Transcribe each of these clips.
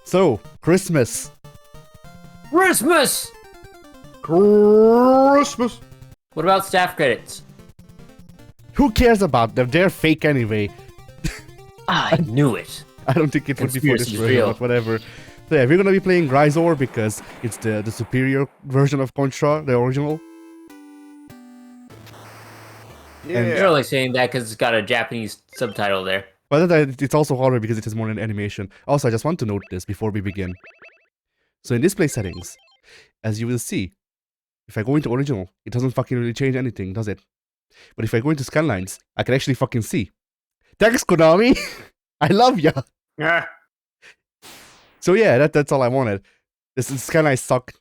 So, Christmas. Christmas! Christmas. What about staff credits? Who cares about them? They're fake anyway. I knew it. I don't think it would be for this Conspiracy's version, real. but whatever. So yeah, we're gonna be playing Grisor because it's the superior version of Contra, the original. You're only saying that because it's got a Japanese subtitle there. But then it's also harder because it has more than animation. Also, I just want to note this before we begin. So in display settings, as you will see, if I go into original, it doesn't fucking really change anything, does it? But if I go into scanlines, I can actually fucking see. Thanks, Konami! I love ya! Yeah. So yeah, that's all I wanted. This scanlines suck.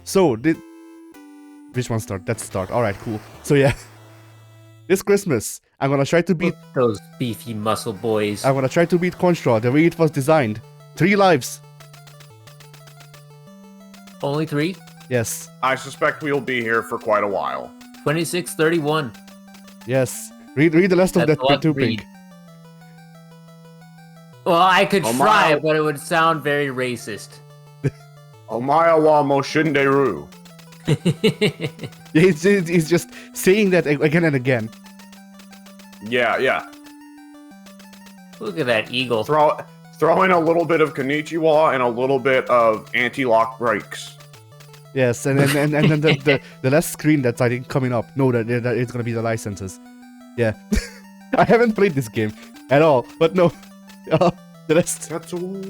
So, which one start? That's start. Alright, cool. So yeah. This Christmas, I'm gonna try to beat... Those beefy muscle boys. I'm gonna try to beat Contra the way it was designed. 3 lives. Only 3? Yes. I suspect we'll be here for quite a while. 26-31. Yes. Read the rest of That's that a lot to too, Pink. read. Well, I could Oh, try, my. but it would sound very racist. Omaya wa Moshinderu. He's just saying that again and again. Yeah. Look at that eagle. Throw in a little bit of Konnichiwa and a little bit of anti-lock brakes. Yes, and then the last screen that's I think coming up. No, that it's gonna be the licenses. Yeah. I haven't played this game at all, but no. The last. That's all.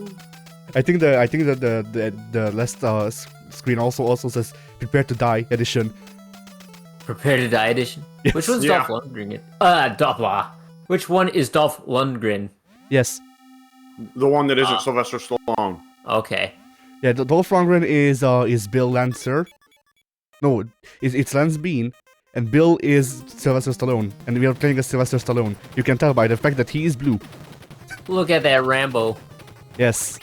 I think that the last screen also says "Prepare to Die" edition. Prepare to Die edition. Yes. Which one's Yeah. Dolph Lundgren? Which one is Dolph Lundgren? Yes. The one that isn't Sylvester Stallone. Okay. Yeah, Dolph Lundgren is Bill Lancer. No, it's Lance Bean, and Bill is Sylvester Stallone, and we are playing as Sylvester Stallone. You can tell by the fact that he is blue. Look at that Rambo. Yes.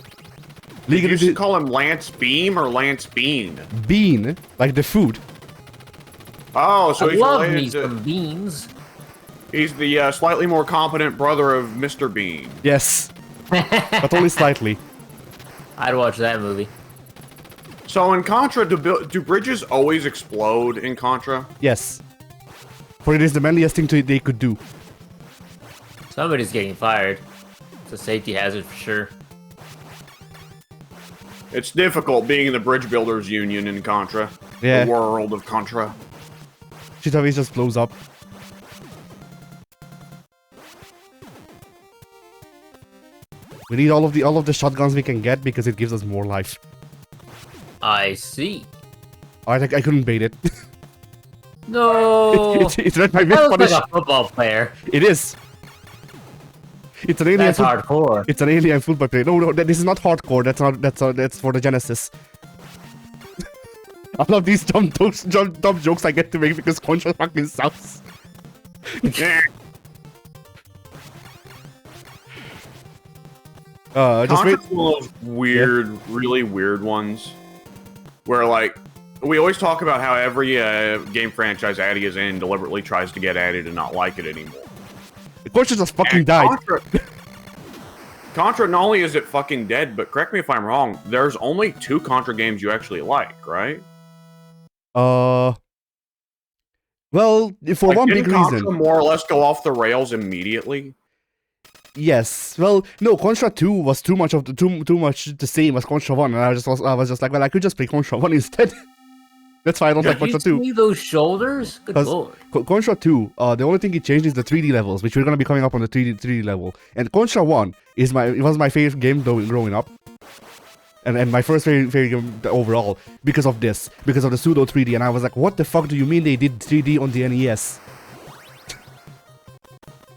You Legally, should call him Lance Beam or Lance Bean. Bean, like the food. Oh, so I he's love me related to, some beans. he's the slightly more competent brother of Mr. Bean. Yes, but only slightly. I'd watch that movie. So in Contra, do bridges always explode in Contra? Yes. For it is the manliest thing they could do. Somebody's getting fired. It's a safety hazard for sure. It's difficult being in the Bridge Builders Union in Contra. Yeah. The world of Contra. Shit always just blows up. We need all of the shotguns we can get because it gives us more life. I see. Alright, I couldn't bait it. No. It's read my That miss looks punish. like a football player. It is. It's an alien. That's hardcore. It's an alien football player. No, this is not hardcore. That's for the Genesis. I love these dumb jokes I get to make because Contra fucking sucks. Just wait. Contra's one of those weird, really weird ones. Where, like, we always talk about how every game franchise Addy is in deliberately tries to get Addy to not like it anymore. Contra just fucking And died. Contra, not only is it fucking dead, but correct me if I'm wrong, there's only 2 Contra games you actually like, right? Well, for Like, one didn't big Contra reason. more or less go off the rails immediately? Yes. Well, no, Contra 2 was too much the same as Contra 1, and I was just like, well, I could just play Contra 1 instead. That's why I don't like Did you Contra 2. see those shoulders? Good 'Cause lord. Contra 2, the only thing it changed is the 3D levels, which we're gonna be coming up on the 3D level. And Contra 1 was my favorite game growing up. And my first favorite game overall because of the pseudo 3D, and I was like, what the fuck do you mean they did 3D on the NES?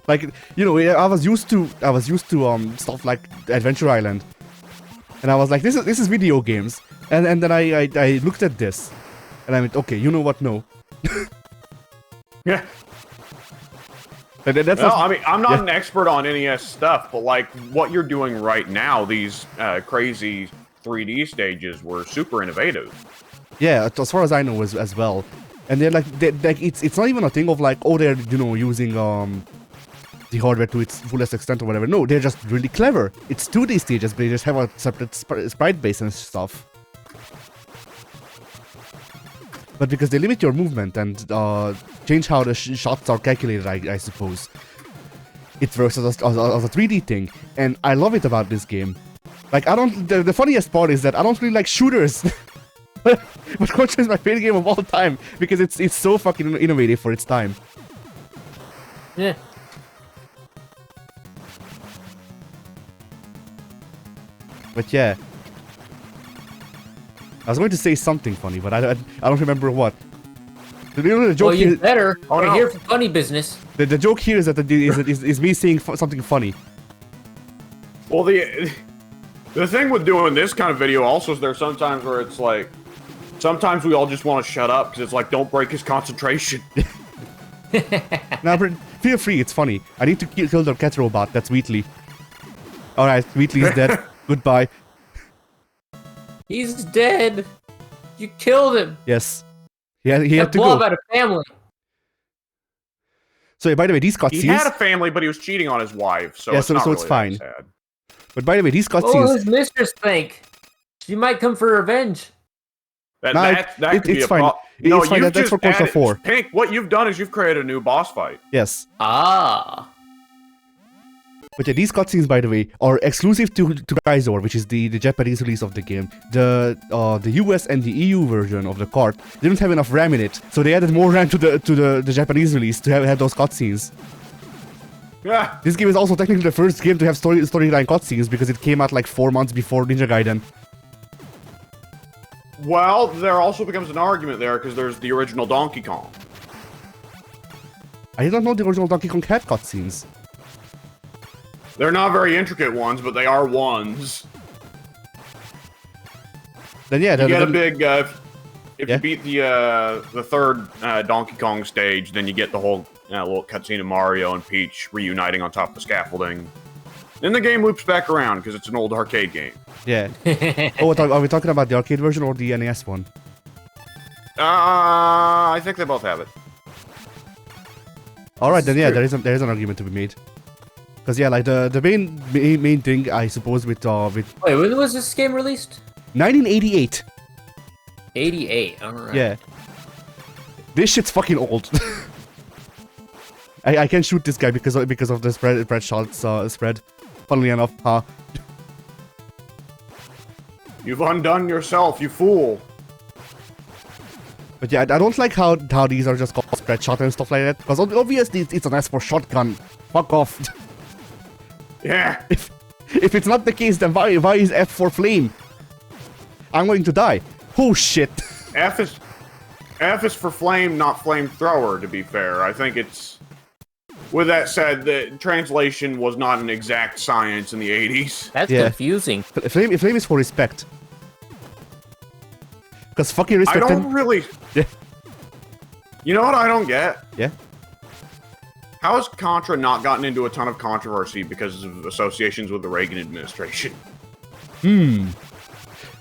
Like, you know, I was used to stuff like Adventure Island, and I was like, this is video games, and then I looked at this, and I went, okay, you know what? No. Yeah. And that's Well, I mean, I'm not an expert on NES stuff, but like what you're doing right now, these crazy 3D stages were super innovative. yeah, as far as I know as well. And they're like it's not even a thing of like, oh, they're using the hardware to its fullest extent or whatever. No, they're just really clever. It's 2D stages, but they just have a separate sprite base and stuff. But because they limit your movement and change how the shots are calculated, I suppose, it works as a 3D thing. And I love it about this game. Like, the funniest part is that I don't really like shooters. But Contra is my favorite game of all time because it's so fucking innovative for its time. Yeah. But yeah. I was going to say something funny, but I don't remember what. The joke Well, you here, better. We're here for funny business. the joke here is that is me saying something funny. Well, the thing with doing this kind of video also is there's sometimes where it's like, sometimes we all just want to shut up because it's like, don't break his concentration. Now, feel free, it's funny. I need to kill the cat robot, that's Wheatley. Alright, Wheatley is dead. Goodbye. He's dead. You killed him. Yes. He had to blow go. about a family. So, by the way, these cutscenes... He had a family, but he was cheating on his wife, so yeah, it's so not it's really fine. that sad. But by the way, these What will cutscenes... his mistress think? She might come for revenge. That could be it's a fine. problem. It's fine, that's for Contra 4. Pink, what you've done is you've created a new boss fight. Yes. Ah. But yeah, these cutscenes, by the way, are exclusive to Kaizor, which is the Japanese release of the game. The US and the EU version of the cart didn't have enough RAM in it, so they added more RAM to the Japanese release to have those cutscenes. Yeah. This game is also technically the first game to have storyline cutscenes because it came out like 4 months before Ninja Gaiden. Well, there also becomes an argument there because there's the original Donkey Kong. I don't know the original Donkey Kong had cutscenes. They're not very intricate ones, but they are ones. Then yeah, You get a big. If Yeah? you beat the third Donkey Kong stage, then you get the whole little cutscene of Mario and Peach reuniting on top of the scaffolding. Then the game loops back around because it's an old arcade game. yeah. Oh, are we talking about the arcade version or the NES one? I think they both have it. All right, then yeah, True. there is an argument to be made. Because yeah, like the main thing I suppose with Wait, when was this game released? 1988. 88. All right. Yeah. This shit's fucking old. I can shoot this guy because of the spread shots spread. Funnily enough, huh? You've undone yourself, you fool. But yeah, I don't like how these are just called spread shot and stuff like that. Because obviously it's an S for shotgun. Fuck off. Yeah. If it's not the case, then why is F for flame? I'm going to die. Oh shit. F is for flame, not flamethrower, to be fair. I think it's... With that said, the translation was not an exact science in the 80s. That's Yeah. confusing. Flame is for respect. Because fucking I respect... don't really... Yeah. You know what I don't get? Yeah? How has Contra not gotten into a ton of controversy because of associations with the Reagan administration?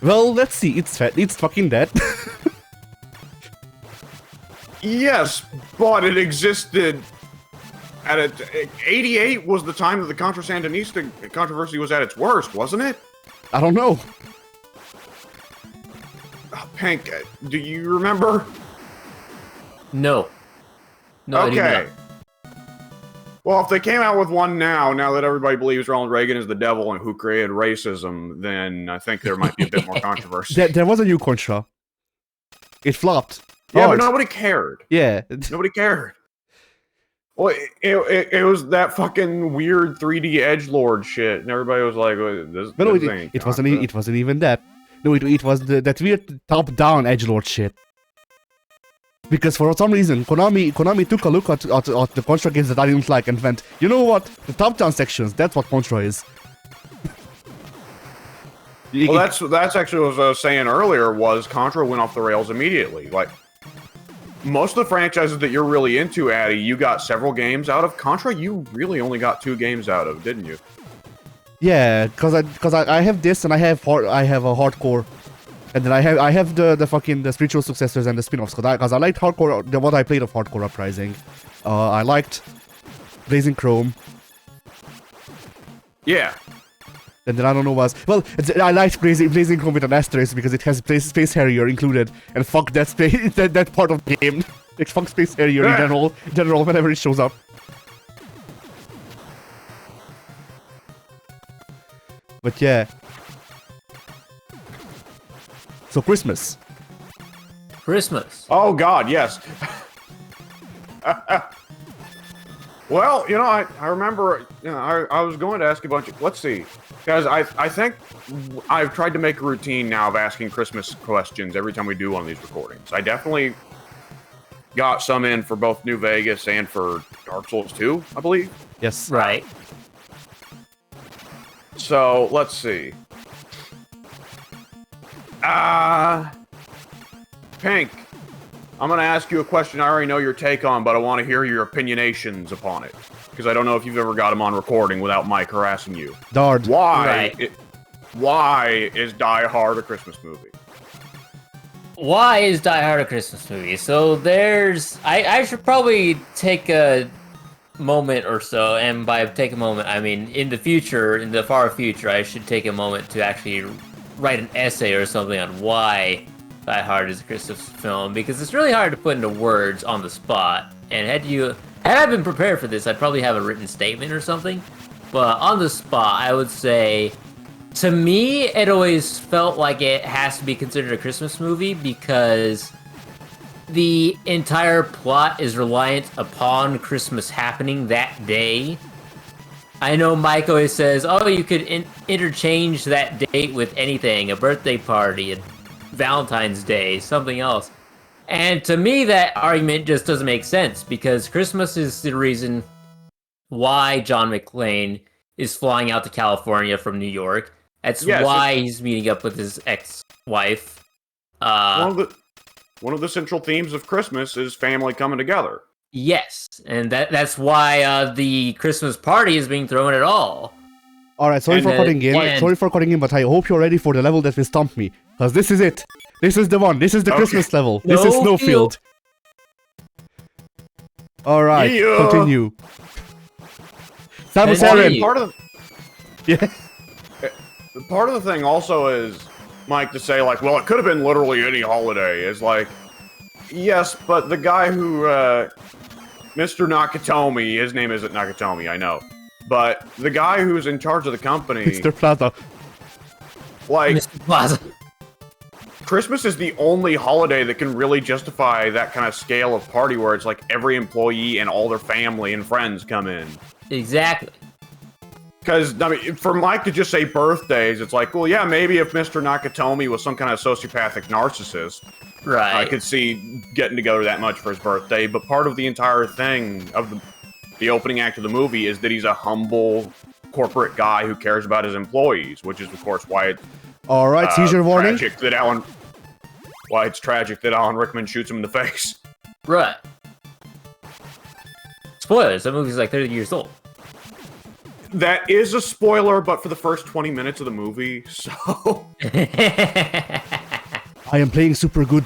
Well, let's see. It's fucking dead. Yes, but it existed... 88 was the time that the Contra Sandinista controversy was at its worst, wasn't it? I don't know. Pink, do you remember? No. No, I do Okay. not. Well, if they came out with one now that everybody believes Ronald Reagan is the devil and who created racism, then I think there might be a bit more controversy. There was a new Contra. It flopped. Yeah, Hard. but nobody cared. Yeah. Nobody cared. Well, it was that fucking weird 3D edgelord shit, and everybody was like, "This, But no, this ain't it Contra." wasn't even that. No, it was that weird top-down edgelord shit. Because for some reason, Konami took a look at the Contra games that I didn't like and went, you know what? The top-down sections, that's what Contra is. Well, that's actually what I was saying earlier. Was Contra went off the rails immediately? Like most of the franchises that you're really into, Addy, you got several games out of. Contra, you really only got 2 games out of, didn't you? Yeah, because I have this and I have a hardcore, and then I have the fucking the spiritual successors and the spin-offs. Because I liked hardcore, what I played of Hardcore Uprising. I liked Blazing Chrome. Yeah. And then I don't know what else. Well, I liked Blazing Chrome with an asterisk because it has Space Harrier included. And fuck that that part of the game. Like, fuck Space Harrier in general, whenever it shows up. But yeah. So Christmas. Oh God, yes. Well, you know, I remember, you know, I was going to ask a bunch of, let's see, guys, I think I've tried to make a routine now of asking Christmas questions every time we do one of these recordings. I definitely got some in for both New Vegas and for Dark Souls 2, I believe. Yes. Right. So, let's see. Pink, I'm going to ask you a question I already know your take on, but I want to hear your opinionations upon it. Because I don't know if you've ever got him on recording without Mike harassing you. Dard. Why is Die Hard a Christmas movie? Why is Die Hard a Christmas movie? So I should probably take a moment or so, and by take a moment, I mean in the future, in the far future, I should take a moment to actually write an essay or something on why Die Hard is a Christmas film, because it's really hard to put into words on the spot. And had I been prepared for this, I'd probably have a written statement or something. But on the spot, I would say, to me, it always felt like it has to be considered a Christmas movie because the entire plot is reliant upon Christmas happening that day. I know Mike always says, oh, you could interchange that date with anything, a birthday party, a Valentine's Day, something else. And to me, that argument just doesn't make sense, because Christmas is the reason why John McClane is flying out to California from New York. That's why he's meeting up with his ex-wife. One of the central themes of Christmas is family coming together. Yes, and that's why the Christmas party is being thrown at all. Alright, sorry for cutting in, but I hope you're ready for the level that will stump me. Because this is it. This is the one. This is the Christmas level. This is Snowfield. Alright, continue. Samus Aran. Part of the thing also is, Mike, to say, like, well, it could have been literally any holiday, is like, yes, but the guy who, Mr. Nakatomi, his name isn't Nakatomi, I know, but the guy who's in charge of the company... Mr. Plaza. Like, Mr. Plaza. Christmas is the only holiday that can really justify that kind of scale of party where it's like every employee and all their family and friends come in. Exactly. Because, I mean, for Mike to just say birthdays, it's like, well, yeah, maybe if Mr. Nakatomi was some kind of sociopathic narcissist, right, I could see getting together that much for his birthday, but part of the entire thing of the opening act of the movie is that he's a humble corporate guy who cares about his employees, which is, of course, why it's alright, seizure warning. Why it's tragic that Alan Rickman shoots him in the face. Right. Spoilers, that movie's like 30 years old. That is a spoiler, but for the first 20 minutes of the movie, so... I am playing super good.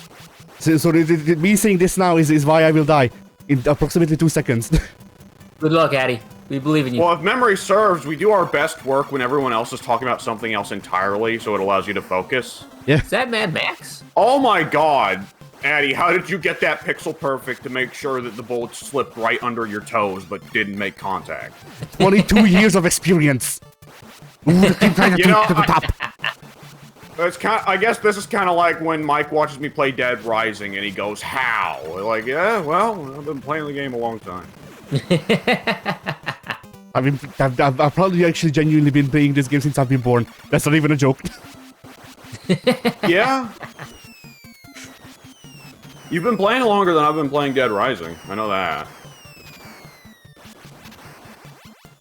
So me saying this now is why I will die in approximately 2 seconds. Good luck, Addy. We believe in you. Well, if memory serves, we do our best work when everyone else is talking about something else entirely, so it allows you to focus. Yeah. Is that Mad Max? Oh my god! Addy, how did you get that pixel perfect to make sure that the bullets slipped right under your toes but didn't make contact? 22 years of experience. Ooh, to the top. It's I guess this is kind of like when Mike watches me play Dead Rising and he goes, how? Like, yeah, well, I've been playing the game a long time. I mean, I've probably actually genuinely been playing this game since I've been born. That's not even a joke. Yeah. You've been playing longer than I've been playing Dead Rising. I know that.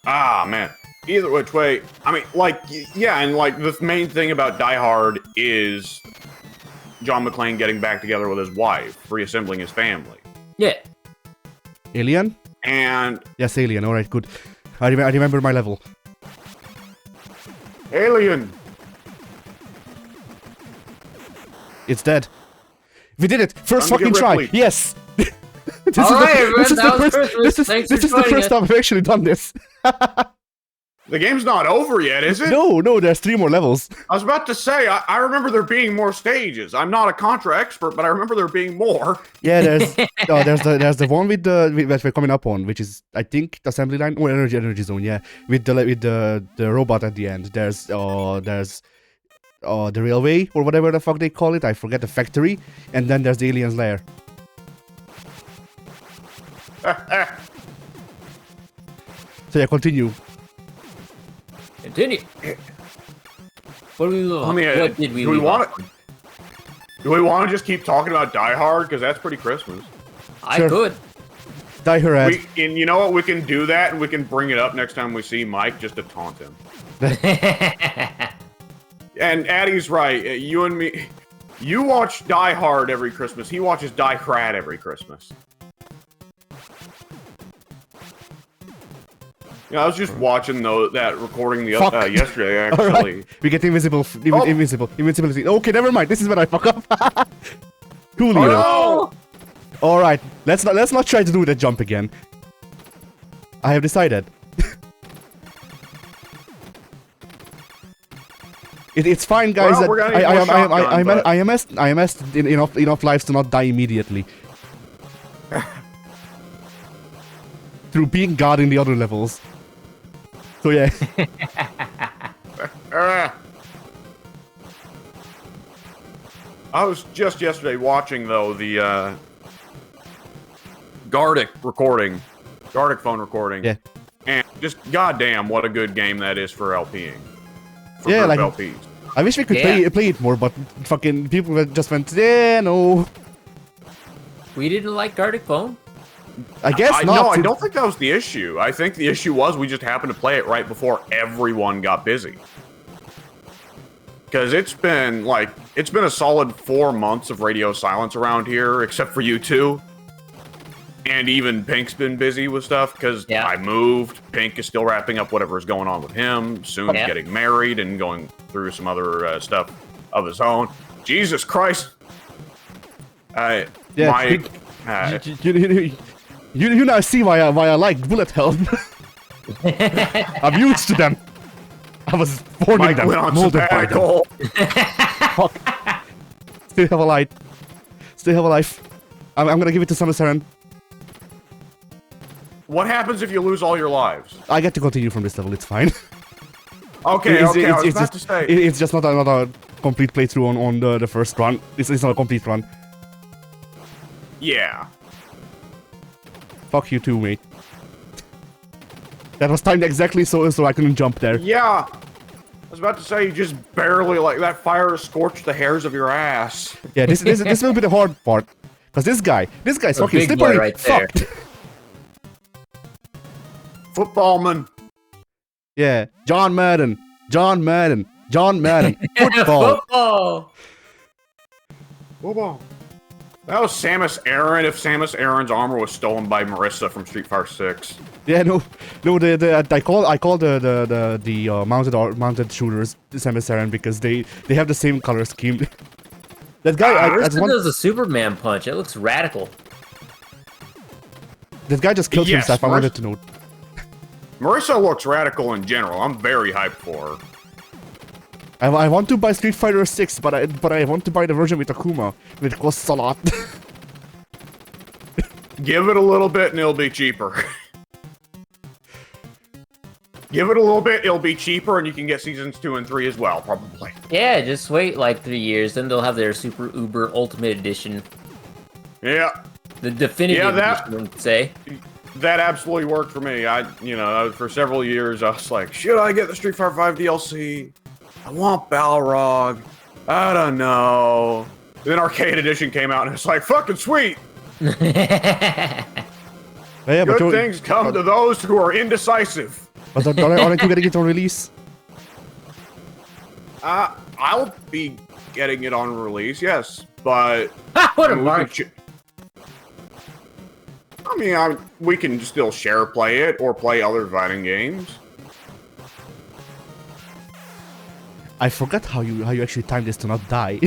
Ah, man. Either which way, I mean, like, yeah, and like, the main thing about Die Hard is John McClane getting back together with his wife, reassembling his family. Yeah. Alien? And... Yes, Alien, alright, good. I remember my level. Alien! It's dead. We did it! First fucking try! Ripley. This is All right, the, this is that was the first, Christmas. this is the first time I've actually done this. The game's not over yet, is it? No, there's 3 more levels. I was about to say, I remember there being more stages. I'm not a Contra expert, but I remember there being more. Yeah, there's the one with that we're coming up on, which is I think the assembly line or energy zone. Yeah, with the robot at the end. There's the railway or whatever the fuck they call it. I forget, the factory, and then there's the alien's lair. So yeah, continue. Continue. What do we what did we do we leave want off? to? Do we want to just keep talking about Die Hard? Because that's pretty Christmas. I Sure. could. Die her ass. And you know what? We can do that, and we can bring it up next time we see Mike just to taunt him. And Addie's right. You and me, you watch Die Hard every Christmas. He watches Die Hard every Christmas. Yeah, I was just watching that recording yesterday. Actually, Alright. We get invincibility. Okay, never mind. This is when I fuck up. Coolio. Oh, no! All right, let's not try to do that jump again. I have decided. It's fine, guys. Well, we're gonna need more shotgun, but- I am enough lives to not die immediately. Through being God in the other levels. So yeah. I was just yesterday watching though the Gardic phone recording. Yeah. And just goddamn, what a good game that is for LPing. For Yeah, group like- LPs. I wish we could Yeah. play it more, but fucking people just went, yeah, no. We didn't like Gardic Phone? I guess not. No, I don't think that was the issue. I think the issue was we just happened to play it right before everyone got busy. Because it's been a solid 4 months of radio silence around here, except for you two. And even Pink's been busy with stuff because Yeah. I moved. Pink is still wrapping up whatever's going on with him. Soon Yeah. getting married and going through some other stuff of his own. Jesus Christ! Yeah, Mike. You now see why I like bullet hell. I'm used to them. I was born in Mike them, went on molded by them. sabbatical. Fuck. Still have a light. Still have a life. I'm gonna give it to Samus Aran. What happens if you lose all your lives? I get to continue from this level. It's fine. Okay, I was about to say. It's just not a complete playthrough on the first run. It's not a complete run. Yeah. Fuck you too, mate. That was timed exactly so I couldn't jump there. Yeah. I was about to say, you just barely, that fire scorched the hairs of your ass. Yeah, this will be the hard part. Because this guy's fucking big boy slippery. right there. Fucked. Footballman. Yeah, John Madden. Football. Football! Football. That was Samus Aran if Samus Aran's armor was stolen by Marissa from Street Fighter 6. Yeah, no. I call the mounted shooters Samus Aran because they have the same color scheme. That guy, Marissa does a Superman punch. It looks radical. that guy just killed Yes, himself. I wanted to know. Marissa looks radical in general. I'm very hyped for her. I want to buy Street Fighter 6, but I want to buy the version with Akuma. It costs a lot. Give it a little bit and it'll be cheaper. Give it a little bit, it'll be cheaper, and you can get seasons 2 and 3 as well, probably. Yeah, just wait like 3 years, then they'll have their Super Uber Ultimate Edition. Yeah, The definitive edition, I would say. that absolutely worked for me. For several years, I was like, should I get the Street Fighter 5 DLC? I want Balrog. I don't know. Then Arcade Edition came out, and it's like, fucking sweet. Yeah, but Good things come to those who are indecisive. But aren't you getting it on release? I'll be getting it on release, yes, but What a we mark! we can still share play it or play other fighting games. I forgot how you actually timed this to not die,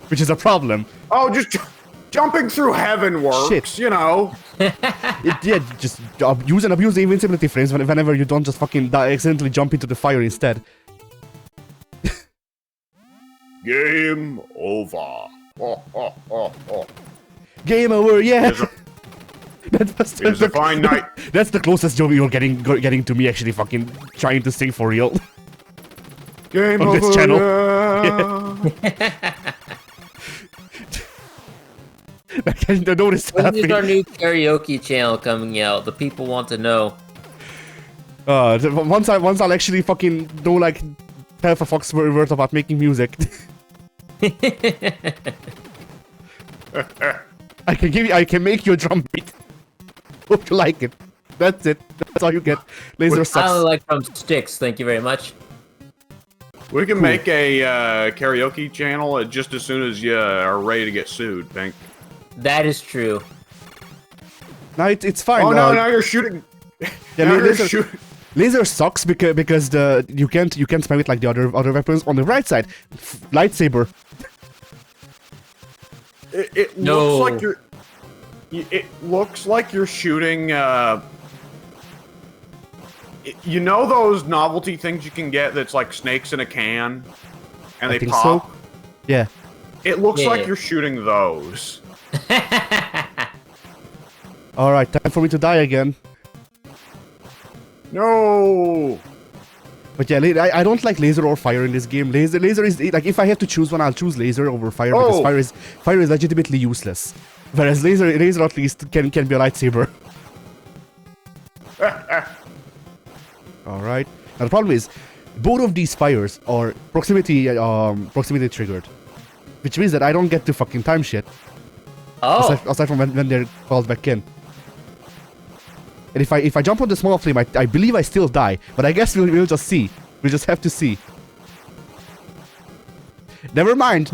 which is a problem. Oh, jumping through heaven works, Shit. you know. Just use and abuse the invincibility frames whenever you don't just fucking accidentally jump into the fire instead. Game over. Game over, yeah. It is a fine night. That's the closest joke you're getting to me actually fucking trying to sing for real. Game On over. this channel. Yeah. I noticed When is happening. our new karaoke channel coming out? The people want to know. Once I'll actually fucking know like half a fuck's worth about making music. I can make you a drum beat. Hope you like it. That's it. That's all you get. Laser I sucks. only like from sticks. Thank you very much. We can make a karaoke channel just as soon as you are ready to get sued, Pink. That is true. No, it's fine. Oh no, now you're shooting. Yeah, now you're laser, shooting. laser sucks because you can't spam it like the other weapons. On the right side, lightsaber. It No. looks like you're. It looks like you're shooting. You know those novelty things you can get that's like snakes in a can, and I they think pop. so. Yeah. It looks Yeah. like you're shooting those. All right, time for me to die again. No. But yeah, I don't like laser or fire in this game. Laser is like if I have to choose one, I'll choose laser over fire because Oh. fire is legitimately useless. Whereas laser at least can be a lightsaber. All right. Now the problem is, both of these fires are proximity triggered, which means that I don't get to fucking time shit Oh, aside from when they're called back in. And if I jump on the small flame, I believe I still die, but I guess we'll just see. We'll just have to see. Never mind.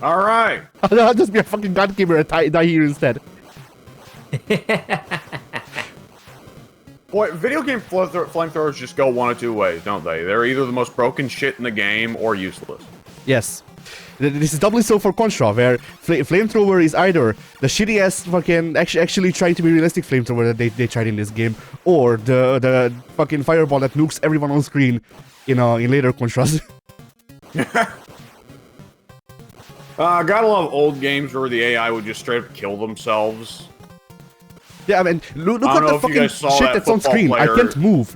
All right. I'll just be a fucking gun gamer and die here instead. Boy, video game flamethrowers just go one of two ways, don't they? They're either the most broken shit in the game or useless. Yes. This is doubly so for Contra, where flamethrower is either the shitty ass fucking actually trying to be realistic flamethrower that they tried in this game, or the fucking fireball that nukes everyone on screen in later Contras. Gotta love old games where the AI would just straight up kill themselves. Yeah, I mean, look I at don't know the if you fucking guys saw shit that that's on football screen. I player. can't move.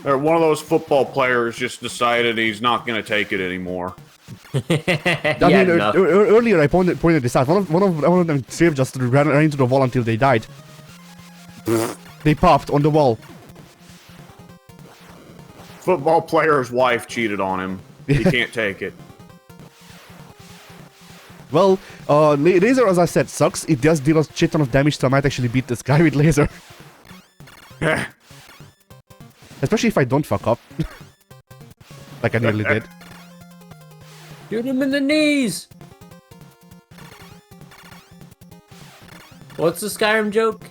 One of those football players just decided he's not gonna take it anymore. I mean, earlier I pointed this out. One of them straight just ran into the wall until they died. They popped on the wall. Football player's wife cheated on him. He can't take it. Well, laser, as I said, sucks. It does deal a shit ton of damage, so I might actually beat this guy with laser. Especially if I don't fuck up. Like I nearly did. shoot him in the knees. What's the Skyrim joke?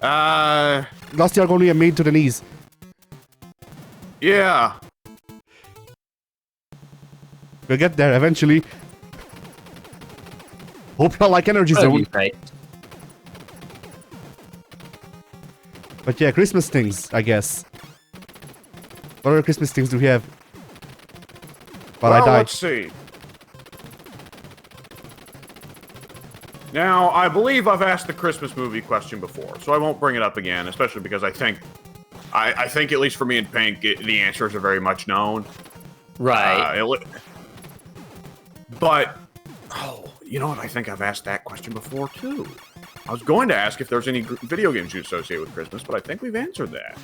Last year only a maid to the knees. Yeah. We'll get there eventually. Hope you like Energy That'd be Zone. right. But yeah, Christmas things, I guess. What other Christmas things do we have? But Well, I died. let's see. Now, I believe I've asked the Christmas movie question before, so I won't bring it up again, especially because I think at least for me and Pink, the answers are very much known. Right. But, you know what? I think I've asked that question before, too. I was going to ask if there's any video games you associate with Christmas, but I think we've answered that.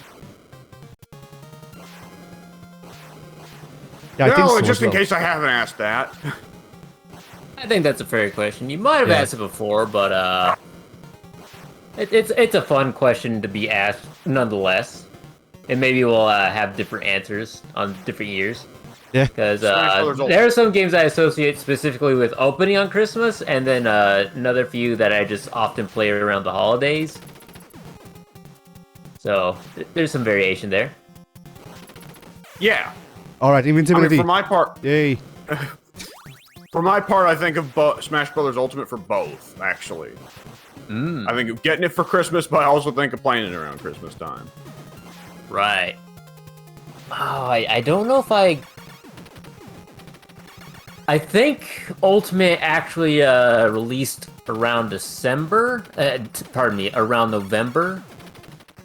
Yeah, I think No, so just as in well. case I haven't asked that. I think that's a fair question. You might have Yeah. asked it before, but it's a fun question to be asked nonetheless. And maybe we'll have different answers on different years. Yeah. Because Spoilers there are some games I associate specifically with opening on Christmas, and then another few that I just often play around the holidays. So there's some variation there. Yeah. Alright, I mean, invincibility. for my part, Yay. For my part, I think of Smash Brothers Ultimate for both, actually. I think of getting it for Christmas, but I also think of playing it around Christmas time. Right. Oh, I don't know if I think Ultimate actually released around December. Pardon me, around November.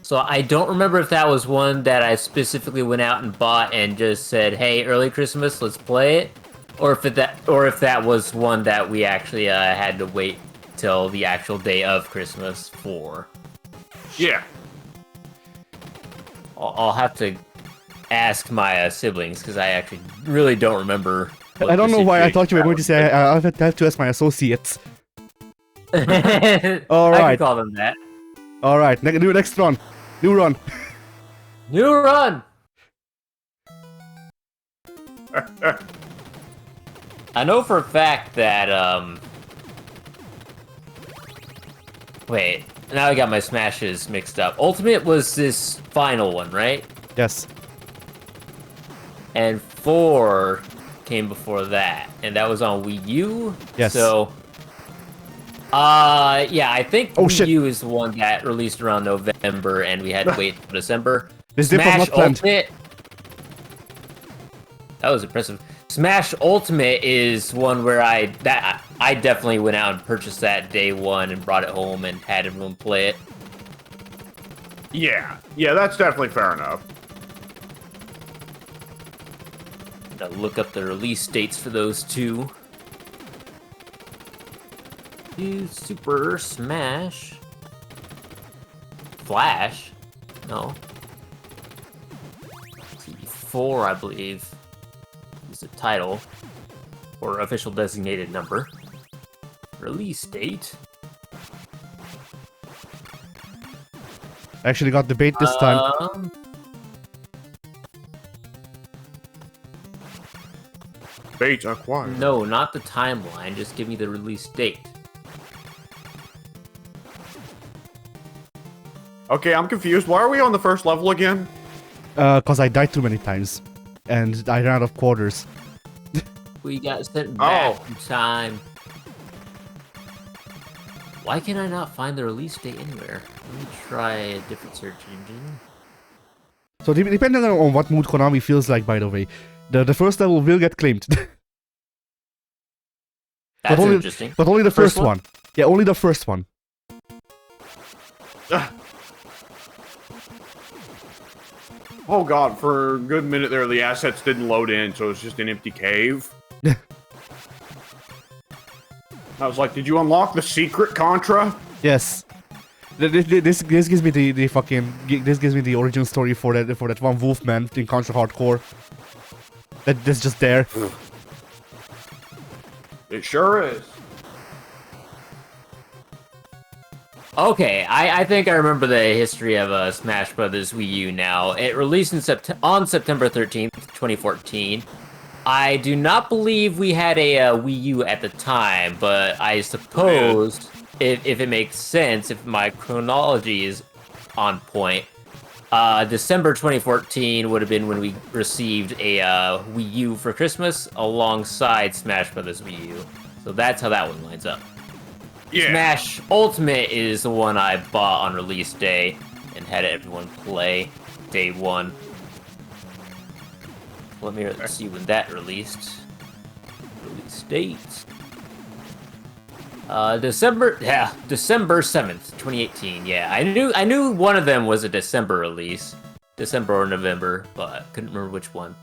So I don't remember if that was one that I specifically went out and bought and just said, "Hey, early Christmas, let's play it," or if that was one that we actually had to wait till the actual day of Christmas for. Yeah. I'll have to ask my siblings because I actually really don't remember. I don't know why I thought you were going to say I have to ask my associates. All right. I can call them that. All right, next run. New run. New run. I know for a fact that wait, now I got my smashes mixed up. Ultimate was this final one, right? Yes. And 4 came before that, and that was on Wii U. Yes. So, yeah, I think Wii shit. U is the one that released around November, and we had to wait until December. This dip was Smash not planned. Ultimate. That was impressive. Smash Ultimate is one where I definitely went out and purchased that day one and brought it home and had everyone play it. Yeah, that's definitely fair enough. Gotta look up the release dates for those two. Super Smash Flash? No. Let's see, 4, I believe, is the title or official designated number. Release date. I actually got the bait this time. Bait acquired. No, not the timeline. Just give me the release date. Okay, I'm confused. Why are we on the first level again? Cause I died too many times, and I ran out of quarters. We got sent back in time. Why can I not find the release date anywhere? Let me try a different search engine. So depending on what mood Konami feels like, by the way, the first level will get claimed. That's only, interesting. But only the first one. Yeah, only the first one. Oh god, for a good minute there, the assets didn't load in, so it's just an empty cave. I was like, did you unlock the secret Contra? Yes. This gives me the fucking this gives me the origin story for that one Wolfman in Contra Hardcore. That's just there. It sure is. Okay, I think I remember the history of Smash Brothers Wii U now. It released on September 13th, 2014. I do not believe we had a Wii U at the time, but I suppose if it makes sense, if my chronology is on point, December 2014 would have been when we received a Wii U for Christmas alongside Smash Brothers Wii U. So that's how that one lines up. Yeah. Smash Ultimate is the one I bought on release day and had everyone play day one. Let me see when that released. Release date. December 7th, 2018. Yeah, I knew one of them was a December release. December or November, but couldn't remember which one.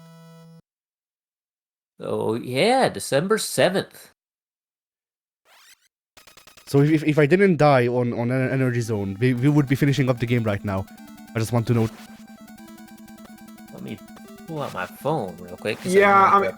So yeah, December 7th. So if I didn't die on an energy zone, we would be finishing up the game right now. I just want to note. Let me pull out my phone real quick. Yeah,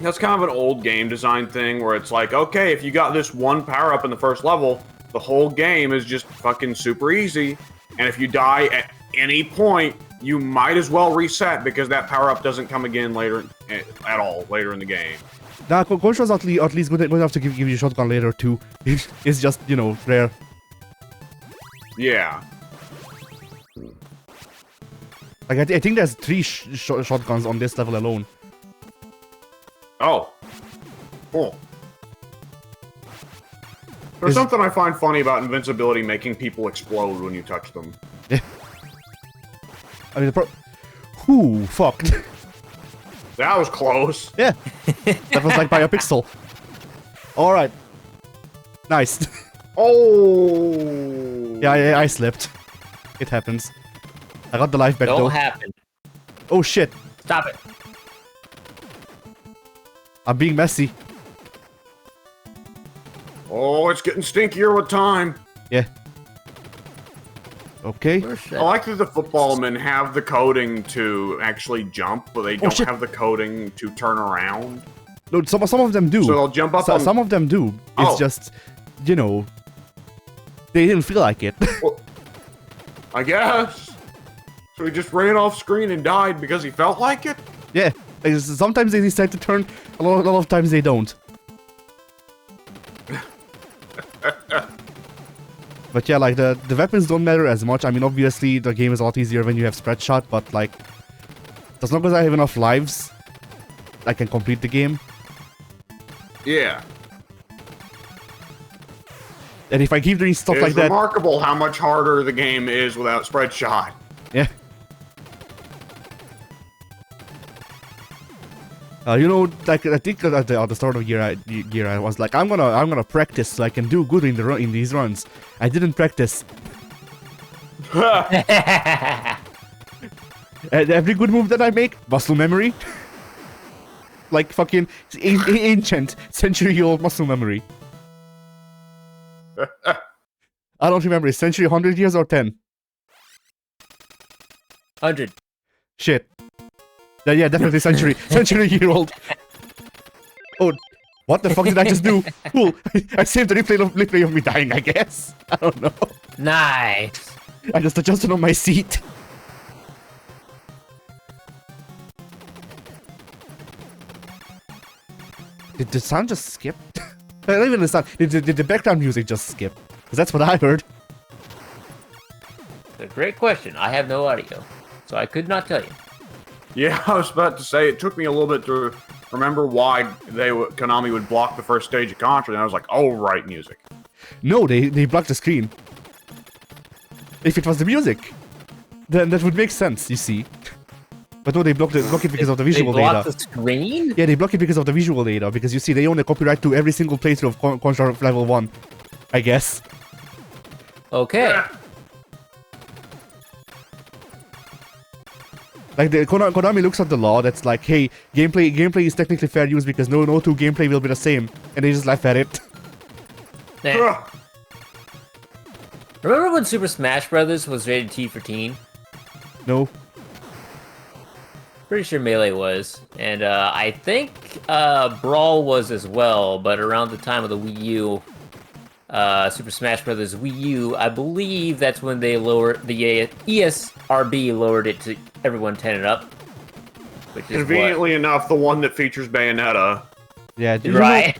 that's kind of an old game design thing where it's like, okay, if you got this one power up in the first level, the whole game is just fucking super easy. And if you die at any point, you might as well reset because that power up doesn't come again later at all later in the game. Nah, Contra's at least good enough to give you a shotgun later too. It's just, you know, rare. Yeah. Like I think there's 3 shotguns on this level alone. Oh. Cool. There's something I find funny about invincibility making people explode when you touch them. Yeah. I mean, who fucked? That was close. Yeah. That was like by a pixel. Alright. Nice. Oh. Yeah, I slipped. It happens. I got the life back though. Don't happen. Oh shit. Stop it. I'm being messy. Oh, it's getting stinkier with time. Yeah. Okay. I like that the football men have the coding to actually jump, but they don't shit. have the coding to turn around. No, some of them do. So they'll jump up on... Some of them do. It's just, you know, they didn't feel like it. Well, I guess. So he just ran off screen and died because he felt like it? Yeah. Like, sometimes they decide to turn, a lot of times they don't. But yeah, like, the weapons don't matter as much. I mean, obviously, the game is a lot easier when you have spread shot, but, like, as long as I have enough lives, I can complete the game. Yeah. And if I keep doing stuff like that... It's remarkable how much harder the game is without spread shot. Yeah. You know, like, I think at the start of the year, I was like, I'm gonna practice so I can do good in these runs. I didn't practice. And every good move that I make, muscle memory. Like fucking ancient, century-old muscle memory. I don't remember. Is century 100 years or 10? 100. Shit. Yeah, definitely century-year-old. Oh, what the fuck did I just do? Cool. I saved the replay of me dying, I guess. I don't know. Nice. I just adjusted on my seat. Did the sound just skip? Not even the sound. Did the background music just skip? Because that's what I heard. It's a great question. I have no audio, so I could not tell you. Yeah, I was about to say, it took me a little bit to remember why Konami would block the first stage of Contra, and I was like, oh, right, music. No, they blocked the screen. If it was the music, then that would make sense, you see. But no, they block it because of the visual they data. blocked the screen? Yeah, they block it because of the visual data, because you see, they own a copyright to every single playthrough of Contra Level 1, I guess. Okay. Like, Konami looks at the law that's like, hey, gameplay is technically fair use because no two gameplay will be the same, and they just laugh at it. Nah. Remember when Super Smash Bros. Was rated T for teen? No. Pretty sure Melee was. And I think Brawl was as well, but around the time of the Wii U, Super Smash Bros. Wii U, I believe that's when they lowered the ESRB lowered it to everyone 10 and up. Which is Conveniently enough, the one that features Bayonetta. Yeah, right.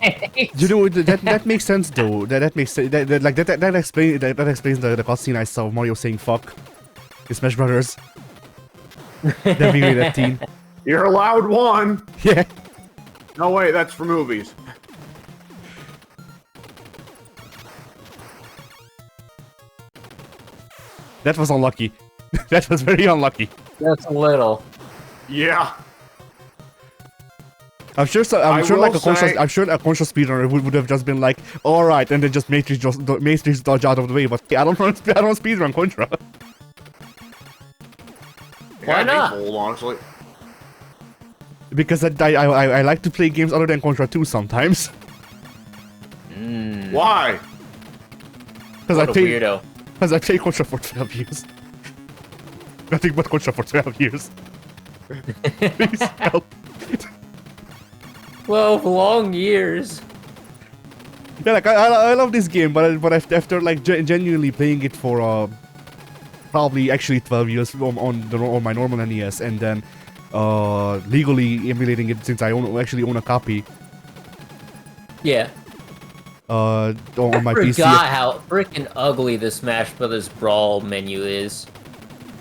That makes sense though. That makes sense. That explains the cutscene I saw of Mario saying fuck in Smash Brothers. That being that teen. You're allowed one. Yeah. No, wait, that's for movies. That was unlucky. That was very unlucky. That's a little. Yeah. I'm sure a conscious speedrunner would have just been like, all right, and then just Matrix dodge out of the way. But I don't speedrun Contra. Why not? Bold, honestly. Because I like to play games other than Contra 2 sometimes. Why? Because Weirdo. Because I played Contra for 12 years. Nothing but Contra for 12 years. Please help. 12 long years. Yeah, like I love this game, but after like genuinely playing it for probably actually 12 years on my normal NES, and then legally emulating it since I actually own a copy. Yeah. On my PC. I forgot how freaking ugly the Smash Brothers Brawl menu is.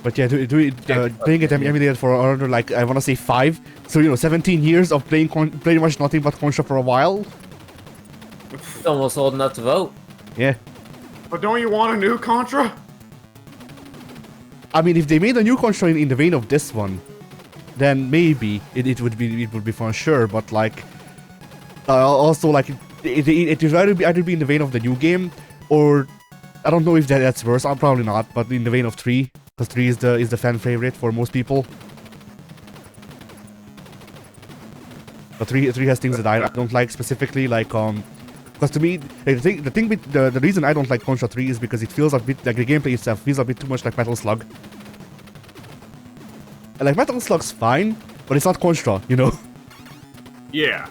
But yeah, playing it emulated for another, like, I want to say 5. So, 17 years of playing pretty much nothing but Contra for a while. It's almost old enough to vote. Yeah. But don't you want a new Contra? I mean, if they made a new Contra in the vein of this one, then maybe it would be fun, sure. But like, also like it would either be in the vein of the new game, or I don't know if that's worse. I'm probably not, but in the vein of 3, because 3 is the fan favorite for most people. But 3 has things that I don't like specifically, like because to me, the reason I don't like Contra 3 is because it feels a bit like the gameplay itself feels a bit too much like Metal Slug. And like Metal Slug's fine, but it's not Contra, Yeah.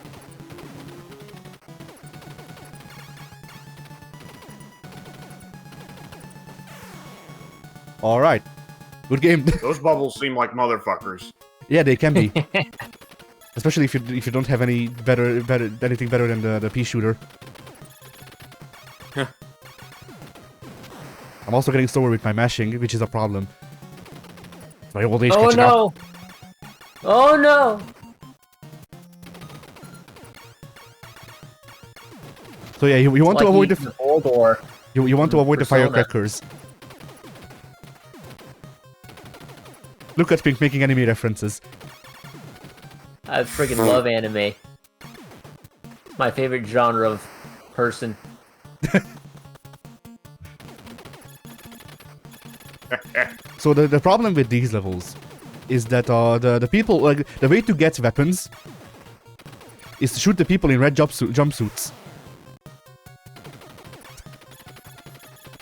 All right, good game. Those bubbles seem like motherfuckers. Yeah, they can be, especially if you don't have anything better than the pea shooter. I'm also getting slower with my mashing, which is a problem. My old age catching up. Oh no! So yeah, you want to avoid the old war. you want to avoid the Persona. firecrackers. Look at Pink making anime references. I freaking love anime. My favorite genre of person. So the problem with these levels is that the people, like, the way to get weapons is to shoot the people in red jumpsuits.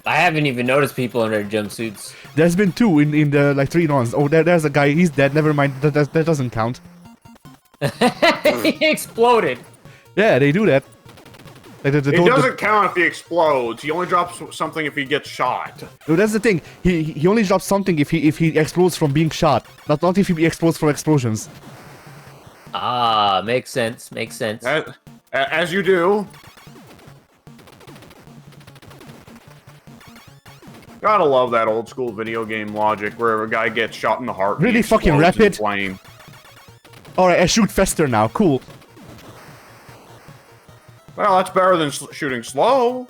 I haven't even noticed people in their jumpsuits. There's been 2 in the like 3 runs. Oh, there's a guy. He's dead. Never mind. That doesn't count. He exploded. Yeah, they do that. Like It doesn't count if he explodes. He only drops something if he gets shot. No, that's the thing. He only drops something if he explodes from being shot. Not if he explodes from explosions. Ah, makes sense. Makes sense. As you do. Gotta love that old school video game logic where a guy gets shot in the heart. Really he fucking explodes in rapid. flame. Alright, I shoot faster now. Cool. Well, that's better than shooting slow.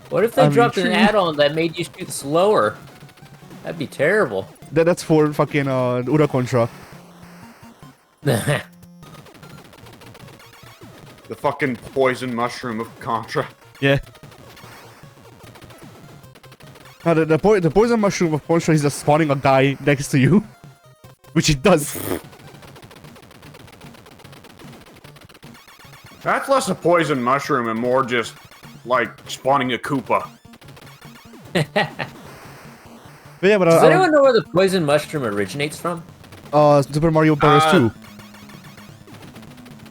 What if they dropped an add-on that made you shoot slower? That'd be terrible. That's for fucking Ura Contra. The fucking poison mushroom of Contra. Yeah. Now the poison mushroom of Contra is just spawning a guy next to you. Which it does. That's less a poison mushroom and more just, like, spawning a Koopa. But yeah, but Does anyone know where the poison mushroom originates from? Super Mario Bros. 2.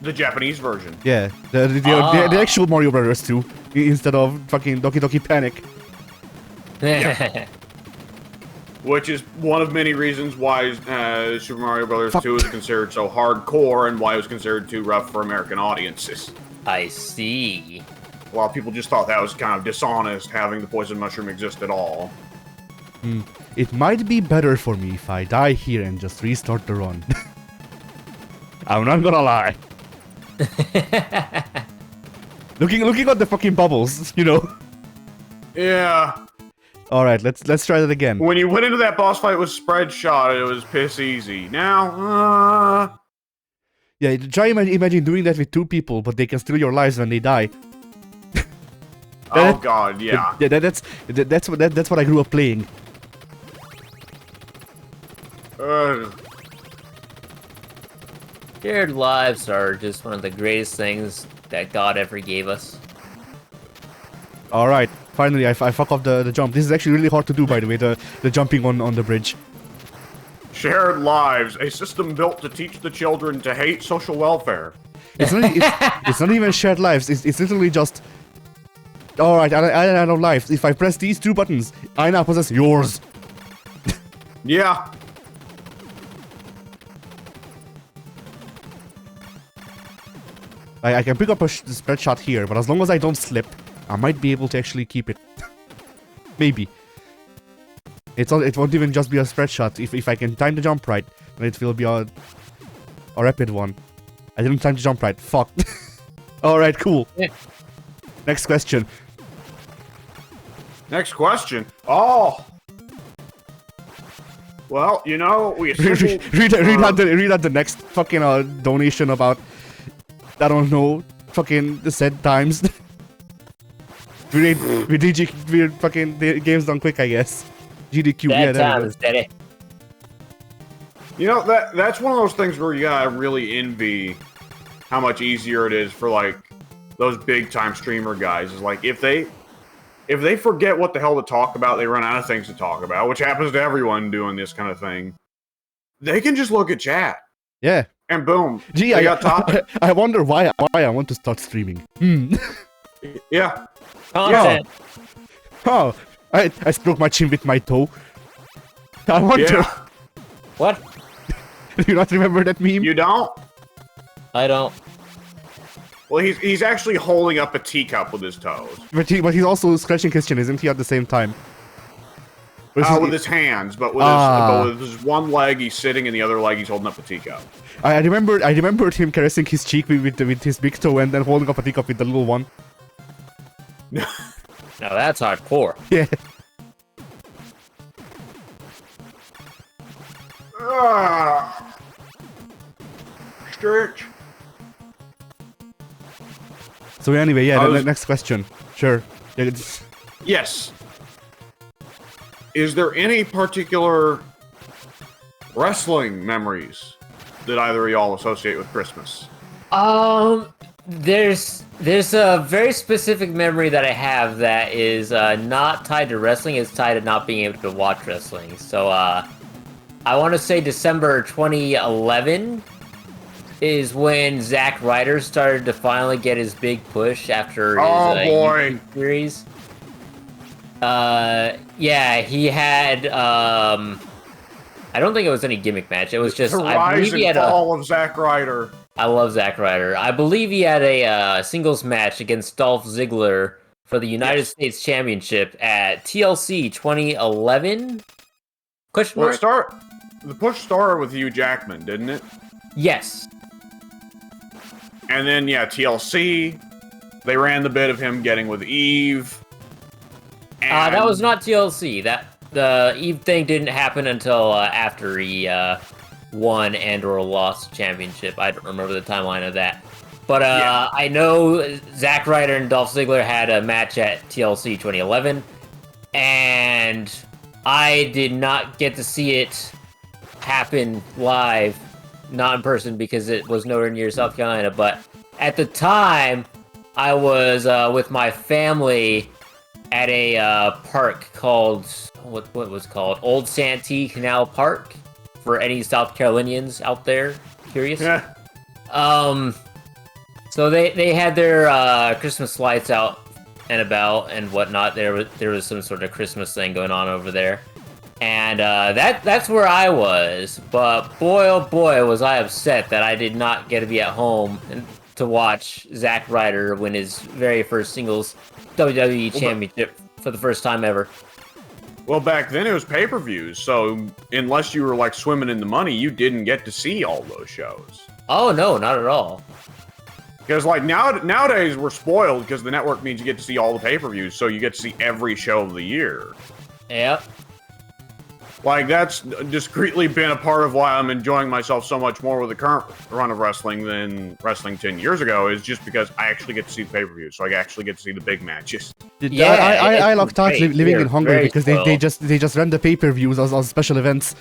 The Japanese version. Yeah, the actual Mario Bros. 2 instead of fucking Doki Doki Panic. Which is one of many reasons why Super Mario Bros. 2 is considered so hardcore and why it was considered too rough for American audiences. I see. A lot of people just thought that was kind of dishonest, having the poison mushroom exist at all. It might be better for me if I die here and just restart the run. I'm not gonna lie. looking at the fucking bubbles, Yeah. All right, let's try that again. When you went into that boss fight with spread shot, it was piss easy. Now, Yeah, try imagine doing that with 2 people, but they can steal your lives when they die. oh god, yeah. Yeah, that's what I grew up playing. Shared lives are just one of the greatest things that God ever gave us. All right, finally I fuck up the jump. This is actually really hard to do, by the way, the jumping on the bridge. Shared lives, a system built to teach the children to hate social welfare. It's not even shared lives. It's literally just. All right, I know lives. If I press these 2 buttons, I now possess yours. Yeah. I can pick up a spread shot here, but as long as I don't slip, I might be able to actually keep it. Maybe. It won't even just be a spread shot. If I can time the jump right, then it will be a rapid one. I didn't time the jump right. Fuck. Alright, cool. Yeah. Next question. Next question. Oh. Well, you know, we assembled, read out the next fucking donation about, I don't know, fucking the said times. we fucking the game's done quick, I guess. GDQ, yeah, That there time we is steady. You know, that's one of those things where you gotta really envy how much easier it is for like those big time streamer guys. Is like if they forget what the hell to talk about, they run out of things to talk about, which happens to everyone doing this kind of thing. They can just look at chat. Yeah. And boom. Gee, they got topic. I wonder why I want to start streaming. Yeah. Content. Oh, I struck my chin with my toe. I wonder. Yeah. What? Do you not remember that meme? You don't? I don't. Well, he's actually holding up a teacup with his toes. But he's also scratching his chin, isn't he, at the same time? With his hands, but with his one leg he's sitting and the other leg he's holding up a teacup. I remembered him caressing his cheek with his big toe and then holding up a teacup with the little one. Now that's hardcore. Yeah. Stretch. So anyway, yeah, the next question. Sure. Yes. Is there any particular wrestling memories that either of y'all associate with Christmas? There's a very specific memory that I have that is not tied to wrestling. It's tied to not being able to watch wrestling. So I want to say December 2011 is when Zack Ryder started to finally get his big push after his YouTube series. Yeah, he had I don't think it was any gimmick match. It was just the I rise believe he and had fall of Zack Ryder. I love Zack Ryder. I believe he had a singles match against Dolph Ziggler for the United States Championship at TLC 2011. Question mark? The push started with Hugh Jackman, didn't it? Yes. And then TLC. They ran the bit of him getting with Eve. And That was not TLC. The Eve thing didn't happen until after he won and/or lost championship. I don't remember the timeline of that. But I know Zack Ryder and Dolph Ziggler had a match at TLC 2011, and I did not get to see it happen live, not in person, because it was nowhere near South Carolina. But at the time, I was with my family at a park called what was called Old Santee Canal Park. For any South Carolinians out there curious, so they had their Christmas lights out and about and whatnot. There was some sort of Christmas thing going on over there, and that's where I was. But boy, oh boy, was I upset that I did not get to be at home and to watch Zack Ryder win his very first singles WWE Championship for the first time ever. Well, back then it was pay-per-views, so unless you were like swimming in the money, you didn't get to see all those shows. Oh no, not at all. Because like nowadays we're spoiled because the network means you get to see all the pay-per-views, so you get to see every show of the year. Yep. Like that's discreetly been a part of why I'm enjoying myself so much more with the current run of wrestling than wrestling 10 years ago, is just because I actually get to see the pay-per-views, so I actually get to see the big matches. Yeah, I like that living in Hungary because they just run the pay-per-views as special events.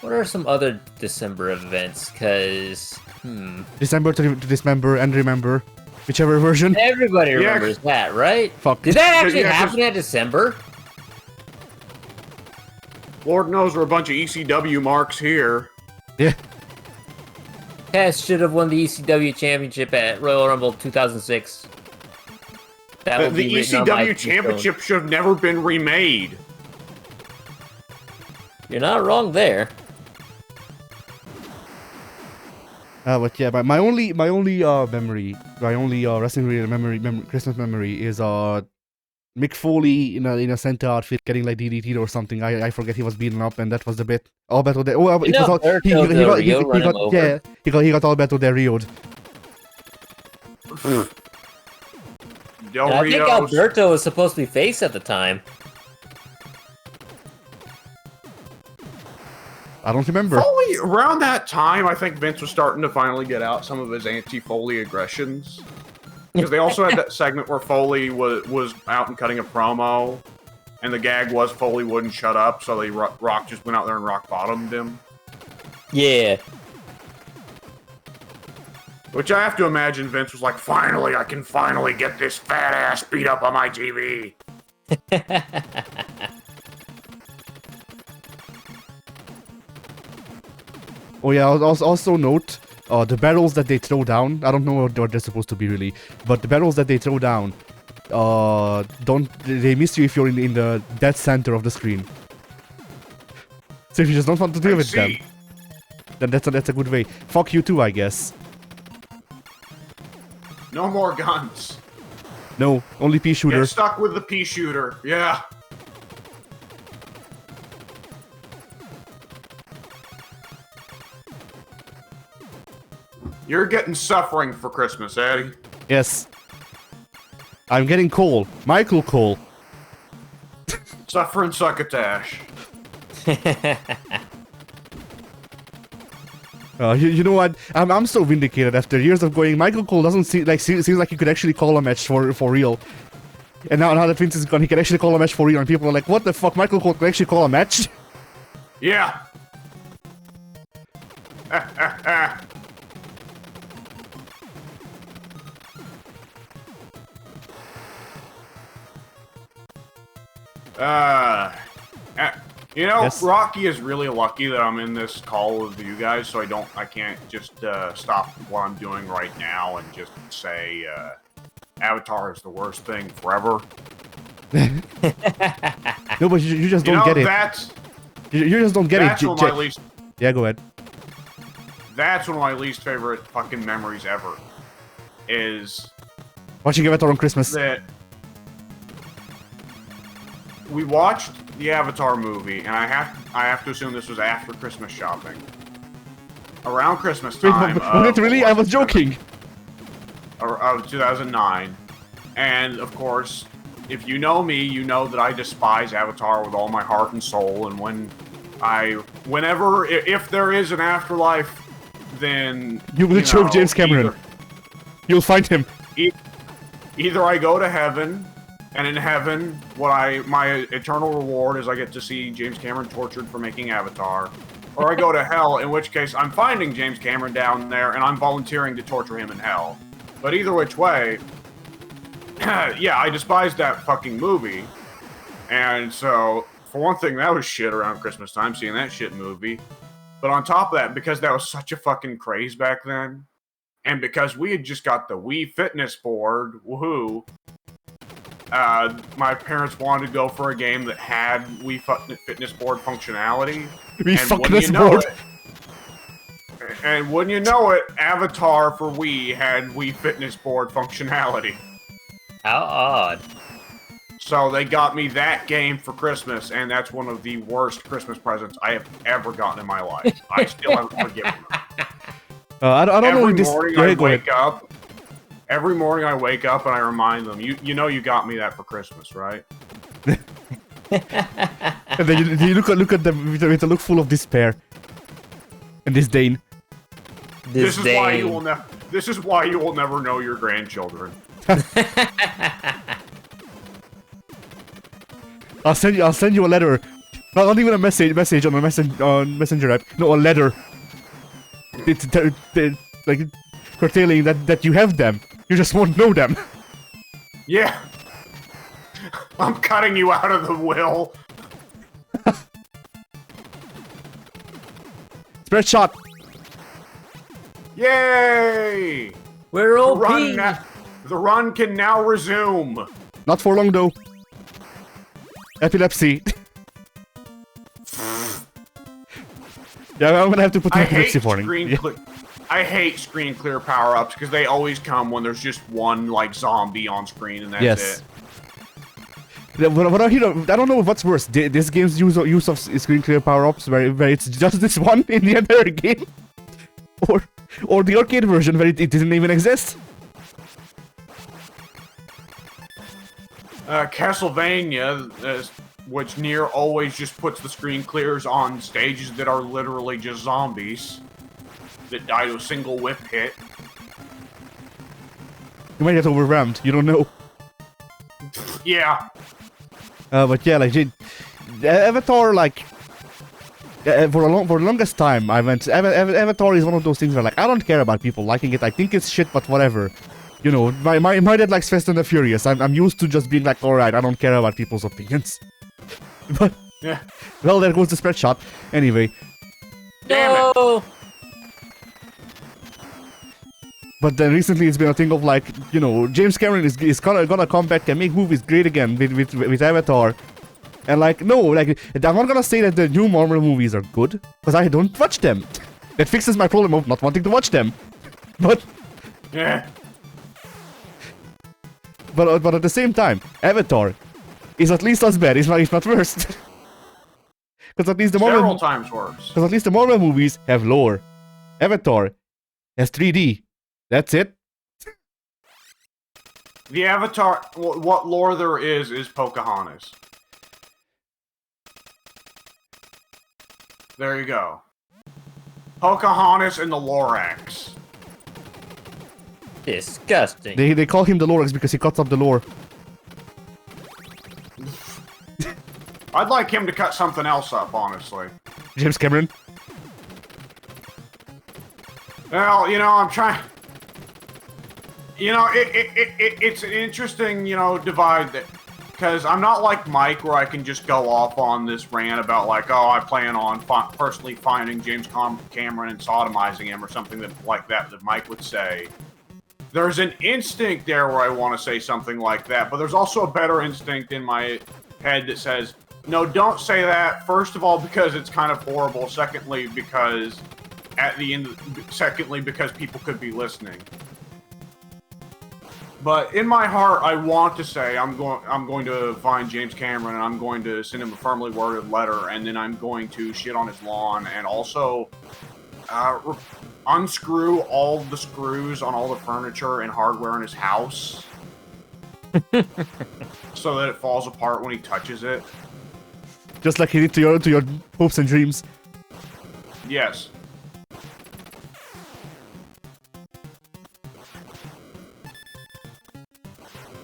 What are some other December events? Cause December to dismember and remember, whichever version. everybody remembers that, right? Fuck. Did that actually happen in December? Lord knows we're a bunch of ECW marks here. Yeah. Tess should have won the ECW championship at Royal Rumble 2006. The ECW championship should have never been remade. You're not wrong there. But yeah, my only memory, my only wrestling related Christmas memory is Mick Foley in a Santa outfit getting like DDT'd or something. I forget, he was beaten up, and that was the bit. Alberto Del You know, Alberto Del Rio run him over. yeah, he got Alberto Del Rio'd. Del And I think Rio's- Alberto was supposed to be face at the time. I don't remember. Foley, around that time, I think Vince was starting to finally get out some of his anti-Foley aggressions. Because they also had that segment where Foley was out and cutting a promo, and the gag was Foley wouldn't shut up, so they Rock just went out there and rock bottomed him. Yeah. Which I have to imagine Vince was like, finally, I can finally get this fat ass beat up on my TV. Oh yeah, also note the barrels that they throw down. I don't know what they're supposed to be really, but the barrels that they throw down, they miss you if you're in the dead center of the screen. So if you just don't want to deal with them, then that's a good way. Fuck you too, I guess. No more guns. No, only pea shooter. Get stuck with the pea shooter. Yeah. You're getting suffering for Christmas, Eddie. Yes. I'm getting Cole. Michael Cole. Suffering succotash. You know what? I'm so vindicated after years of going. Michael Cole doesn't seems like he could actually call a match for real. And now that Vince is gone, he can actually call a match for real. And people are like, "What the fuck? Michael Cole can actually call a match?" Yeah. You know, Yes. Rocky is really lucky that I'm in this call with you guys, so I can't just stop what I'm doing right now and just say Avatar is the worst thing forever. No, but you just don't get it. You just don't get that's it. one of my least. Yeah, go ahead. That's one of my least favorite fucking memories ever. Is Watching Avatar on Christmas. that we watched the Avatar movie, and I have to assume this was after Christmas shopping. Around Christmas time. Wait, really? I was joking. Of 2009. And, of course, if you know me, you know that I despise Avatar with all my heart and soul, and if there is an afterlife, then... You will choke James Cameron. You'll find him. Either I go to heaven, and in heaven, my eternal reward is I get to see James Cameron tortured for making Avatar, or I go to hell, in which case I'm finding James Cameron down there, and I'm volunteering to torture him in hell. But either which way, yeah, I despise that fucking movie, and so, for one thing, that was shit around Christmas time, seeing that shit movie. But on top of that, because that was such a fucking craze back then, and because we had just got the Wii Fitness board, woohoo, my parents wanted to go for a game that had Wii Fitness board functionality. And wouldn't you know it, Avatar for Wii had Wii Fitness board functionality. How odd. So they got me that game for Christmas, and that's one of the worst Christmas presents I have ever gotten in my life. I still haven't forgiven them. I don't know if this... Every morning I wake up and I remind them, you know you got me that for Christmas, right? And then you look at them with a look full of despair and disdain. This is why you will never know your grandchildren. I'll send you a letter. Not even a message on Messenger app. No, a letter. It's like curtailing that you have them. You just won't know them. Yeah. I'm cutting you out of the will. Spread shot. Yay! We're OP. The run can now resume. Not for long though. Epilepsy. Yeah, I'm gonna have to put an epilepsy warning. I hate screen clear power-ups because they always come when there's just one like zombie on screen and that's Yes. it. What I don't know what's worse. This game's use of screen clear power-ups where it's just this one in the entire game, or the arcade version where it didn't even exist. Castlevania, which Nier always just puts the screen clears on stages that are literally just zombies that die to a single whip hit. You might get overwhelmed. You don't know. Yeah. But yeah, like Avatar, like for the longest time, I went. Avatar is one of those things where like I don't care about people liking it. I think it's shit, but whatever. You know, my dad likes Fast and the Furious. I'm used to just being like, all right, I don't care about people's opinions. But Yeah. well, there goes the spread shot. Anyway. Damn it. No! But then recently it's been a thing of like, you know, James Cameron is gonna come back and make movies great again with Avatar. And like, no, like, I'm not gonna say that the new Marvel movies are good, because I don't watch them. That fixes my problem of not wanting to watch them. But Yeah. but at the same time, Avatar is at least as bad, if not worse. Because at least the Several times worse. Because at least the Marvel movies have lore. Avatar has 3D. That's it. The Avatar, what lore there is Pocahontas. There you go. Pocahontas and the Lorax. Disgusting. They call him the Lorax because he cuts up the lore. I'd like him to cut something else up, honestly. James Cameron. Well, you know, I'm trying... You know, it's an interesting, you know, divide that... Because I'm not like Mike, where I can just go off on this rant about, like, oh, I plan on personally finding James Cameron and sodomizing him or something like that Mike would say. There's an instinct there where I want to say something like that, but there's also a better instinct in my head that says, no, don't say that. First of all, because it's kind of horrible. Secondly, because at the end, because people could be listening. But in my heart, I want to say I'm going to find James Cameron and I'm going to send him a firmly worded letter, and then I'm going to shit on his lawn and also unscrew all the screws on all the furniture and hardware in his house so that it falls apart when he touches it. Just like he did to your hopes and dreams. Yes.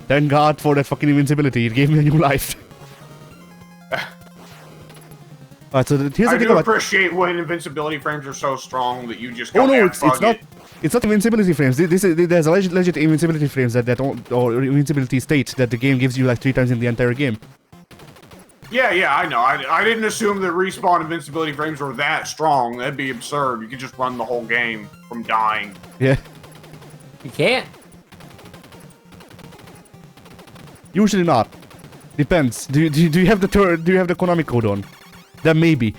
Thank God for that fucking invincibility. It gave me a new life. Alright, so here's the I thing do about... appreciate when invincibility frames are so strong that you just Oh go, no, "Eh, it's fuck not. it." It's not invincibility frames. There's a legit invincibility frames that don't, or invincibility state that the game gives you like 3 times in the entire game. Yeah, I know. I didn't assume that respawn invincibility frames were that strong. That'd be absurd. You could just run the whole game from dying. Yeah. You can't. Usually not. Depends. Do you have the Konami code on? Then maybe.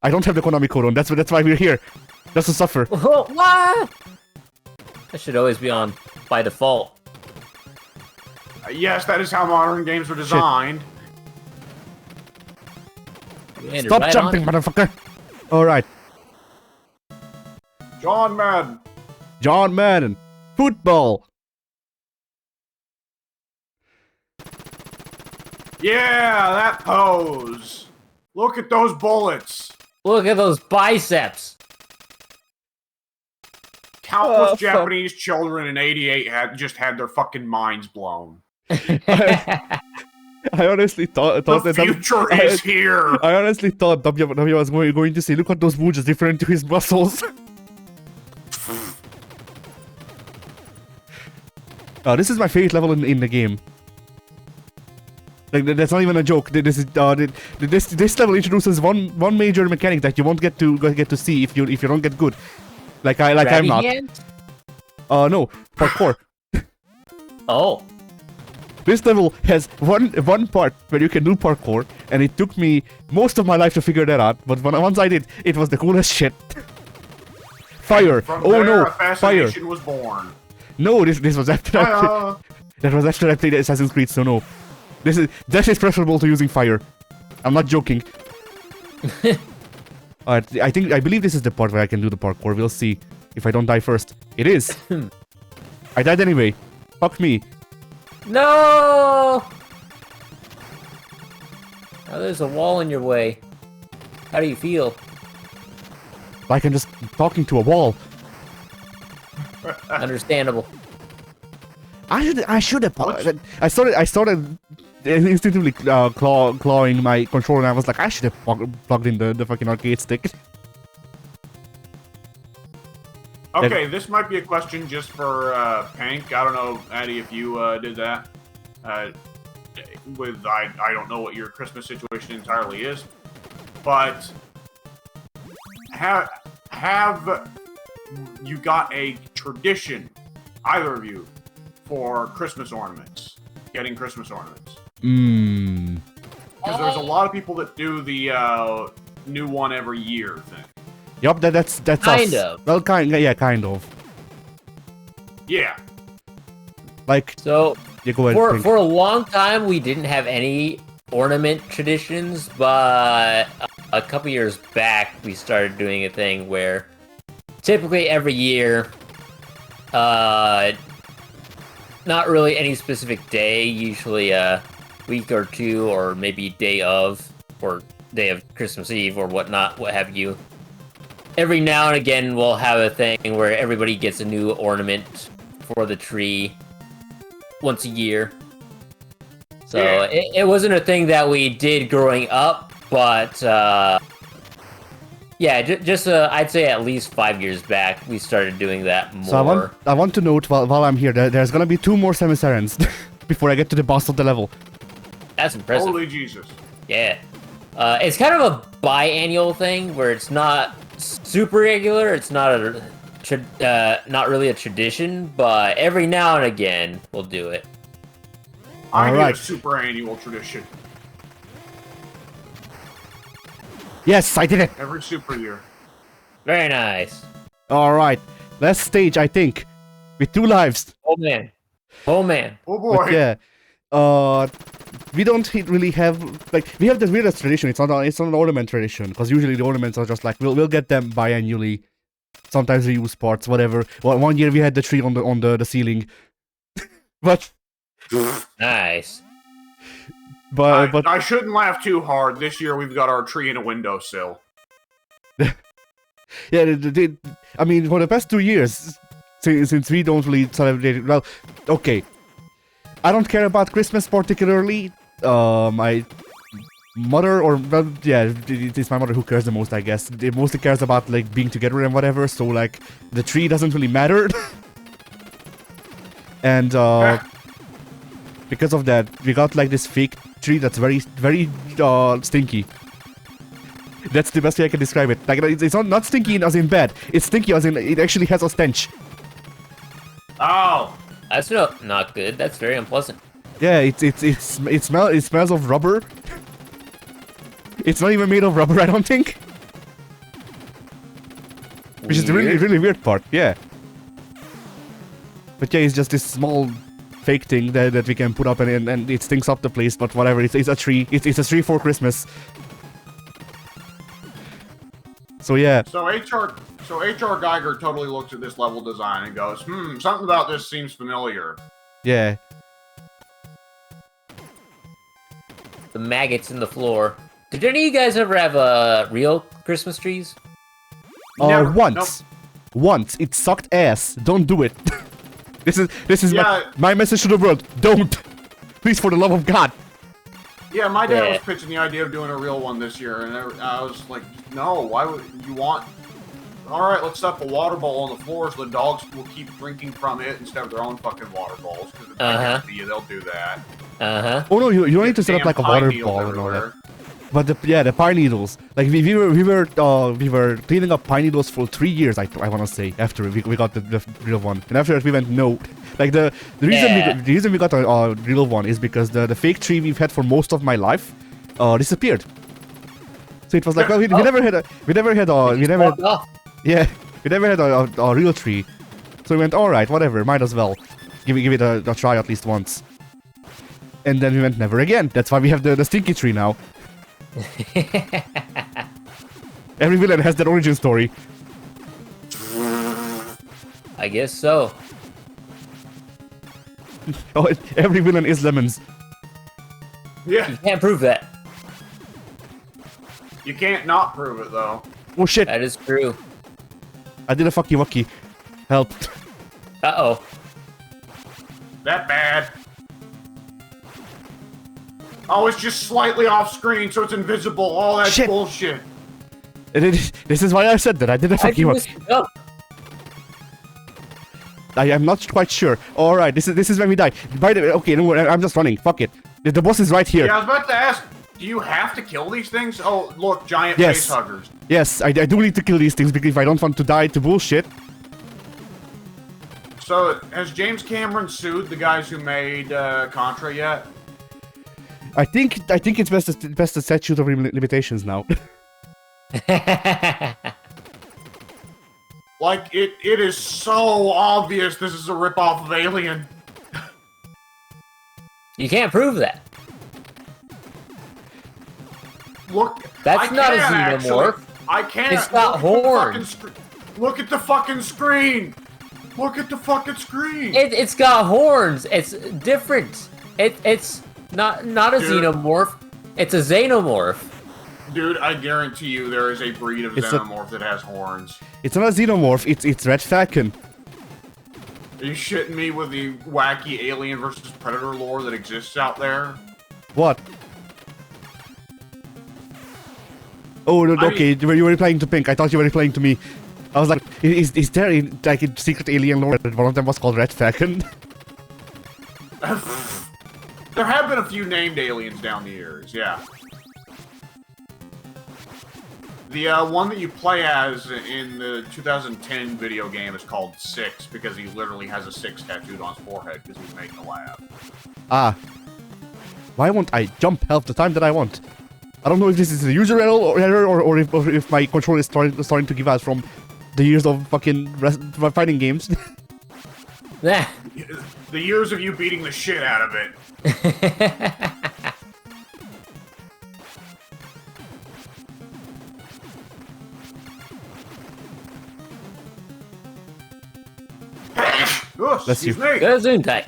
I don't have the Konami code on. That's why we're here. Just to suffer. What? That should always be on by default. Yes, that is how modern games are designed. You landed Stop right jumping, on it. motherfucker! Alright. John Madden. John Madden. Football. Yeah, that pose. Look at those bullets. Look at those biceps. Countless Oh, Japanese children in '88 had their fucking minds blown. I honestly thought The that future is here. I honestly thought W was going to say, look at those moves just different to his muscles. This is my favorite level in the game. Like that's not even a joke. This is this level introduces one major mechanic that you won't get to see if you don't get good. I'm Grabby not. hands? No, parkour. Oh. This level has one part where you can do parkour, and it took me most of my life to figure that out. But once I did, it was the coolest shit. fire! And from Oh there, no, a fire! fascination was born. No, this was after that was after I played Assassin's Creed, so no. That is preferable to using fire. I'm not joking. Alright, I believe this is the part where I can do the parkour. We'll see if I don't die first. It is. I died anyway. Fuck me. No! Oh, there's a wall in your way. How do you feel? Like I'm just talking to a wall. Understandable. I should have. I started instinctively clawing my controller, and I was like, I should have plugged in the fucking arcade stick. Okay, this might be a question just for Pank. I don't know, Addy, if you did that. I don't know what your Christmas situation entirely is, but have you got a tradition, either of you, for Christmas ornaments? Getting Christmas ornaments? Because there's a lot of people that do the new one every year thing. Yup, that's Kind us. of. Well, yeah, kind of. Yeah. Like, So, yeah, go ahead. for a long time, we didn't have any ornament traditions, but a couple years back, we started doing a thing where typically every year, not really any specific day, usually a week or two, or maybe day of, or day of Christmas Eve, or whatnot, what have you. Every now and again, we'll have a thing where everybody gets a new ornament for the tree once a year. So Yeah. it wasn't a thing that we did growing up, but yeah, just I'd say at least 5 years back, we started doing that more. So I want to note while I'm here, there's gonna be 2 more semisirens before I get to the boss of the level. That's impressive. Holy Jesus. Yeah. It's kind of a biannual thing where it's not super regular. It's not not really a tradition, but every now and again we'll do it. I need Alright. a super annual tradition. Yes, I did it. Every super year. Very nice. All right, last stage, I think, with 2 lives. Oh man. Oh man. Oh boy. But yeah, we don't really have we have the weirdest tradition. It's not an ornament tradition, because usually the ornaments are just like we'll get them biannually. Sometimes we use parts, whatever. One year we had the tree on the ceiling, but Nice. but I shouldn't laugh too hard. This year we've got our tree in a windowsill. yeah, I mean, for the past 2 years, since we don't really celebrate it, well, okay, I don't care about Christmas particularly. My mother, or well, yeah, it's my mother who cares the most, I guess. It mostly cares about like being together and whatever. So like the tree doesn't really matter. And because of that, we got like this fake tree that's very stinky. That's the best way I can describe it. Like it's not stinky as in bad. It's stinky as in it actually has a stench. Oh. That's not good. That's very unpleasant. Yeah, it smells of rubber. It's not even made of rubber, I don't think. Which is the really weird part, yeah. But yeah, it's just this small fake thing that we can put up and it stinks up the place, but whatever, it's a tree. It's a tree for Christmas. So yeah. So HR Geiger totally looks at this level design and goes, something about this seems familiar. Yeah. The maggots in the floor. Did any of you guys ever have real Christmas trees? Never. Once. Nope. Once. It sucked ass. Don't do it. This is Yeah. my message to the world. Don't. Please, for the love of God. Yeah, my dad Yeah. was pitching the idea of doing a real one this year, and I was like, no, why would you want... Alright, let's set up a water bowl on the floor so the dogs will keep drinking from it instead of their own fucking water bowls, because I guarantee you they'll do that. Uh-huh. Oh no, you don't need to set up Damn like a pine water needles ball and all that. everywhere. But the pine needles, like we were cleaning up pine needles for 3 years. I want to say after we got the real one, and after that we went no. Like the reason we got a real one is because the fake tree we've had for most of my life disappeared. So it was like, well, we never had Walked off. yeah, We never had a real tree. So we went, alright, whatever, might as well. Give it a try at least once. And then we went, never again. That's why we have the stinky tree now. Every villain has their origin story. I guess so. Oh, every villain is lemons. Yeah. You can't prove that. You can't not prove it, though. Oh shit, That is true. I did a fucky wucky. Help. Uh-oh. That bad. Oh, it's just slightly off screen, so it's invisible. Oh, that's Shit. bullshit. This is why I said that. I did a How'd fucky you wucky. miss the jump? I am not quite sure. Alright, this is when we die. By the way, okay, no, I'm just running. Fuck it. The boss is right here. Yeah, I was about to ask, do you have to kill these things? Oh, look, giant Yes. face huggers. Yes, I do need to kill these things because if I don't want to die to bullshit. So, has James Cameron sued the guys who made Contra yet? I think it's best to statute of limitations now. Like, it is so obvious this is a ripoff of Alien. You can't prove that. Look, That's I not a can, xenomorph. actually. I can't. It's got Look at the horns. fucking look at the fucking screen. Look at the fucking screen. It's got horns. It's different. It's not a Dude. xenomorph. It's a xenomorph. Dude, I guarantee you there is a breed of It's a- xenomorph that has horns. It's not a xenomorph, it's Red Falcon. Are you shitting me with the wacky Alien versus Predator lore that exists out there? What? Oh, no, I okay, you were replying to Pink. I thought you were replying to me. I was like, is there like a secret alien lore that one of them was called Red Falcon? There have been a few named aliens down the years, yeah. The one that you play as in the 2010 video game is called Six because he literally has a 6 tattooed on his forehead because he's made in the lab. Ah. Why won't I jump half the time that I want? I don't know if this is a user error or if my controller is starting to give out from the years of fucking fighting games. Nah. The years of you beating the shit out of it. Oh, Bless you. excuse me. Gesundheit.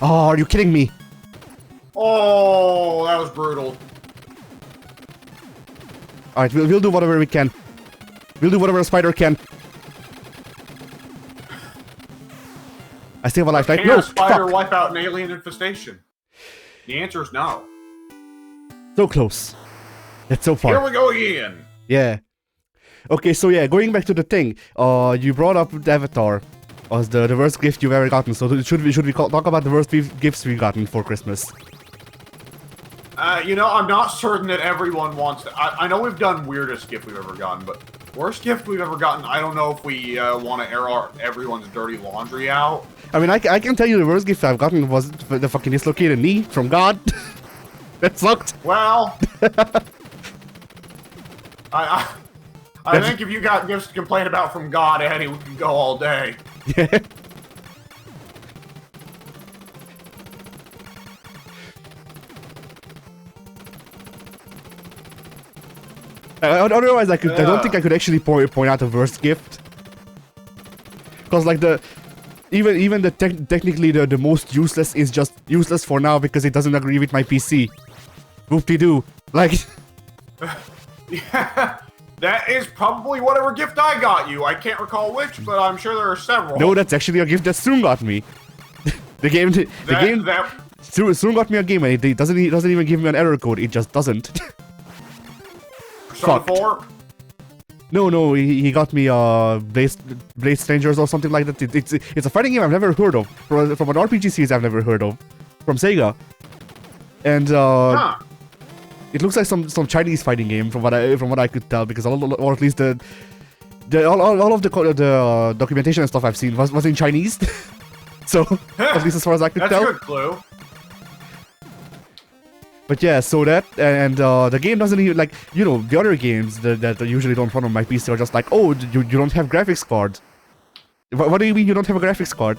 Oh, are you kidding me? Oh, that was brutal. Alright, we'll do whatever we can. We'll do whatever a spider can. I still have a life. Like, Can no, a spider fuck. wipe out an alien infestation? The answer is no. So close. It's so far. Here we go again. Yeah. Okay, so yeah, going back to the thing. You brought up the Avatar as the worst gift you've ever gotten. So should we talk about the worst gifts we've gotten for Christmas? You know, I'm not certain that everyone wants to. I know we've done weirdest gift we've ever gotten, but worst gift we've ever gotten, I don't know if we want to air everyone's dirty laundry out. I mean, I can tell you the worst gift I've gotten was the fucking dislocated knee from God. That sucked. Well, I think if you got gifts to complain about from God, Eddie, we could go all day. Yeah. Otherwise, I don't think I could actually point out a worst gift. Because like even technically the most useless is just useless for now because it doesn't agree with my PC. Whoop-de-doo. Like. Yeah, that is probably whatever gift I got you. I can't recall which, but I'm sure there are several. No, that's actually a gift that Soon got me. The game Soon got me a game and it doesn't even give me an error code. It just doesn't. Persona 4? No, he got me Blade Strangers or something like that. It's a fighting game I've never heard of from an RPG series I've never heard of from Sega, and it looks like some Chinese fighting game from what I could tell because or at least all of the documentation and stuff I've seen was in Chinese. So at least as far as I could That's tell. a good clue. But yeah, so that, and the game doesn't even, like, you know, the other games that usually don't run on my PC are just like, oh, you don't have graphics card. What do you mean you don't have a graphics card?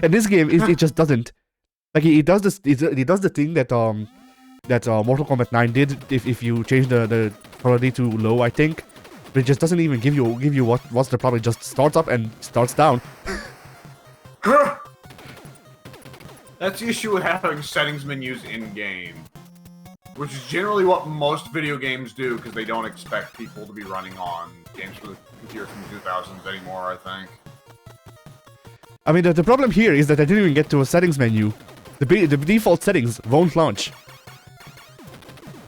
And this game, it just doesn't. Like, it does this, it does the thing that Mortal Kombat 9 did if you change the quality to low, I think. But it just doesn't even give you what's the problem. It just starts up and starts down. That's the issue with having settings menus in-game. Which is generally what most video games do, because they don't expect people to be running on games for the computer from the 2000s anymore, I think. I mean, the problem here is that I didn't even get to a settings menu. The default settings won't launch.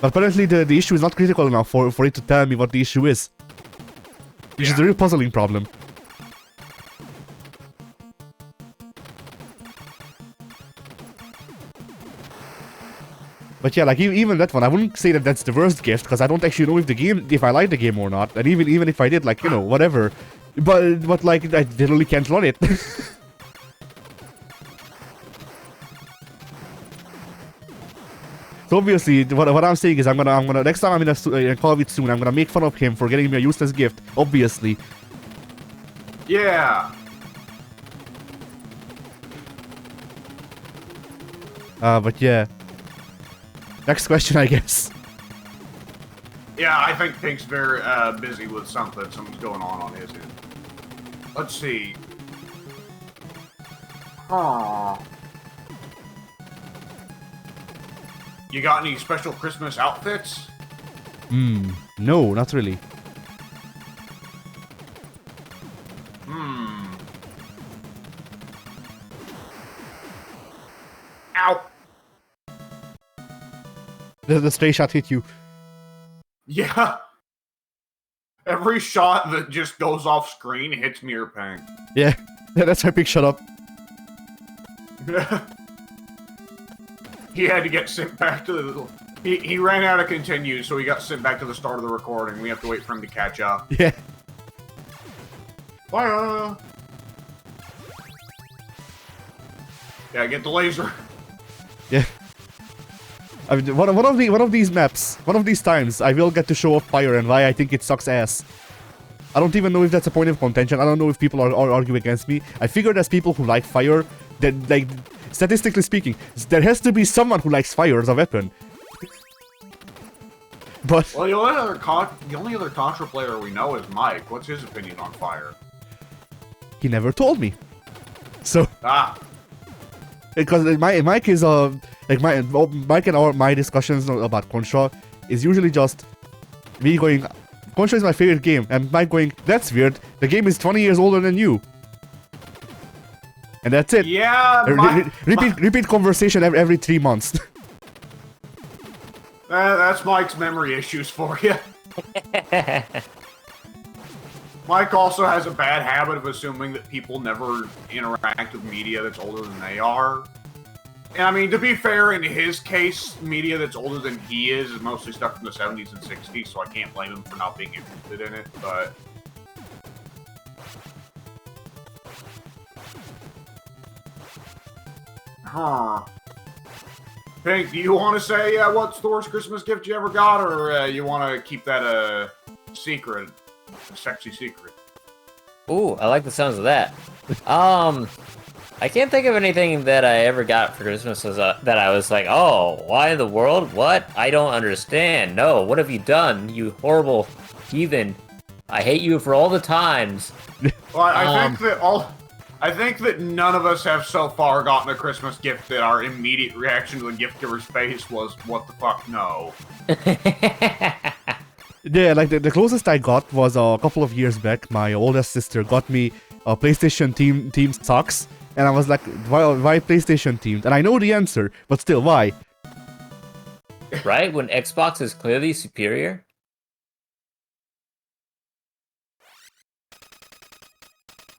But apparently the issue is not critical enough for it to tell me what the issue is. Which is a real puzzling problem. But yeah, like even that one, I wouldn't say that that's the worst gift, because I don't actually know if I like the game or not. And even if I did, like, you know, whatever. But like, I literally can't run it. So obviously, what I'm saying is I'm gonna next time I'm in a Call of It soon, I'm gonna make fun of him for getting me a useless gift. Obviously. Yeah. But yeah. Next question, I guess. Yeah, I think Pink's very busy with something. Something's going on his end. Let's see. Aww. You got any special Christmas outfits? No, not really. Ow! The stray shot hit you. Yeah. Every shot that just goes off screen hits me or Pink. Yeah, that's why Pink shut up. He had to get sent back to the... He ran out of continues, so he got sent back to the start of the recording. We have to wait for him to catch up. Yeah. Fire! Yeah, get the laser. Yeah. I mean, one of these maps, one of these times, I will get to show off fire and why I think it sucks ass. I don't even know if that's a point of contention. I don't know if people are arguing against me. I figured as people who like fire, that, like, statistically speaking, there has to be someone who likes fire as a weapon. But well, the only other Contra player we know is Mike. What's his opinion on fire? he never told me. So because Mike is like Mike and my discussions about Contra is usually just me going, Contra is my favorite game, and Mike going, that's weird, the game is 20 years older than you. And that's it. Yeah, repeat conversation every 3 months. That's Mike's memory issues for you. Mike also has a bad habit of assuming that people never interact with media that's older than they are. And I mean, to be fair, in his case, media that's older than he is mostly stuff from the 70s and 60s, so I can't blame him for not being interested in it, but... Huh. Pink, do you want to say what's the worst Christmas gift you ever got, or you want to keep that a secret? A sexy secret. Ooh, I like the sounds of that. I can't think of anything that I ever got for Christmas that I was like, oh, why in the world? What? I don't understand. No, what have you done, you horrible heathen? I hate you for all the times. Well, I think that none of us have so far gotten a Christmas gift that our immediate reaction to the gift giver's face was, what the fuck, no. Yeah, like the closest I got was a couple of years back. My oldest sister got me a PlayStation themed socks, and I was like, why PlayStation themed? And I know the answer, but still, why? Right? When Xbox is clearly superior?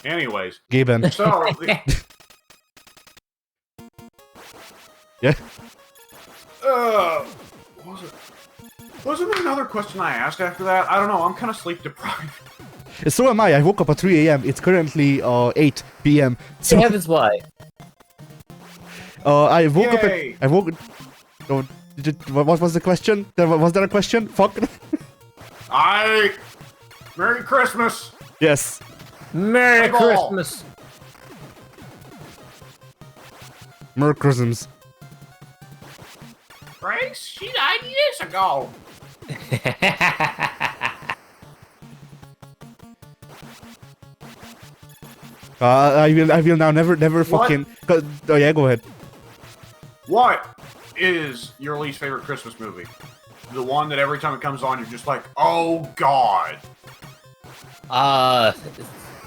Anyways. Gaben. So... Yeah. Wasn't there another question I asked after that? I don't know, I'm kind of sleep deprived. So am I. I woke up at 3 AM. It's currently 8 PM. So Heavens, why? I woke Yay. up at... Oh, What was the question? Was there a question? Fuck. Merry Christmas. Yes. Merry Play ball. Christmas. Merry Christmas. Grace, she died years ago. I will now never fucking. Oh yeah, go ahead. What is your least favorite Christmas movie? The one that every time it comes on, you're just like, oh god.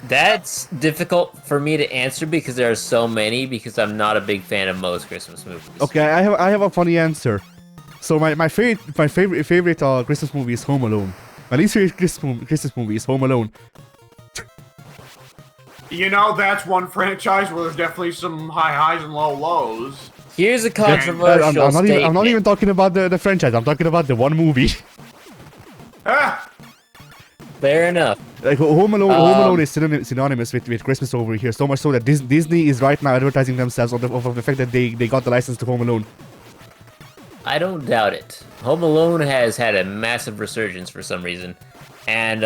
That's difficult for me to answer because there are so many. Because I'm not a big fan of most Christmas movies. Okay, I have a funny answer. So my favorite Christmas movie is Home Alone. My least favorite Christmas movie is Home Alone. You know, that's one franchise where there's definitely some high highs and low lows. Here's a controversial statement. I'm not even talking about the franchise. I'm talking about the one movie. Ah! Fair enough. Like Home Alone is synonymous with Christmas over here. So much so that Disney is right now advertising themselves of the fact that they got the license to Home Alone. I don't doubt it. Home Alone has had a massive resurgence for some reason, and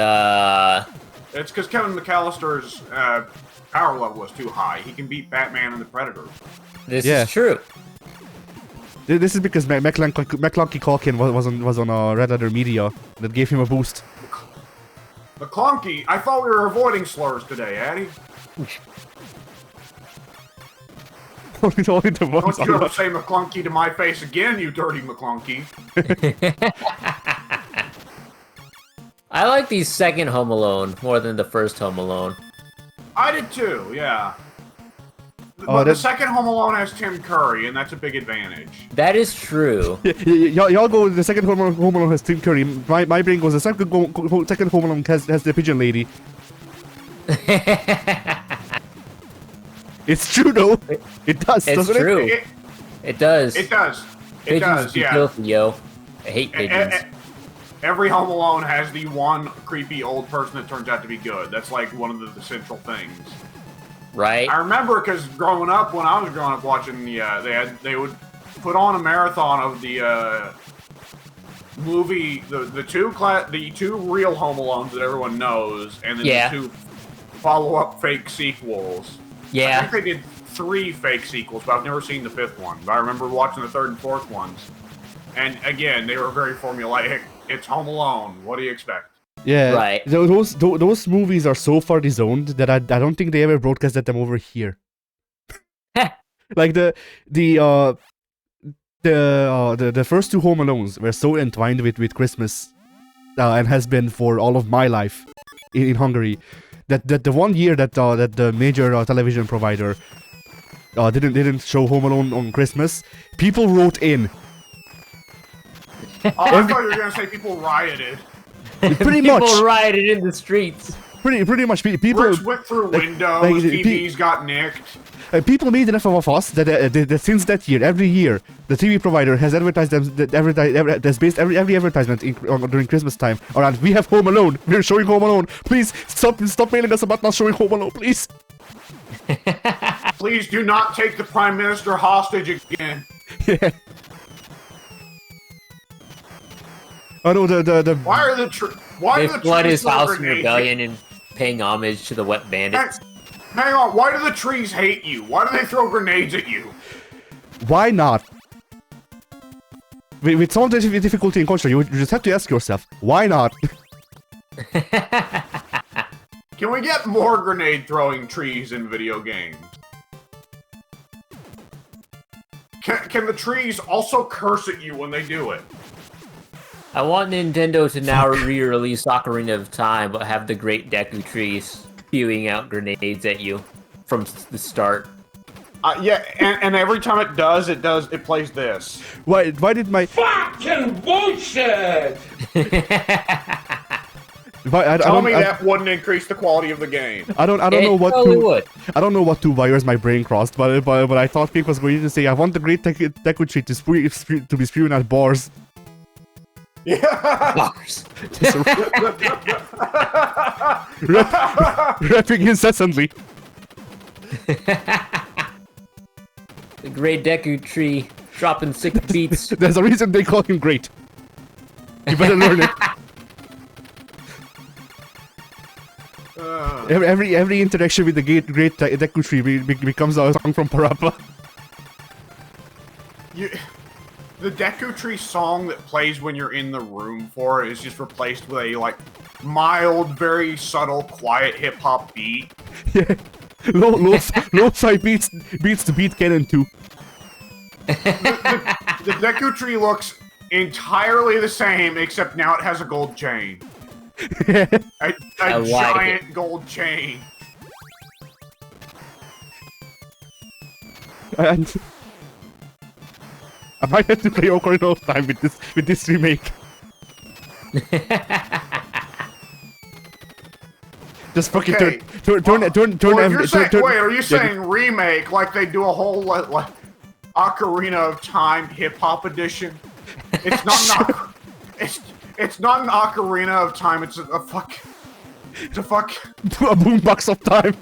It's because Kevin McAllister's power level was too high. He can beat Batman and the Predator. this is true. This is because McClunky Culkin was on Red Letter Media that gave him a boost. McClunky, I thought we were avoiding slurs today, Addy. Only the ones Don't you ever say McClunky to my face again, you dirty McClunky. I like the second Home Alone more than the first Home Alone. I did too, yeah. Oh, But the that's- second Home Alone has Tim Curry, and that's a big advantage. That is true. Y'all go with the second Home Alone has Tim Curry. My brain goes the second Home Alone has the pigeon lady. It's true though. It does. It's doesn't true. It? It does. It does. It Pigeons does, be yeah. filthy, yo. I hate pigeons. Every Home Alone has the one creepy old person that turns out to be good. That's like one of the central things. Right? I remember because growing up, when I was growing up watching they would put on a marathon of the movie, the two real Home Alones that everyone knows, and then Yeah. the two follow-up fake sequels. I Yeah. think they did 3 fake sequels, but I've never seen the 5th one. But I remember watching the 3rd and 4th ones, and again, they were very formulaic. It's Home Alone. What do you expect? Yeah. Right. Those movies are so far disowned that I don't think they ever broadcasted them over here. Like the first 2 Home Alones were so entwined with Christmas, and has been for all of my life in Hungary. That the one year that the major television provider didn't show Home Alone on Christmas, people wrote in. Oh, I thought you were gonna say people rioted. Pretty People much. rioted in the streets. Pretty much. People Bricks went through windows. TVs got nicked. People made enough of a fuss that since that year, every year, the TV provider has advertised them. That's based every advertisement during Christmas time around. We have Home Alone. We're showing Home Alone. Please stop mailing us about not showing Home Alone, please. Please do not take the Prime Minister hostage again. Yeah. Oh no, the Why are the They flood trees his throw house in grenades? rebellion and paying homage to the wet bandits. Hang on, why do the trees hate you? Why do they throw grenades at you? why not? With some difficulty in Contra, you just have to ask yourself, why not? Can we get more grenade throwing trees in video games? Can the trees also curse at you when they do it? I want Nintendo to now re-release Ocarina of Time, but have the Great Deku trees spewing out grenades at you from the start. Yeah, and every time it plays this. Why did my Fucking bullshit! Tell me that wouldn't increase the quality of the game. I don't It know what totally would. I don't know what 2 wires my brain crossed, but I thought Pink was going to say I want the Great Deku tree to be spewing at bars. Yeah. Bars. Rapping incessantly. The Great Deku tree dropping sick beats. There's a reason they call him great. You better learn it. Every interaction with the great Deku tree becomes a song from Parappa. The Deku Tree song that plays when you're in the room for it is just replaced with a, like, mild, very subtle, quiet hip-hop beat. Yeah. Lo-fi beats the beat cannon too. The Deku Tree looks entirely the same, except now it has a gold chain. A giant gold chain. And I might have to play Ocarina of Time with this remake. Just fucking Okay. turn Wait, are you saying remake like they do a whole like Ocarina of Time hip hop edition? It's not it's not an Ocarina of Time. It's a fuck. It's a fuck. a boombox of time.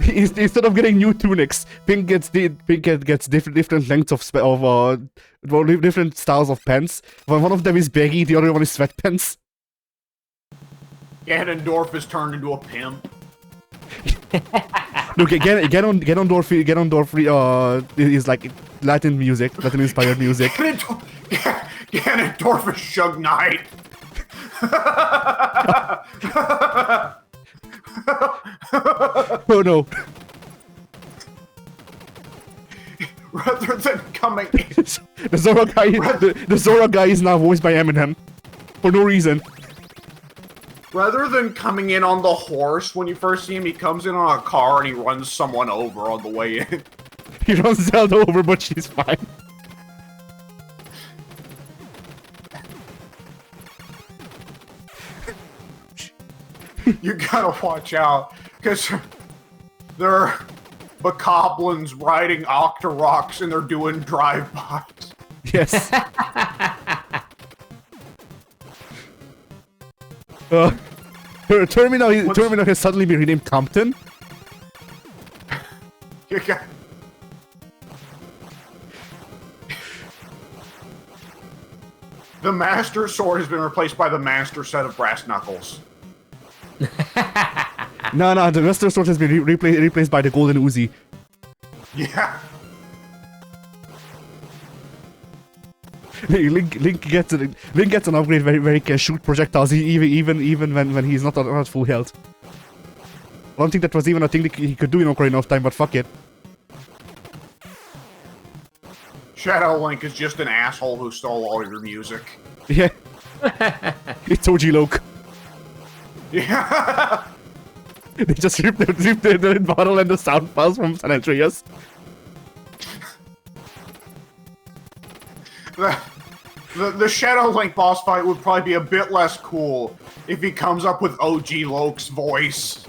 Instead of getting new tunics, Pink gets different lengths of different styles of pants. One of them is baggy, the other one is sweatpants. Ganondorf is turned into a pimp. Look, Ganondorf is like Latin music, Latin inspired music. Ganondorf is Shug Knight. Oh no. Rather than coming in. The Zora guy is now voiced by Eminem. For no reason. Rather than coming in on the horse when you first see him, he comes in on a car and he runs someone over on the way in. He runs Zelda over, but she's fine. You gotta watch out, because there are bokoblins riding Octoroks and they're doing drive-bys. Yes. Terminal has suddenly been renamed Compton. You got... The Master Sword has been replaced by the Master Set of Brass Knuckles. No, the Master Sword has been replaced by the Golden Uzi. Yeah. Link gets an upgrade very can shoot projectiles even when he's not at full health. I don't think that was even a thing that he could do in Ocarina of Time, but fuck it. Shadow Link is just an asshole who stole all your music. Yeah. It's OG Loke. Yeah. They just ripped the bottle and the sound files from San Andreas. The Shadow Link boss fight would probably be a bit less cool if he comes up with OG Loke's voice.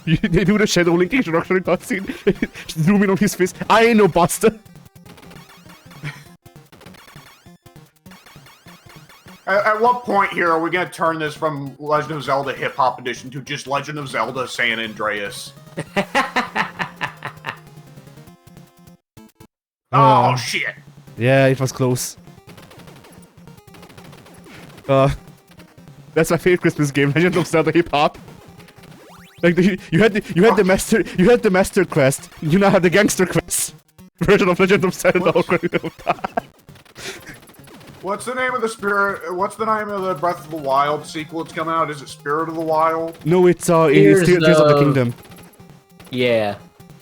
They do the Shadow Link introductory cutscene. Zoom in on his face. I ain't no buster. At what point here are we going to turn this from Legend of Zelda Hip Hop Edition to just Legend of Zelda San Andreas? Oh, shit. Yeah, it was close. That's my favorite Christmas game, Legend of Zelda Hip Hop. Like you had the master quest. You now have the gangster quest version of Legend of Zelda. What's the name of the Spirit? What's the name of the Breath of the Wild sequel that's coming out? Is it Spirit of the Wild? No, it's Tears of the Kingdom. Yeah.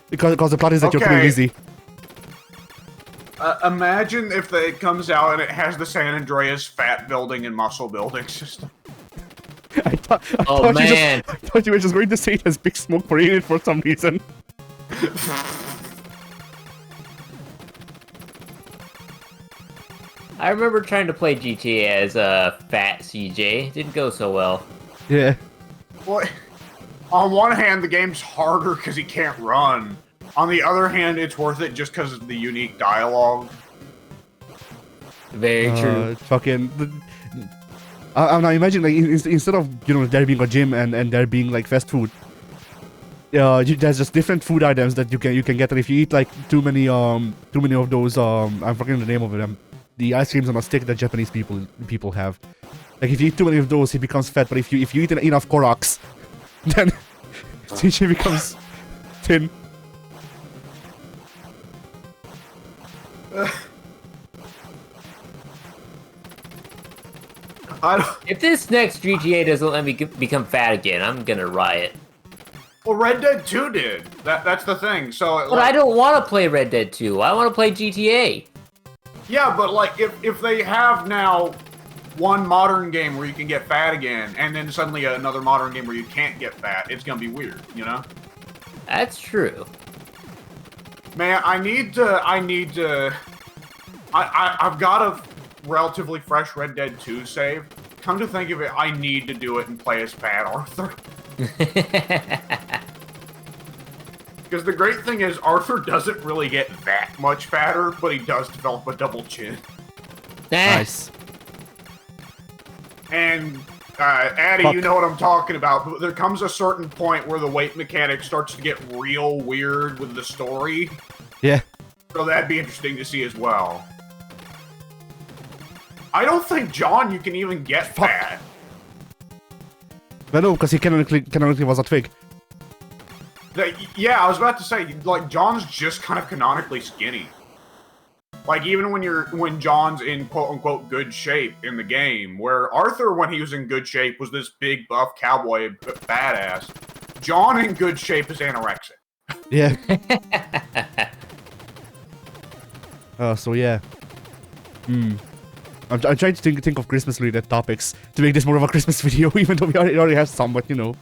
Because the plot is that you're pretty busy. Imagine if it comes out and it has the San Andreas fat building and muscle building system. I thought you were just going to say it has Big Smoke for in it for some reason. I remember trying to play GTA as a fat CJ. It didn't go so well. Yeah. Well, on one hand, the game's harder because he can't run. On the other hand, it's worth it just because of the unique dialogue. Very true. Fucking. I'm now imagining like instead of there being a gym and there being like fast food. There's just different food items that you can get, and if you eat like too many of those I'm forgetting the name of them, the ice creams on a stick that Japanese people have. Like if you eat too many of those, he becomes fat. But if you eat enough Koroks, then he becomes thin. If this next GTA doesn't let me become fat again, I'm gonna riot. Well, Red Dead 2 did. That's the thing. So, But I don't want to play Red Dead 2. I want to play GTA. yeah, but like if they have now one modern game where you can get fat again, and then suddenly another modern game where you can't get fat, it's gonna be weird, you know? That's true. Man, I've got a relatively fresh Red Dead 2 save. Come to think of it, I need to do it and play as Fat Arthur. Because the great thing is, Arthur doesn't really get that much fatter, but he does develop a double chin. Nice. And, Addy, you know what I'm talking about, but there comes a certain point where the weight mechanic starts to get real weird with the story. Yeah. So that'd be interesting to see as well. I don't think John, you can even get fat. But no, because he canonically was a twig. Yeah, I was about to say, like, John's just kind of canonically skinny. Like, even when John's in quote-unquote good shape in the game, where Arthur, when he was in good shape, was this big, buff cowboy badass. John in good shape is anorexic. Yeah. So yeah. I'm trying to think of Christmas-related topics to make this more of a Christmas video, even though we already have some, but you know.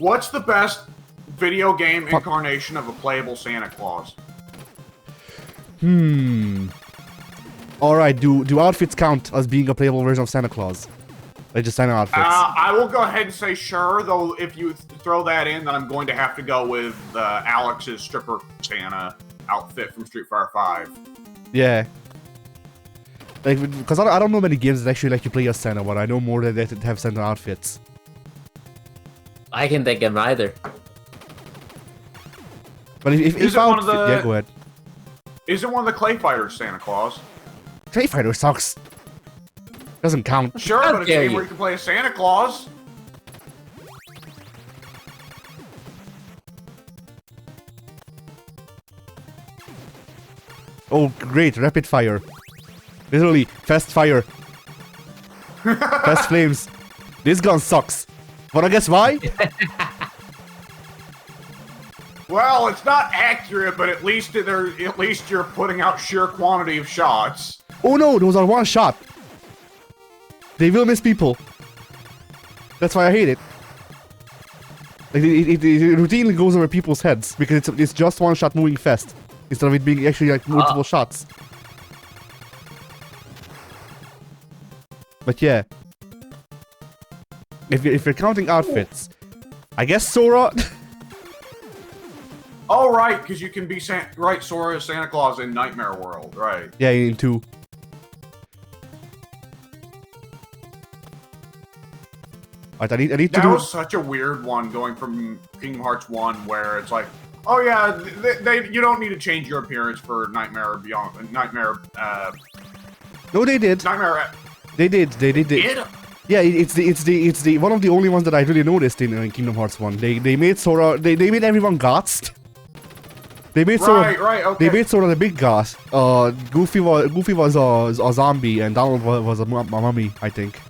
What's the best video game incarnation of a playable Santa Claus? Alright, do outfits count as being a playable version of Santa Claus? Like just Santa outfits? I will go ahead and say sure, though if you throw that in, then I'm going to have to go with Alex's stripper Santa outfit from Street Fighter 5. Yeah. Like, because I don't know many games that actually let you play as Santa, but I know more that have Santa outfits. I can think of neither. But if yeah, go ahead. Isn't one of the Clay Fighters Santa Claus? Clay Fighter sucks. Doesn't count. Sure, How but it's a dare game you. where you can play as Santa Claus. Oh, great, rapid fire. Literally, fast fire. Fast flames. This gun sucks. Wanna guess why? Well, it's not accurate, but at least you're putting out sheer quantity of shots. Oh no, those are one shot. They will miss people. That's why I hate it. Like, it routinely goes over people's heads because it's just one shot moving fast instead of it being actually like multiple shots. But yeah, if you're counting outfits, I guess Sora. Oh right, because you can be Sora is Santa Claus in Nightmare World, right? Yeah, in 2. Alright, I need to That do. was such a weird one, going from Kingdom Hearts 1, where it's like, oh yeah, you don't need to change your appearance for Nightmare Beyond Nightmare. No, they did. Nightmare. They did. Did? Yeah, it's the one of the only ones that I really noticed in Kingdom Hearts 1. They made Sora. They made everyone goths. They made Sora. Right. Okay. They made Sora the big goth. Goofy was a zombie, and Donald was a mummy, I think.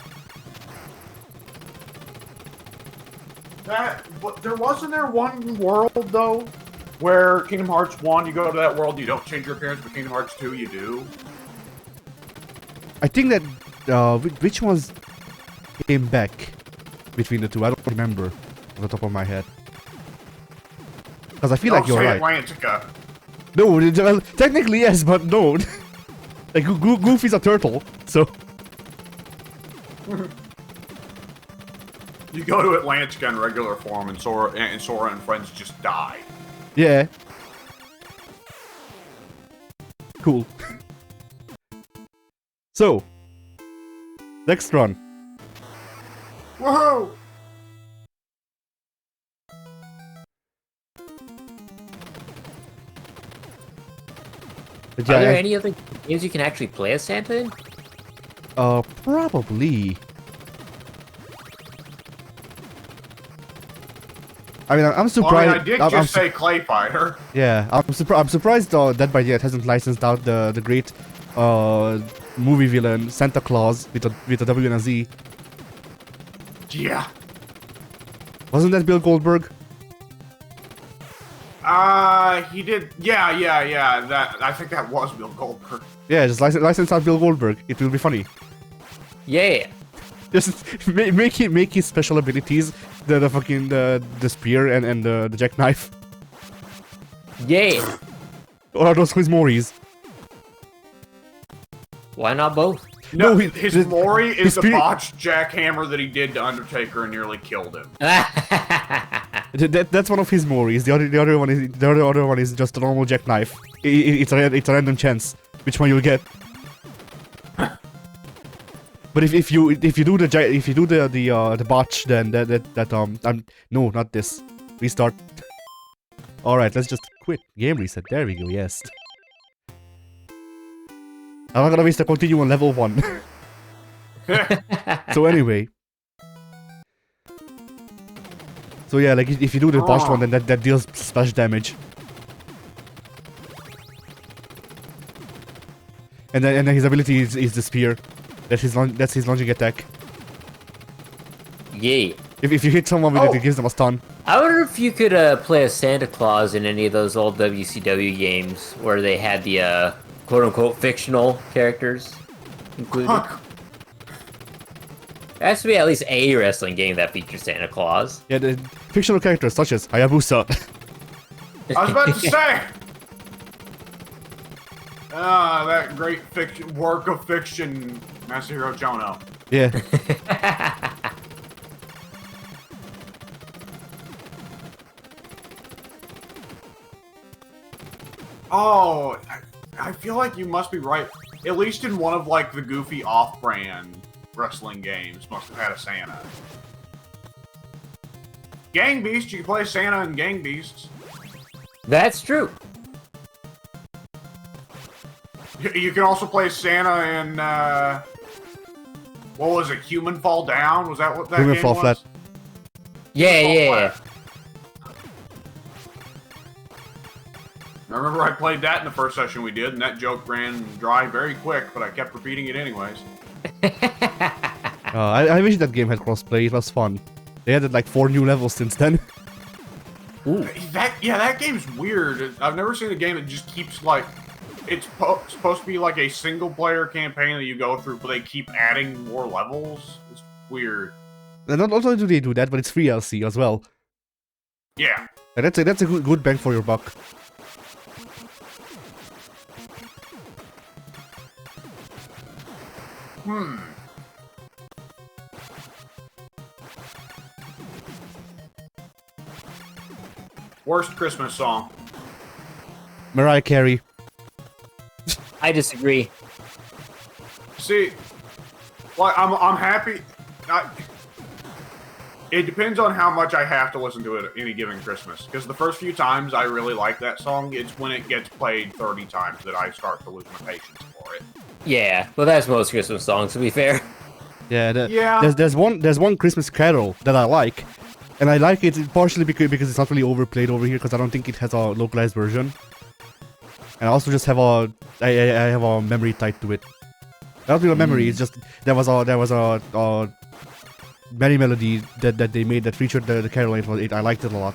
But there wasn't there one world though, where Kingdom Hearts 1, you go to that world, you don't change your appearance, but Kingdom Hearts 2, you do. I think that which ones came back between the two. I don't remember off the top of my head. Because I feel like you're right. Atlantica. No, well, technically yes, but no. Like Goofy's a turtle, so. You go to Atlantica in regular form, and Sora and friends just die. Yeah. Cool. So, next run. Woohoo! But Are there yeah, any other games you can actually play as Santa in? probably. I mean, I'm surprised. Well, I mean, I did I'm just say Clay Fighter. Yeah, I'm surprised Dead by Daylight hasn't licensed out the great movie villain Santa Claus with a W and a Z. Yeah. Wasn't that Bill Goldberg? He did. Yeah. That I think that was Bill Goldberg. Yeah, just license out Bill Goldberg. It will be funny. Yeah. Just make his special abilities the fucking the spear and the jackknife. Yeah. Or are those his Moris? Why not both? No, No, his the- Mori his is the spirit- botched jackhammer that he did to Undertaker and nearly killed him. That's one of his Moris. The other one is just a normal jackknife. It's a random chance which one you'll get. But if you do the botch, then no, not this. Restart. All right, let's just quit. Game reset. There we go. Yes. I'm not gonna waste a continue on level 1. So anyway. So yeah, like if you do the botched one, then that deals splash damage. And then his ability is the spear. That's his launching attack. Yeah. If you hit someone with it, it gives them a stun. I wonder if you could play as Santa Claus in any of those old WCW games where they had the quote-unquote fictional characters included. There has to be at least a wrestling game that features Santa Claus. Yeah, the fictional characters such as Hayabusa. I was about to say. That great work of fiction, Masahiro Chono. Yeah. Oh, I feel like you must be right. At least in one of like the goofy off-brand wrestling games, must have had a Santa. Gang Beast, you can play Santa in Gang Beasts. That's true. You can also play Santa in what was it? Human Fall Down? Was that what that Human game Fall was? Flat. Yeah, Fall yeah. Flat. I remember I played that in the first session we did, and that joke ran dry very quick, but I kept repeating it anyways. I wish that game had crossplay. It was fun. They added like 4 new levels since then. Ooh. That game's weird. I've never seen a game that just keeps like it's supposed to be like a single player campaign that you go through, but they keep adding more levels. It's weird. And not only do they do that, but it's free LC as well. Yeah. And that's a good bang for your buck. Worst Christmas song. Mariah Carey. I disagree. See, like I'm happy. It depends on how much I have to listen to it any given Christmas. Because the first few times I really like that song, it's when it gets played 30 times that I start to lose my patience for it. Yeah, well, that's most Christmas songs, to be fair. Yeah, Yeah. There's one Christmas Carol that I like, and I like it partially because it's not really overplayed over here because I don't think it has a localized version. And I also just have I have a memory tied to it. Not really a memory. It's just there was a Merry melody that they made that featured the carol. I liked it a lot.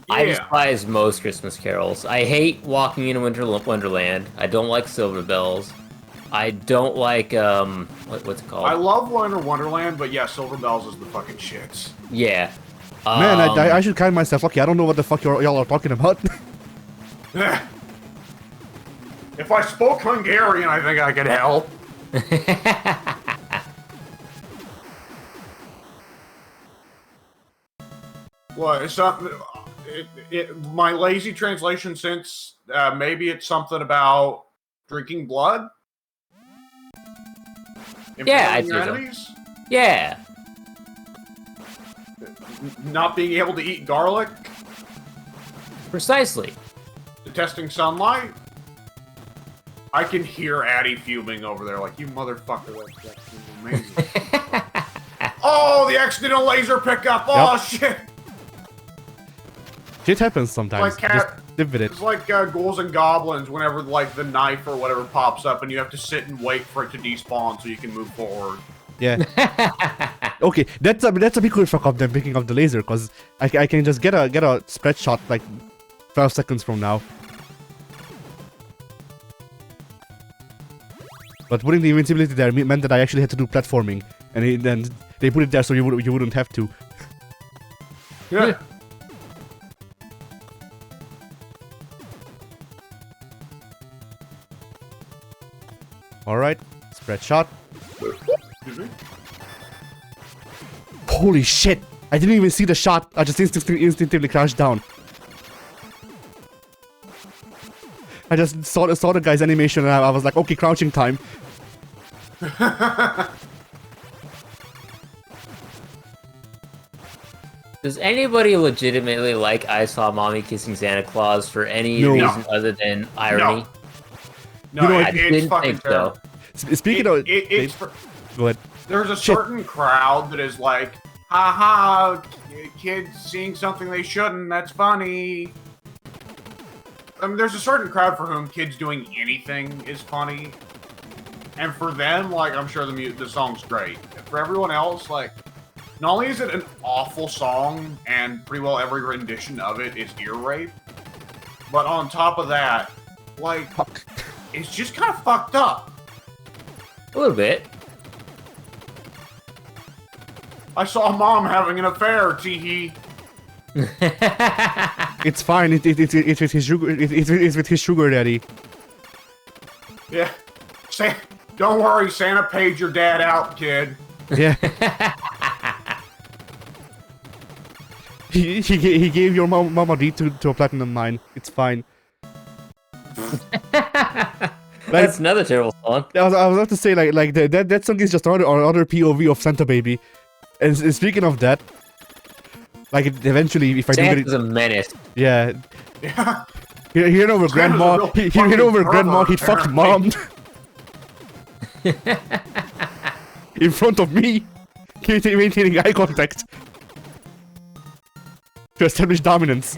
I Yeah. despise most Christmas carols. I hate Walking in Wonderland. I don't like Silver Bells. I don't like, what's it called? I love Winter Wonderland, but yeah, Silver Bells is the fucking shits. Yeah. Man, I should count myself lucky. I don't know what the fuck y'all are talking about. If I spoke Hungarian, I think I could help. What? It's something. My lazy translation sense. Maybe it's something about drinking blood? Yeah, I'd Impaling your say so. enemies? Yeah. Not being able to eat garlic? Precisely. Detesting sunlight? I can hear Addy fuming over there like, you motherfucker, that's amazing. Oh, the accidental laser pickup! Oh, shit! Shit happens sometimes. Like Just live with it. It's like ghouls and goblins whenever, like, the knife or whatever pops up and you have to sit and wait for it to despawn so you can move forward. Yeah. Okay, that's a bit cool fuck up than picking up the laser, because I can just get a spread shot like 12 seconds from now. But putting the invincibility there meant that I actually had to do platforming, and then they put it there so you wouldn't have to. Yeah. All right, spread shot. Excuse me? Holy shit! I didn't even see the shot. I just instinctively crashed down. I just saw the guy's animation and I was like, okay, crouching time. Does anybody legitimately like I Saw Mommy Kissing Santa Claus for any No. reason other than irony? No, You know, I it's didn't fucking think terrible. so. Speaking of... It's for, Go ahead. there's a Shit. certain crowd that is like, haha, kids seeing something they shouldn't, that's funny. I mean, there's a certain crowd for whom kids doing anything is funny. And for them, like, I'm sure the song's great. For everyone else, like, not only is it an awful song, and pretty well every rendition of it is ear rape, but on top of that, like, it's just kind of fucked up. A little bit. I saw mom having an affair, tee-hee. It's fine. It's with his sugar. It's with his sugar daddy. Yeah. Don't worry, Santa paid your dad out, kid. Yeah. he gave your mama D to a platinum mine. It's fine. That's another terrible song. I was about to say like that song is just another POV of Santa Baby. And speaking of that, like eventually if I do get Santa's it, a menace. yeah. Yeah. Here over grandma. real Here fucking over grandma. He pervert, fucked mom. In front of me, maintaining eye contact to establish dominance.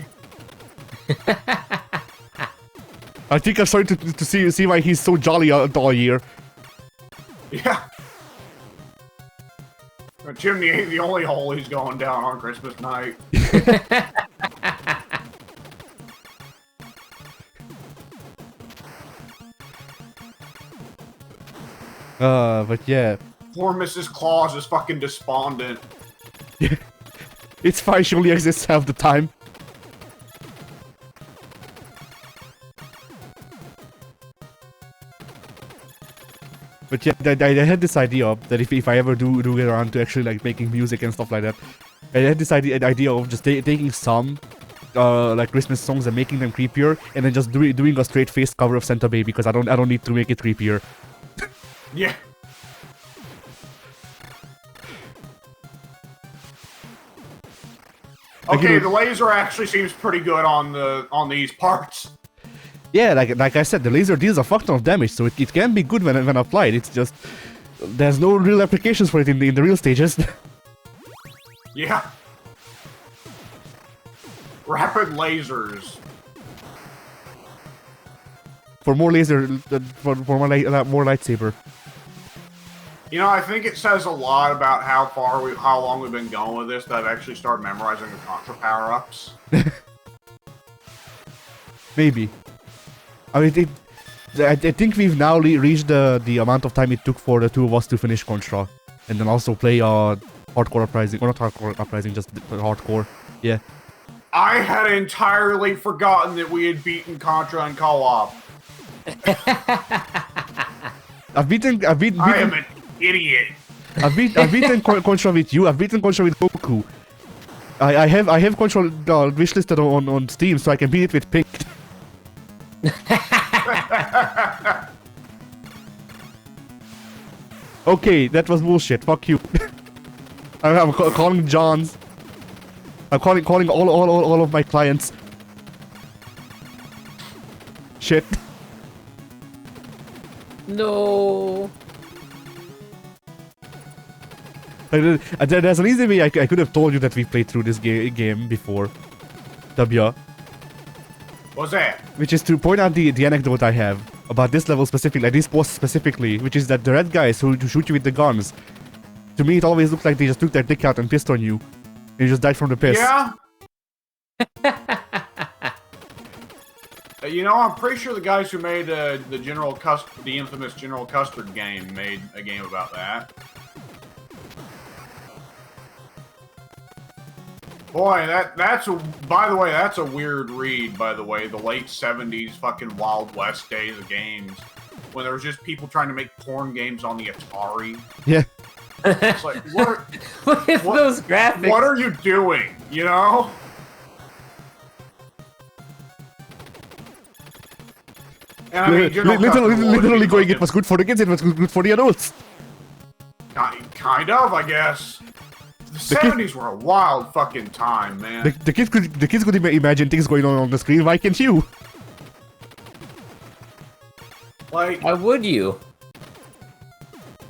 I think I'm starting to see why he's so jolly all year. Yeah. Chimney ain't the only hole he's going down on Christmas night. But yeah. Poor Mrs. Claus is fucking despondent. It's fine, she only exists half the time. But yeah, I had this idea that if I ever do get around to actually like making music and stuff like that, I had this idea of just taking some like Christmas songs and making them creepier, and then just doing a straight face cover of Santa Baby because I don't need to make it creepier. Yeah. Like, Okay, you the know- laser actually seems pretty good on these parts. Yeah, like I said, the laser deals a fuck ton of damage, so it can be good when applied. It's just there's no real applications for it in the real stages. Yeah. Rapid lasers. For more laser, for more lightsaber. You know, I think it says a lot about how long we've been going with this that I've actually started memorizing the Contra power-ups. Maybe. I mean, I think we've now reached the amount of time it took for the two of us to finish Contra, and then also play hardcore uprising, or not hardcore uprising, just hardcore. Yeah. I had entirely forgotten that we had beaten Contra in co-op. I've beaten I am an idiot. I've beaten Contra with you. I've beaten Contra with Goku. I have Contra wishlisted on Steam, so I can beat it with Pink. Okay, that was bullshit. Fuck you. I'm calling John's. I'm calling all of my clients. Shit. No. There's an easy way I could have told you that we played through this game before. W. What's that? Which is to point out the anecdote I have about this level specifically, like this boss specifically, which is that the red guys who shoot you with the guns, to me it always looked like they just took their dick out and pissed on you. And you just died from the piss. Yeah. You know, I'm pretty sure the guys who made the infamous General Custard game made a game about that. Boy, by the way, that's a weird read, by the way. The late 70s fucking Wild West days of games. When there was just people trying to make porn games on the Atari. Yeah. It's like, Look at those graphics. What are you doing, you know? And I mean, literally going, it was good for the kids, it was good for the adults. Kind of, I guess. The 70s were a wild fucking time, man. The kids could imagine things going on the screen. Why can't you? Like, Why would you?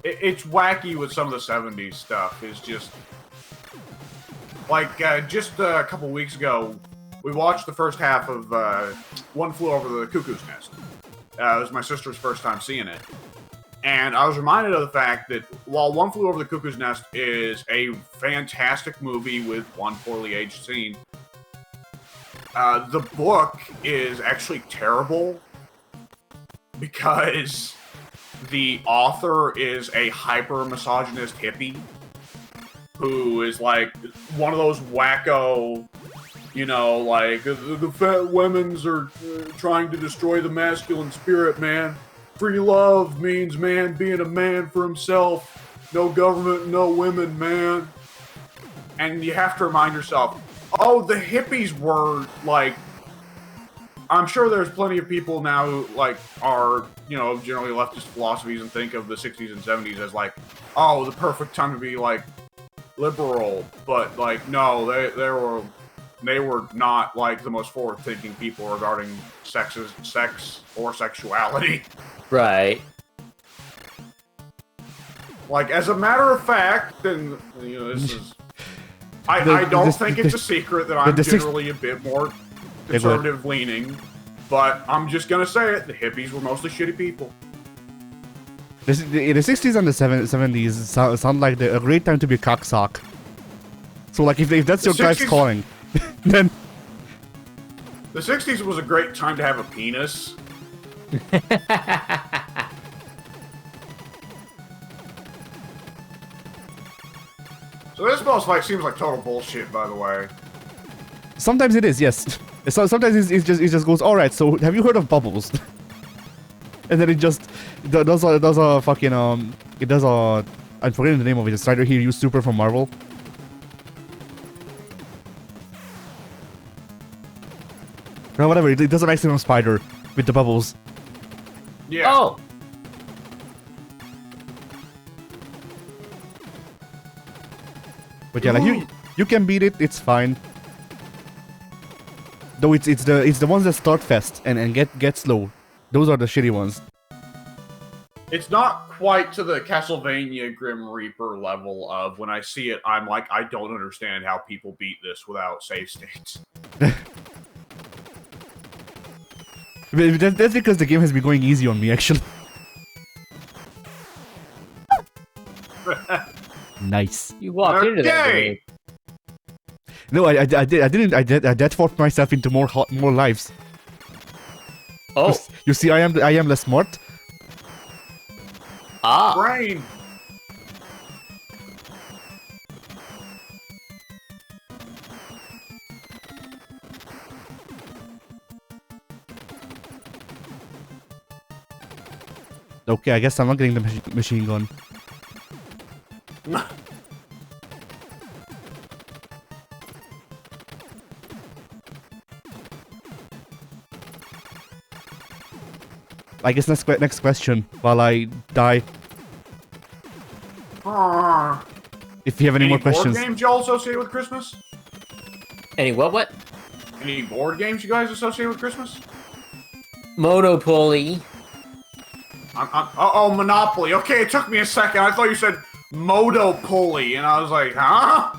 it's wacky with some of the 70s stuff. It's just like just a couple weeks ago, we watched the first half of One Flew Over the Cuckoo's Nest. It was my sister's first time seeing it. And I was reminded of the fact that while One Flew Over the Cuckoo's Nest is a fantastic movie with one poorly aged scene, the book is actually terrible because the author is a hyper-misogynist hippie who is like one of those wacko, you know, like, the fat women's are trying to destroy the masculine spirit, man. Free love means man being a man for himself. No government, no women, man. And you have to remind yourself, oh, the hippies were, like... I'm sure there's plenty of people now who, like, are, you know, generally leftist philosophies and think of the 60s and 70s as, like, oh, the perfect time to be, like, liberal. But, like, no, they were not, like, the most forward-thinking people regarding sex or sexuality. Right. Like, as a matter of fact, and, you know, this is... I don't think it's a secret that I'm generally a bit more conservative-leaning, but I'm just gonna say it, the hippies were mostly shitty people. The 60s and the 70s sound like a great time to be a cocksock. So, like, if that's your guy's calling, then... The 60s was a great time to have a penis. So this boss fight seems like total bullshit, by the way. Sometimes it is, yes. So sometimes it just goes, alright, so have you heard of bubbles? And then it just does a fucking, I'm forgetting the name of it, it's right here, use Super from Marvel. No, whatever, it does a maximum spider with the bubbles. Yeah. Oh! But yeah, like, you can beat it, it's fine. Though it's the ones that start fast and get slow. Those are the shitty ones. It's not quite to the Castlevania Grim Reaper level of when I see it, I'm like, I don't understand how people beat this without save states. That's because the game has been going easy on me, actually. Nice. You walked into that game. No, I didn't. I dead fought myself into more lives. Oh. You see, I am less smart. Ah. Brain! Okay, I guess I'm not getting the machine gun. I guess next question while I die. If you have any more board questions. games y'all associated with Christmas? Any what? Any board games you guys associate with Christmas? Monopoly. Uh-oh, Monopoly. Okay, it took me a second. I thought you said Motopoly, and I was like, huh?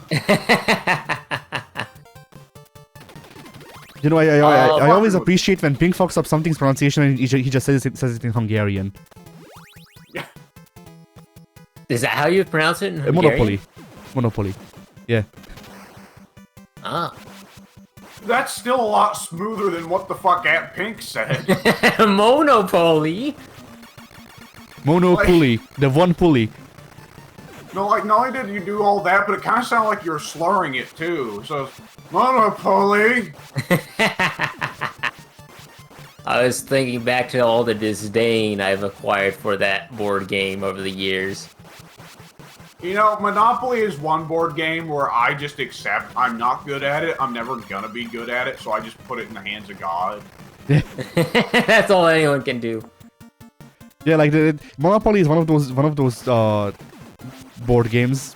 You know, I always fucking- appreciate when Pink fucks up something's pronunciation and he just says it in Hungarian. Is that how you pronounce it in Hungarian? Monopoly. Monopoly. Yeah. Ah. That's still a lot smoother than what the fuck Aunt Pink said. Monopoly. Monopoly. The one pulley. No, like, not only did you do all that, but it kind of sounded like you were slurring it, too. So, Monopoly! I was thinking back to all the disdain I've acquired for that board game over the years. You know, Monopoly is one board game where I just accept I'm not good at it, I'm never gonna be good at it, so I just put it in the hands of God. That's all anyone can do. Yeah, like Monopoly is one of those board games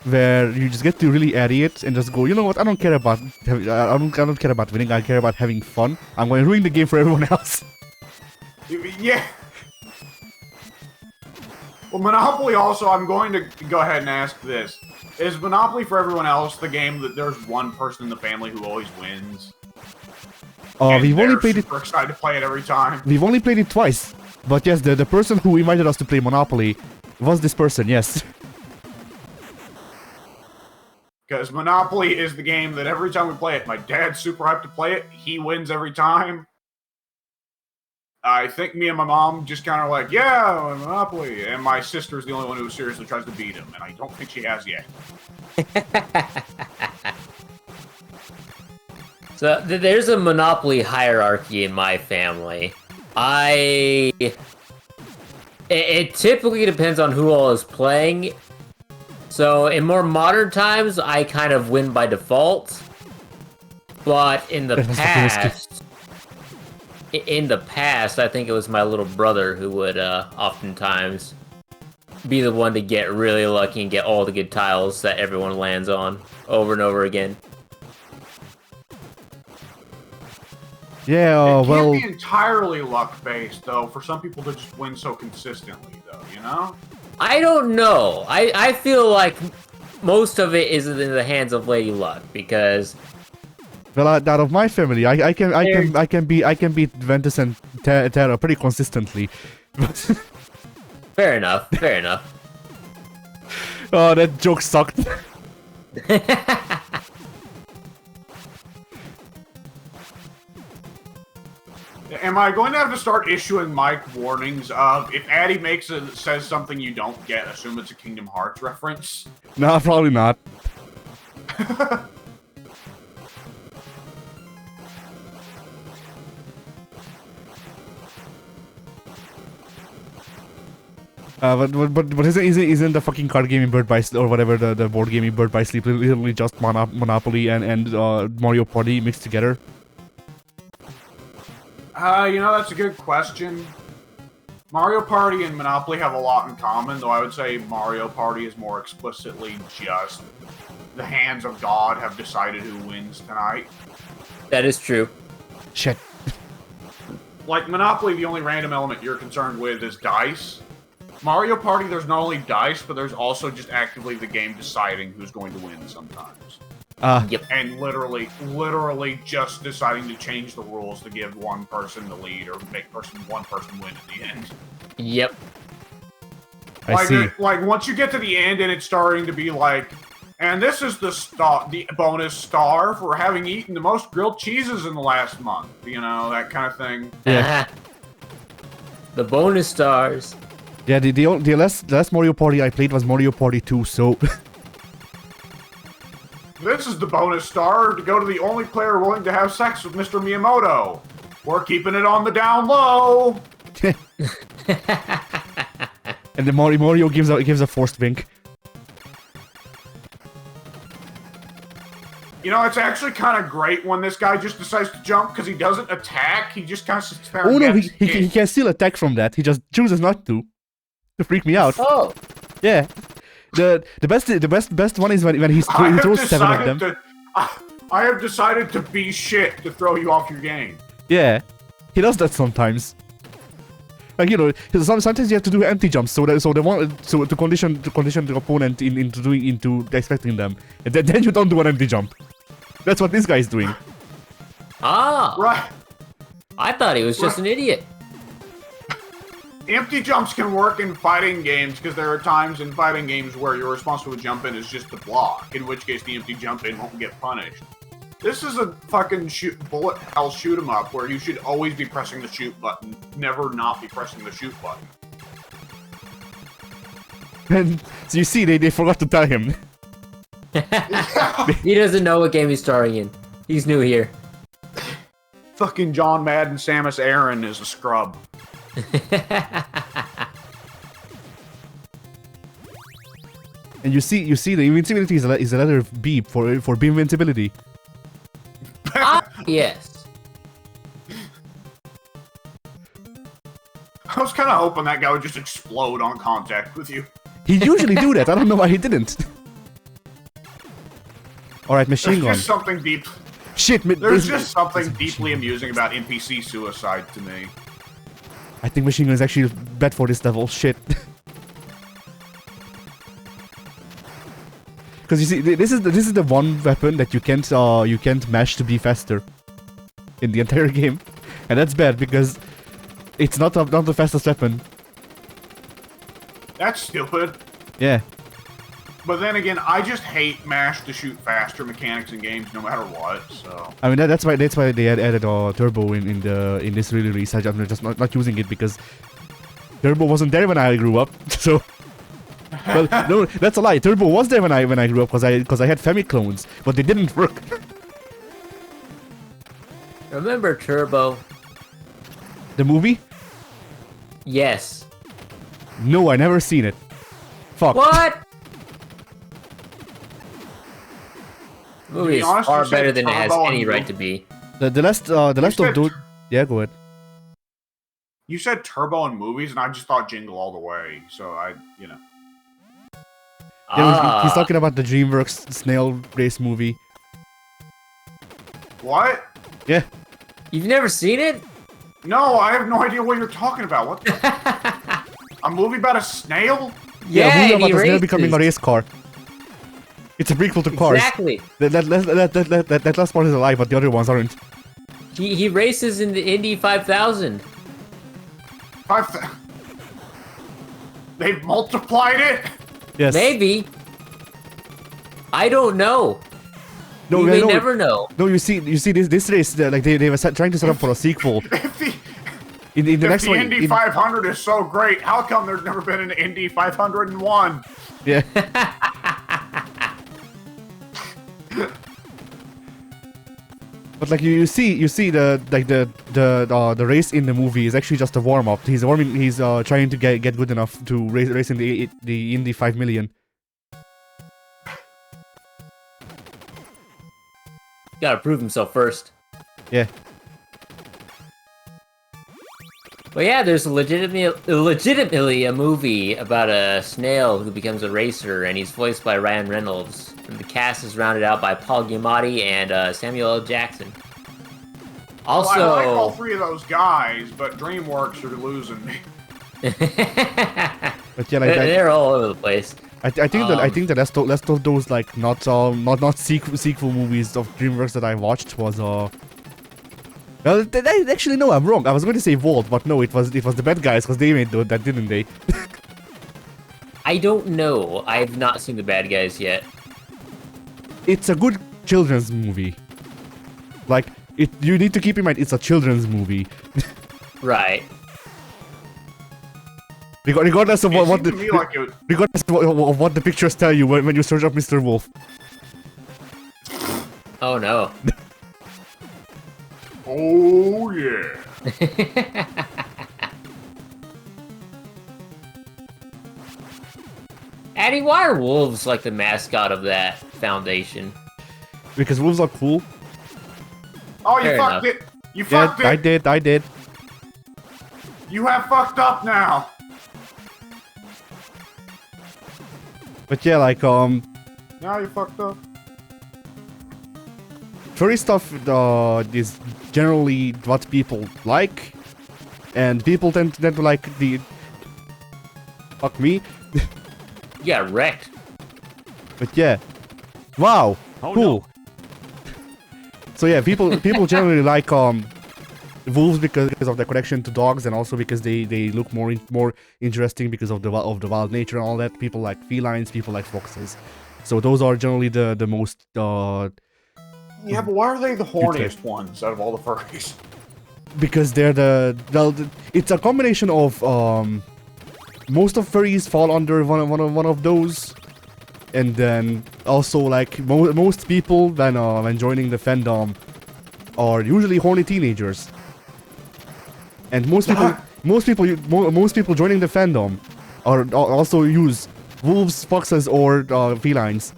where you just get to really addy it and just go, you know what? I don't care about I don't care about winning. I care about having fun. I'm going to ruin the game for everyone else. Yeah. Well, Monopoly also, I'm going to go ahead and ask this. Is Monopoly for everyone else the game that there's one person in the family who always wins? We've only played it. Super excited to play it every time. We've only played it twice. But yes, the person who invited us to play Monopoly was this person. Yes. Because Monopoly is the game that every time we play it, my dad's super hyped to play it. He wins every time. I think me and my mom just kind of like, yeah, Monopoly. And my sister's the only one who seriously tries to beat him. And I don't think she has yet. So there's a Monopoly hierarchy in my family. It typically depends on who all is playing. So in more modern times, I kind of win by default. But in the past, I think it was my little brother who would oftentimes be the one to get really lucky and get all the good tiles that everyone lands on over and over again. Yeah. It Well. can't be entirely luck-based, though, for some people to just win so consistently, though, you know? I don't know. I feel like most of it is in the hands of Lady Luck because. Well, out of my family, I can beat Ventus and Terra pretty consistently. Fair enough. Fair enough. Oh, that joke sucked. Am I going to have to start issuing mic warnings of if Addy says something you don't get, assume it's a Kingdom Hearts reference? No, probably not. But isn't the fucking card game in Bird by Sleep or whatever the board game in Bird by Sleep literally just Monopoly and Mario Party mixed together? You know, that's a good question. Mario Party and Monopoly have a lot in common, though I would say Mario Party is more explicitly just the hands of God have decided who wins tonight. That is true. Shit. Like, Monopoly, the only random element you're concerned with is dice. Mario Party, there's not only dice, but there's also just actively the game deciding who's going to win sometimes. Yep. And literally just deciding to change the rules to give one person the lead or make one person win at the end. Yep. I see. Like, once you get to the end and it's starting to be like, and this is the bonus star for having eaten the most grilled cheeses in the last month. You know, that kind of thing. Yeah. The bonus stars. Yeah, the last Mario Party I played was Mario Party 2, so... This is the bonus star to go to the only player willing to have sex with Mr. Miyamoto. We're keeping it on the down low. And then Mario gives a forced wink. You know, it's actually kind of great when this guy just decides to jump because he doesn't attack. He just kind of sits there. Oh no, he can still attack from that. He just chooses not to. To freak me out. Oh. Yeah. The best one is when he throws 7 of them. I have decided to be shit to throw you off your game. Yeah, he does that sometimes. Like, you know, sometimes you have to do empty jumps so to condition the opponent into expecting them, and then you don't do an empty jump. That's what this guy is doing. Ah, Right. I thought he was just an idiot. Empty jumps can work in fighting games because there are times in fighting games where your response to a jump in is just to block, in which case the empty jump in won't get punished. This is a fucking bullet hell shoot 'em up where you should always be pressing the shoot button, never not be pressing the shoot button. And so you see, they forgot to tell him. He doesn't know what game he's starring in. He's new here. Fucking John Madden Samus Aran is a scrub. And you see the invincibility is a letter B for beam invincibility. Yes. I was kind of hoping that guy would just explode on contact with you. He usually do that. I don't know why he didn't. All right, machine There's gun. just something deep. Shit. There's just something deeply amusing about NPC suicide to me. I think machine gun is actually bad for this level. Shit. Because you see, this is the one weapon that you can't mash to be faster in the entire game, and that's bad because it's not the fastest weapon. That's stupid. Yeah. But then again, I just hate mash to shoot faster mechanics in games, no matter what. So I mean that's why they added turbo in this release. I'm just not using it because turbo wasn't there when I grew up. So, well, no, that's a lie. Turbo was there when I grew up because I had Famiclones, but they didn't work. Remember Turbo? The movie? Yes. No, I never seen it. Fuck. What? The movie be is honest, far you said better than it has Turbo any and right to be. The last of those. Yeah, go ahead. you said turbo in movies, and I just thought Jingle All the Way. So Yeah, he's Ah, talking about the DreamWorks snail race movie. what? Yeah. you've never seen it? No, I have no idea what you're talking about. What? A movie about a snail? Yeah, Yeah, movie and about he the snail races. becoming a race car. It's a prequel to Cars. Exactly. That last part is a lie, but the other ones aren't. He races in the Indy 5000. They've multiplied it? Yes. Maybe. I don't know. No, You may no, never know. no. You see this race. Like they were trying to set up for a sequel. In the If next the one. Indy 500 is so great, how come there's never been an Indy 501? Yeah. But like you see the race in the movie is actually just a warm up. He's trying to get good enough to race in the Indy 5 million. Gotta prove himself first. Yeah. But yeah, there's legitimately a movie about a snail who becomes a racer, and he's voiced by Ryan Reynolds. And the cast is rounded out by Paul Giamatti and Samuel L. Jackson. Also, Well, I like all three of those guys, but DreamWorks are losing me. But yeah, like they're all over the place. I think the rest of those like not sequel movies of DreamWorks that I watched was Well, actually no, I'm wrong. I was going to say Vault, but no, it was the bad guys because they made that, didn't they? I don't know. I've not seen the bad guys yet. It's a good children's movie. Like you need to keep in mind it's a children's movie. Right. Regardless of It what seemed to me like it, regardless of what the pictures tell you when you search up Mr. Wolf. Oh no. oh yeah. Addy, why are wolves like the mascot of that foundation? Because wolves are cool. Oh, you Fair fucked enough. it. You fucked Yeah, it. I did. You have fucked up now. But yeah, like Now you fucked up. furry stuff is generally what people like, and people tend to like the. Fuck me. You got wrecked. But yeah, wow, cool. So yeah, people generally like wolves because of their connection to dogs, and also because they look more interesting because of the wild nature and all that. People like felines, people like foxes. So those are generally the most Yeah, but why are they the horniest ones out of all the furries? because they're it's a combination of most of furries fall under one of those. And then also like most people when joining the fandom are usually horny teenagers, and most people joining the fandom are also use wolves, foxes, or felines.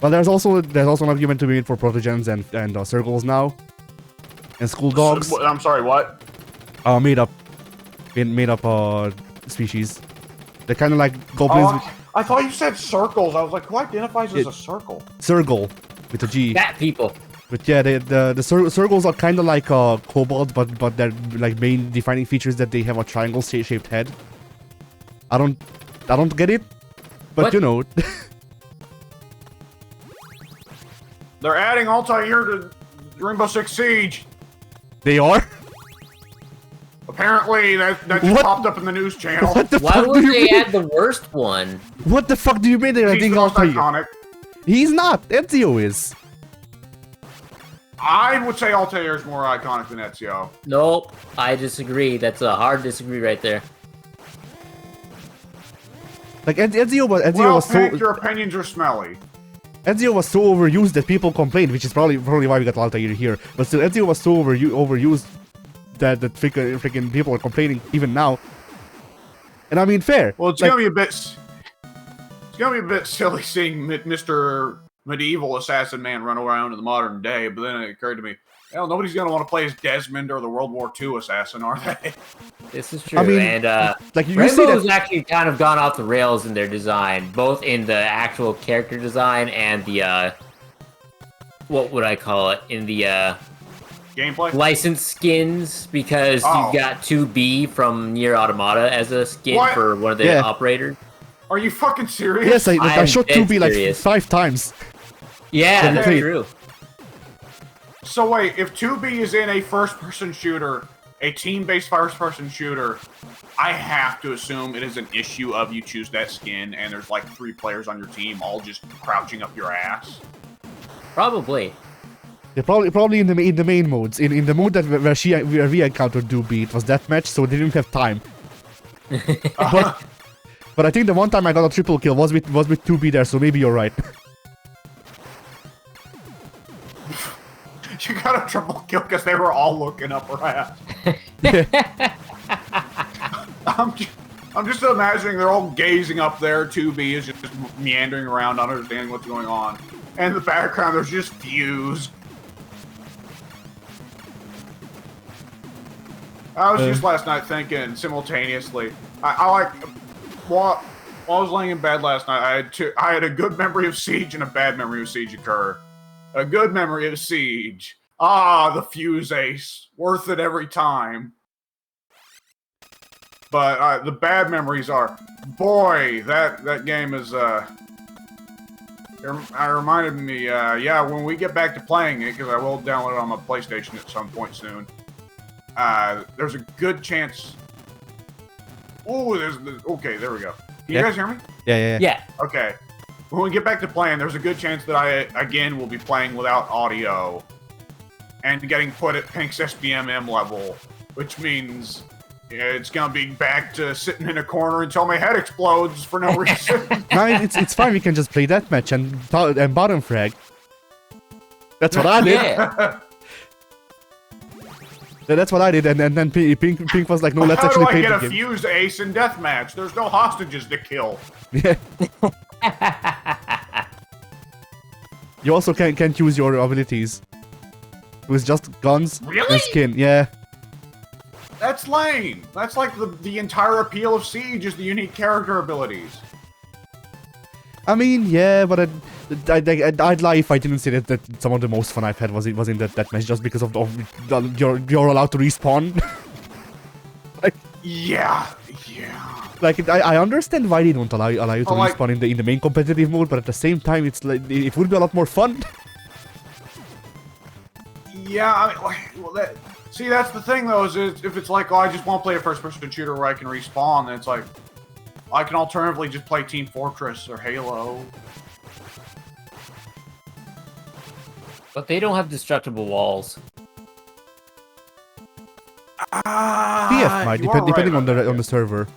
But there's also an argument to be made for protogens and circles now, and school dogs. I'm sorry, what? Made up species. They're kind of like goblins. Oh, I thought you said circles. I was like, who identifies as a circle? Circle with a G. Fat people. But yeah, the circles are kind of like kobolds, but their like main defining features that they have a triangle shaped head. I don't get it, but What? you know. They're adding Altair to Rainbow Six Siege. They are. Apparently, that just What? popped up in the news channel. What the Why fuck do would you they mean? add the worst one? What the fuck do you mean they're He's adding the most Altair? iconic. He's not. Ezio is. I would say Altair is more iconic than Ezio. Nope, I disagree. That's a hard disagree right there. Like Ezio Well, was Pink, so your opinions are smelly. Ezio was so overused that people complained, which is probably why we got Altair here. But still, Ezio was so overused that freaking people are complaining even now. And I mean, fair. Well, it's Like, gonna be a bit. It's gonna be a bit silly seeing Mr. Medieval Assassin Man run around in the modern day. But then it occurred to me, hell, nobody's gonna want to play as Desmond or the World War II assassin, are they? This is true. I mean, and like you see Rainbow's that. actually kind of gone off the rails in their design, both in the actual character design and the what would I call it? In the Gameplay. licensed skins, because Oh. you've got 2B from Nier Automata as a skin What? for one of the Yeah. operators. Are you fucking serious? Yes, I I'm shot dead 2B like serious. 5 times. Yeah, Then that's play- true. So wait, if 2B is in a first-person shooter, a team-based first-person shooter, I have to assume it is an issue of you choose that skin and there's like 3 players on your team all just crouching up your ass. Probably. Yeah, probably in the main modes. In the mode that where we encountered 2B, it was deathmatch, so they didn't have time. But I think the one time I got a triple kill was with 2B there, so maybe you're right. You got a triple kill because they were all looking up her ass. I'm just imagining they're all gazing up there. 2B is just meandering around, not understanding what's going on. And in the background, there's just views. I was just last night thinking simultaneously. I like while I was laying in bed last night. I had a good memory of Siege and a bad memory of Siege occur. A good memory of Siege. Ah, the fuse ace, worth it every time. But the bad memories are, boy, that game is It reminded me, yeah, when we get back to playing it, because I will download it on my PlayStation at some point soon. There's a good chance. Oh, okay, there we go. Can you guys hear me? Yeah. Yeah. Okay. When we get back to playing, there's a good chance that I, again, will be playing without audio and getting put at Pink's SBMM level, which means it's gonna be back to sitting in a corner until my head explodes for no reason. No, it's fine. We can just play deathmatch and bottom frag. That's what I did. Yeah. That's what I did, and then Pink was like, no, let's How do actually I play get the a game. fused ace in deathmatch? There's no hostages to kill. Yeah. You also can't use your abilities. It was just guns Really? and skin. Yeah. That's lame. That's like the entire appeal of Siege is the unique character abilities. I mean, yeah, but I'd lie if I didn't say that some of the most fun I've had was in that match just because of you're allowed to respawn. Yeah. Like I understand why they don't allow you to like- respawn in the main competitive mode, but at the same time, it's like it would be a lot more fun. Yeah, I mean, well, that's the thing though. Is if it's like, oh, I just want to play a first-person shooter where I can respawn, then it's like, I can alternatively just play Team Fortress or Halo. But they don't have destructible walls. PF might, you are depending right on about that, the server.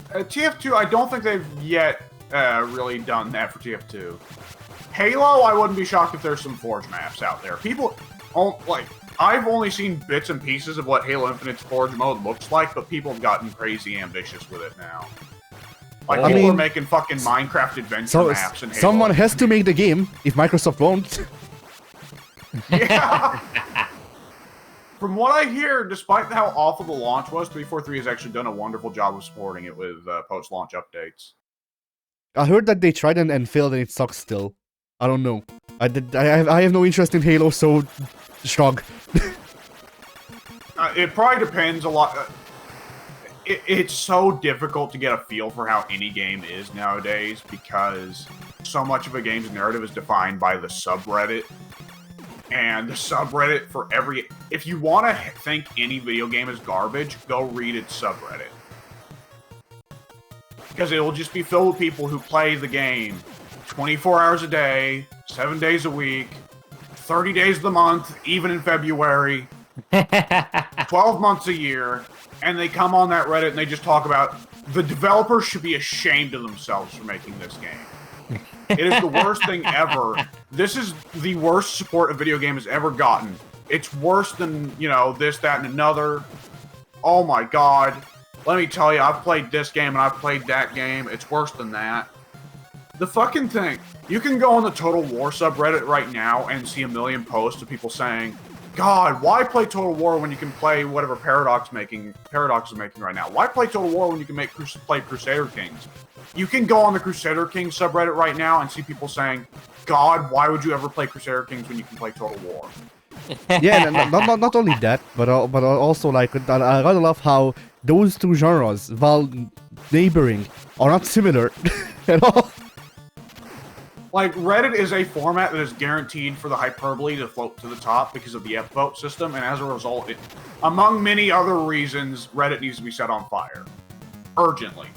TF2, I don't think they've yet really done that for TF2. Halo, I wouldn't be shocked if there's some Forge maps out there. I've only seen bits and pieces of what Halo Infinite's Forge mode looks like, but people have gotten crazy ambitious with it now. Like, I people mean, are making fucking Minecraft adventure maps in Halo. Someone has to make the game, if Microsoft won't. Yeah! From what I hear, despite how awful the launch was, 343 has actually done a wonderful job of supporting it with post-launch updates. I heard that they tried and failed and it sucks still. I don't know. I have no interest in Halo, so shrug. It probably depends a lot. It's so difficult to get a feel for how any game is nowadays because so much of a game's narrative is defined by the subreddit. And the subreddit for every... If you want to think any video game is garbage, go read its subreddit. Because it will just be filled with people who play the game 24 hours a day, 7 days a week, 30 days of the month, even in February, 12 months a year, and they come on that Reddit and they just talk about the developers should be ashamed of themselves for making this game. It is the worst thing ever. This is the worst support a video game has ever gotten. It's worse than, you know, this, that, and another. Oh my god. Let me tell you, I've played this game and I've played that game. It's worse than that. The fucking thing. You can go on the Total War subreddit right now and see a million posts of people saying, God, why play Total War when you can play whatever Paradox is making right now? Why play Total War when you can play Crusader Kings? You can go on the Crusader Kings subreddit right now and see people saying, God, why would you ever play Crusader Kings when you can play Total War? Yeah, not only that, but also like I rather love how those two genres, while neighboring, are not similar at all. Like, Reddit is a format that is guaranteed for the hyperbole to float to the top because of the upvote system, and as a result, among many other reasons, Reddit needs to be set on fire. Urgently.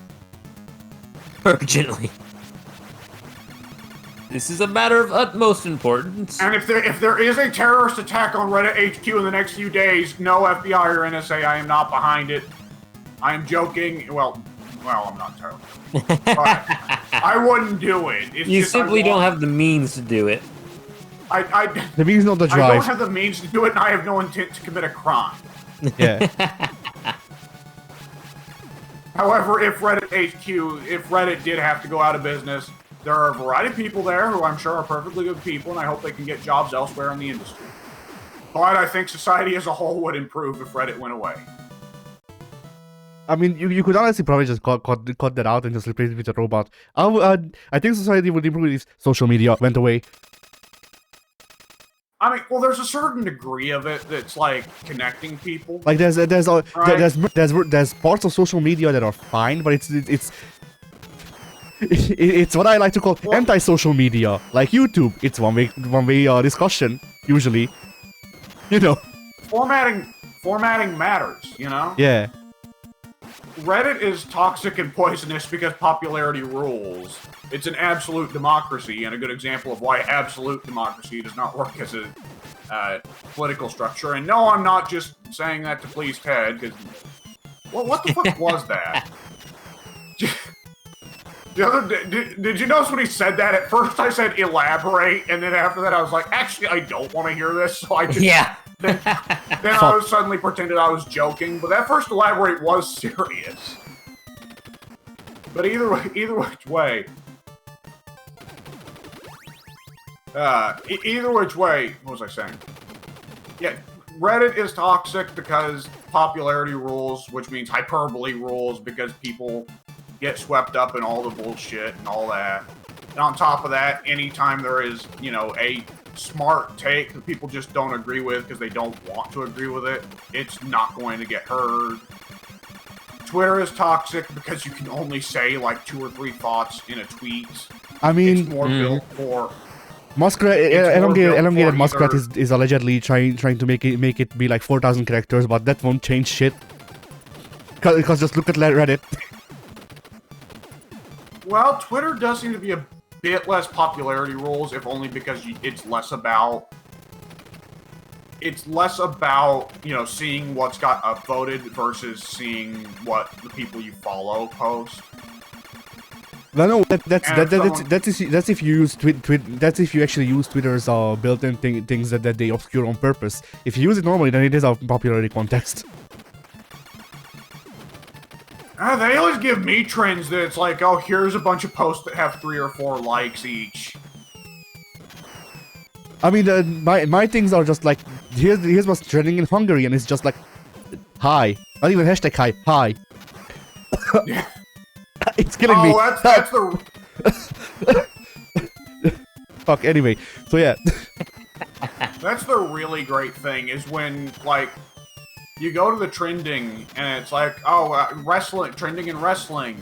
Urgently. This is a matter of utmost importance. And if there is a terrorist attack on Reddit HQ in the next few days, no FBI or NSA, I am not behind it. I am joking. Well, I'm not terrible. But I wouldn't do it. It's You just simply don't have the means to do it. The means not the I drive. don't have the means to do it, and I have no intent to commit a crime. Yeah. However, if Reddit did have to go out of business, there are a variety of people there who I'm sure are perfectly good people, and I hope they can get jobs elsewhere in the industry. But I think society as a whole would improve if Reddit went away. I mean, you could honestly probably just cut that out and just replace it with a robot. I think society would improve if social media went away. I mean, well, there's a certain degree of it that's like connecting people. Like there's parts of social media that are fine, but it's what I like to call anti-social media, like YouTube. It's one way discussion usually, you know. Formatting matters, you know. Yeah. Reddit is toxic and poisonous because popularity rules. It's an absolute democracy, and a good example of why absolute democracy does not work as a political structure. And no, I'm not just saying that to please Ted, because... what the fuck was that? The other day, did you notice when he said that? At first I said elaborate, and then after that I was like, actually, I don't want to hear this, so I just... Yeah. Then I was suddenly pretended I was joking, but that first elaborate was serious. But either which way... either which way, what was I saying? Yeah, Reddit is toxic because popularity rules, which means hyperbole rules, because people get swept up in all the bullshit and all that. And on top of that, anytime there is, you know, a smart take that people just don't agree with because they don't want to agree with it, it's not going to get heard. Twitter is toxic because you can only say like 2 or 3 thoughts in a tweet. I mean, It's more built for Muskrat, It's more built elongated for Muskrat either- is allegedly trying to make it be like 4,000 characters, but that won't change shit. Because just look at Reddit. Well, Twitter does seem to be a bit less popularity rules, if only because it's less about, you know, seeing what's got upvoted versus seeing what the people you follow post. No, that's if you use that's if you actually use Twitter's built-in things that they obscure on purpose. If you use it normally, then it is a popularity context. They always give me trends that it's like, oh, here's a bunch of posts that have 3 or 4 likes each. I mean, my things are just like, here's what's trending in Hungary, and it's just like, hi. Not even hashtag hi. Hi. It's killing me. Oh, that's the Fuck. Anyway, so yeah. that's the really great thing is when like you go to the trending and it's like, oh, wrestling, trending in wrestling,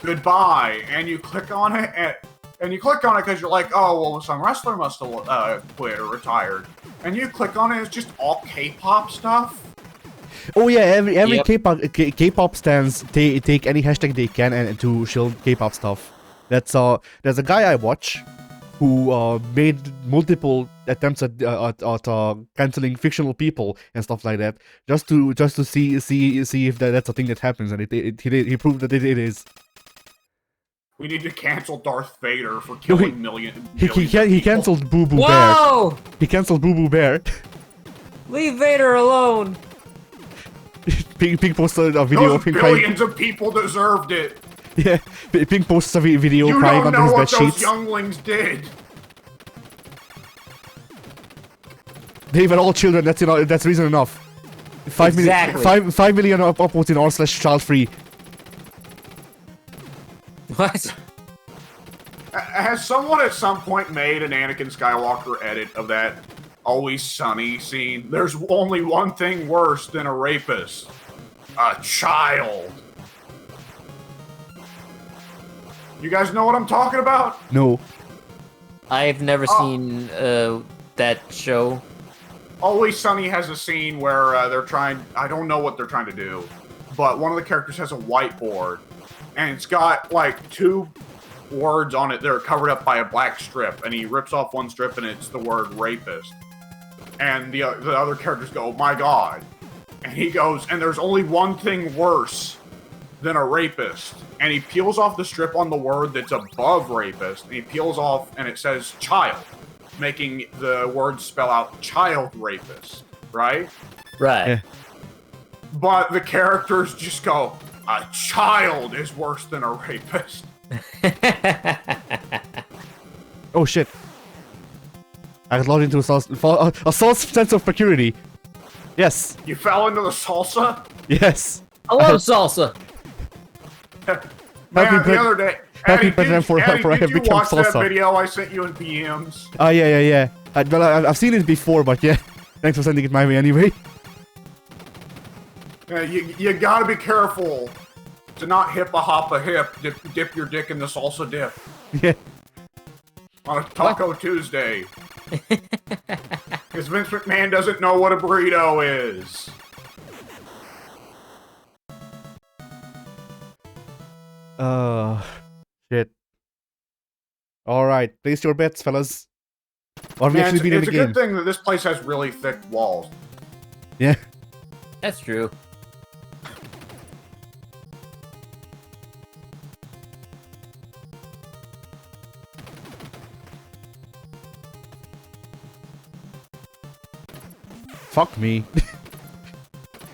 goodbye, and you click on it and you click on it because you're like, oh, well, some wrestler must have quit or retired, and you click on it, it's just all K-pop stuff. Oh yeah, every Yep. K-pop stands take any hashtag they can and to shield K-pop stuff. There's a guy I watch who made multiple attempts at canceling fictional people and stuff like that, just to see if that's a thing that happens, and he proved that it is. We need to cancel Darth Vader for killing millions He of canceled Boo Boo Bear. Whoa! He canceled Boo Boo Bear. Leave Vader alone. Pink posted a video Those of him crying. billions of people deserved it. Yeah, Pink posts a video You crying don't under know his what bed those sheets. younglings did. They were all children. That's reason enough. 5 million, Exactly. 5 million upvotes in r/child-free. What? Has someone at some point made an Anakin Skywalker edit of that Always Sunny scene? There's only one thing worse than a rapist. A child. You guys know what I'm talking about? No. I've never seen that show. Always Sunny has a scene where they're trying... I don't know what they're trying to do, but one of the characters has a whiteboard, and it's got, like, 2 words on it that are covered up by a black strip, and he rips off one strip, and it's the word rapist. And the other characters go, oh my god. And he goes, and there's only one thing worse than a rapist. And he peels off the strip on the word that's above rapist, and he peels off, and it says child, making the word spell out child rapist, right? Right. Yeah. But the characters just go, a child is worse than a rapist. Oh shit. I got lost into a false sense of security. Yes. You fell into the salsa? Yes. I love salsa. Man, pre- the other day... happy Eddie, President for Eddie, I have did you become watch that salsa. video I sent you in PMs? Oh yeah. I've seen it before, but yeah. Thanks for sending it my way anyway. You gotta be careful to not hop a hip, dip your dick in the salsa dip Yeah. on a Taco Tuesday. Because Vince McMahon doesn't know what a burrito is. Shit. Alright, place your bets, fellas. Or we Man, actually beat in it's the a game. good thing that this place has really thick walls. Yeah. That's true. Fuck me.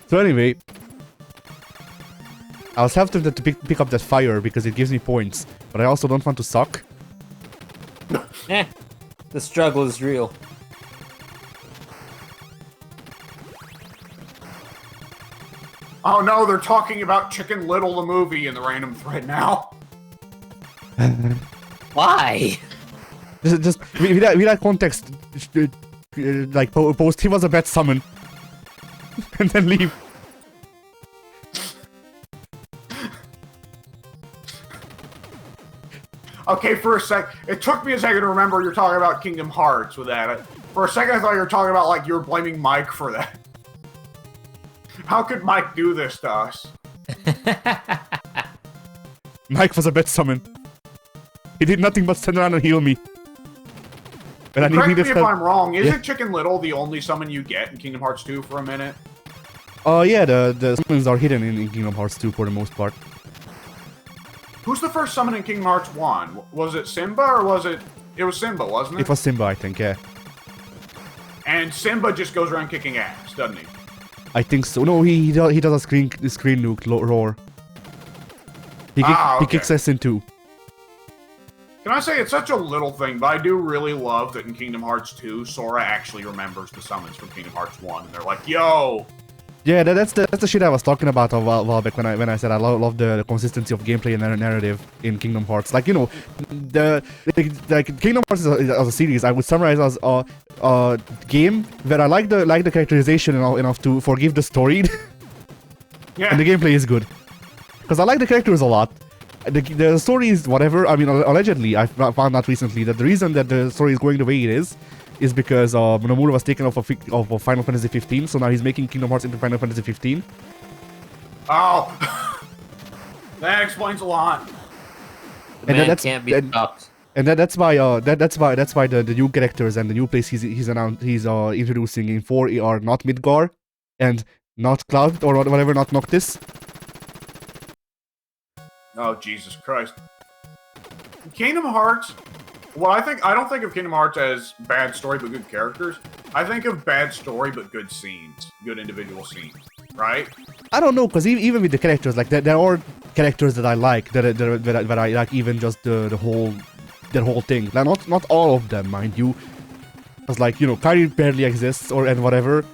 So anyway, I was tempted to pick up that fire because it gives me points, but I also don't want to suck. The struggle is real. Oh no, they're talking about Chicken Little the movie in the random thread now. Why? Just with that context, like post he was a bad summon, and then leave. Okay, for a sec, it took me a second to remember you're talking about Kingdom Hearts with that. For a second, I thought you were talking about like you were blaming Mike for that. How could Mike do this to us? Mike was a bad summon. He did nothing but stand around and heal me. And I Correct me needed if help. I'm wrong. Yeah. Isn't Chicken Little the only summon you get in Kingdom Hearts 2 for a minute? Oh yeah, the summons are hidden in Kingdom Hearts 2 for the most part. Who's the first summon in Kingdom Hearts 1? Was it Simba or was it... It was Simba, wasn't it? It was Simba, I think, yeah. And Simba just goes around kicking ass, doesn't he? I think so. No, he does a screen nuke roar. He Okay. kicks us in 2. Can I say it's such a little thing, but I do really love that in Kingdom Hearts 2, Sora actually remembers the summons from Kingdom Hearts 1. And they're like, yo! Yeah, that's the shit I was talking about a while back when I said I love the consistency of gameplay and narrative in Kingdom Hearts. Like, you know, like Kingdom Hearts as a series, I would summarize as a game where I like the characterization enough to forgive the story, Yeah. and the gameplay is good. Because I like the characters a lot. The story is whatever. I mean, allegedly, I found out recently that the reason that the story is going the way it is because Nomura was taken off of Final Fantasy 15, so now he's making Kingdom Hearts into Final Fantasy 15. Oh! That explains a lot. The man can't be stopped. And that's why the new characters and the new place he's introducing in 4 are not Midgar and not Cloud or whatever, not Noctis. Oh, Jesus Christ. Kingdom Hearts... Well, I don't think of Kingdom Hearts as bad story but good characters. I think of bad story but good scenes. Good individual scenes. Right? I don't know, because even with the characters, like there are characters that I like, that I like, even just their whole thing. Like not all of them, mind you. Because like, you know, Kyrie barely exists and whatever.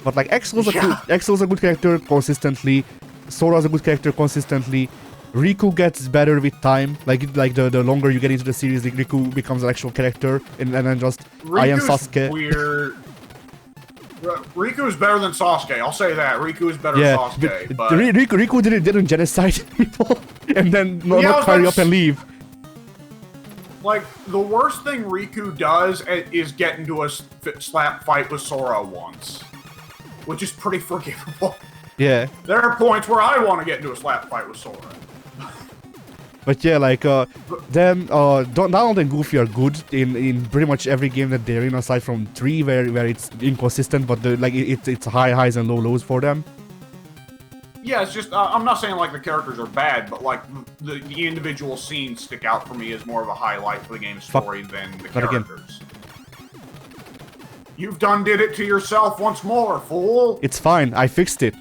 But like Exo's a good character consistently. Sora's a good character consistently. Riku gets better with time. Like the longer you get into the series, Riku becomes an actual character, and then just I am Sasuke. Weird. Riku is better than Sasuke. I'll say that. Riku is better Yeah, than Sasuke. But Riku didn't genocide people and then Yeah, not carry up and leave. like the worst thing Riku does is get into a slap fight with Sora once, which is pretty forgivable. Yeah. There are points where I want to get into a slap fight with Sora. But yeah, like Donald and Goofy are good in pretty much every game that they're in, aside from 3 where it's inconsistent, but it's high highs and low lows for them. Yeah, it's just I'm not saying like the characters are bad, but like the individual scenes stick out for me as more of a highlight for the game's story than the characters. You've done did it to yourself once more, fool. It's fine, I fixed it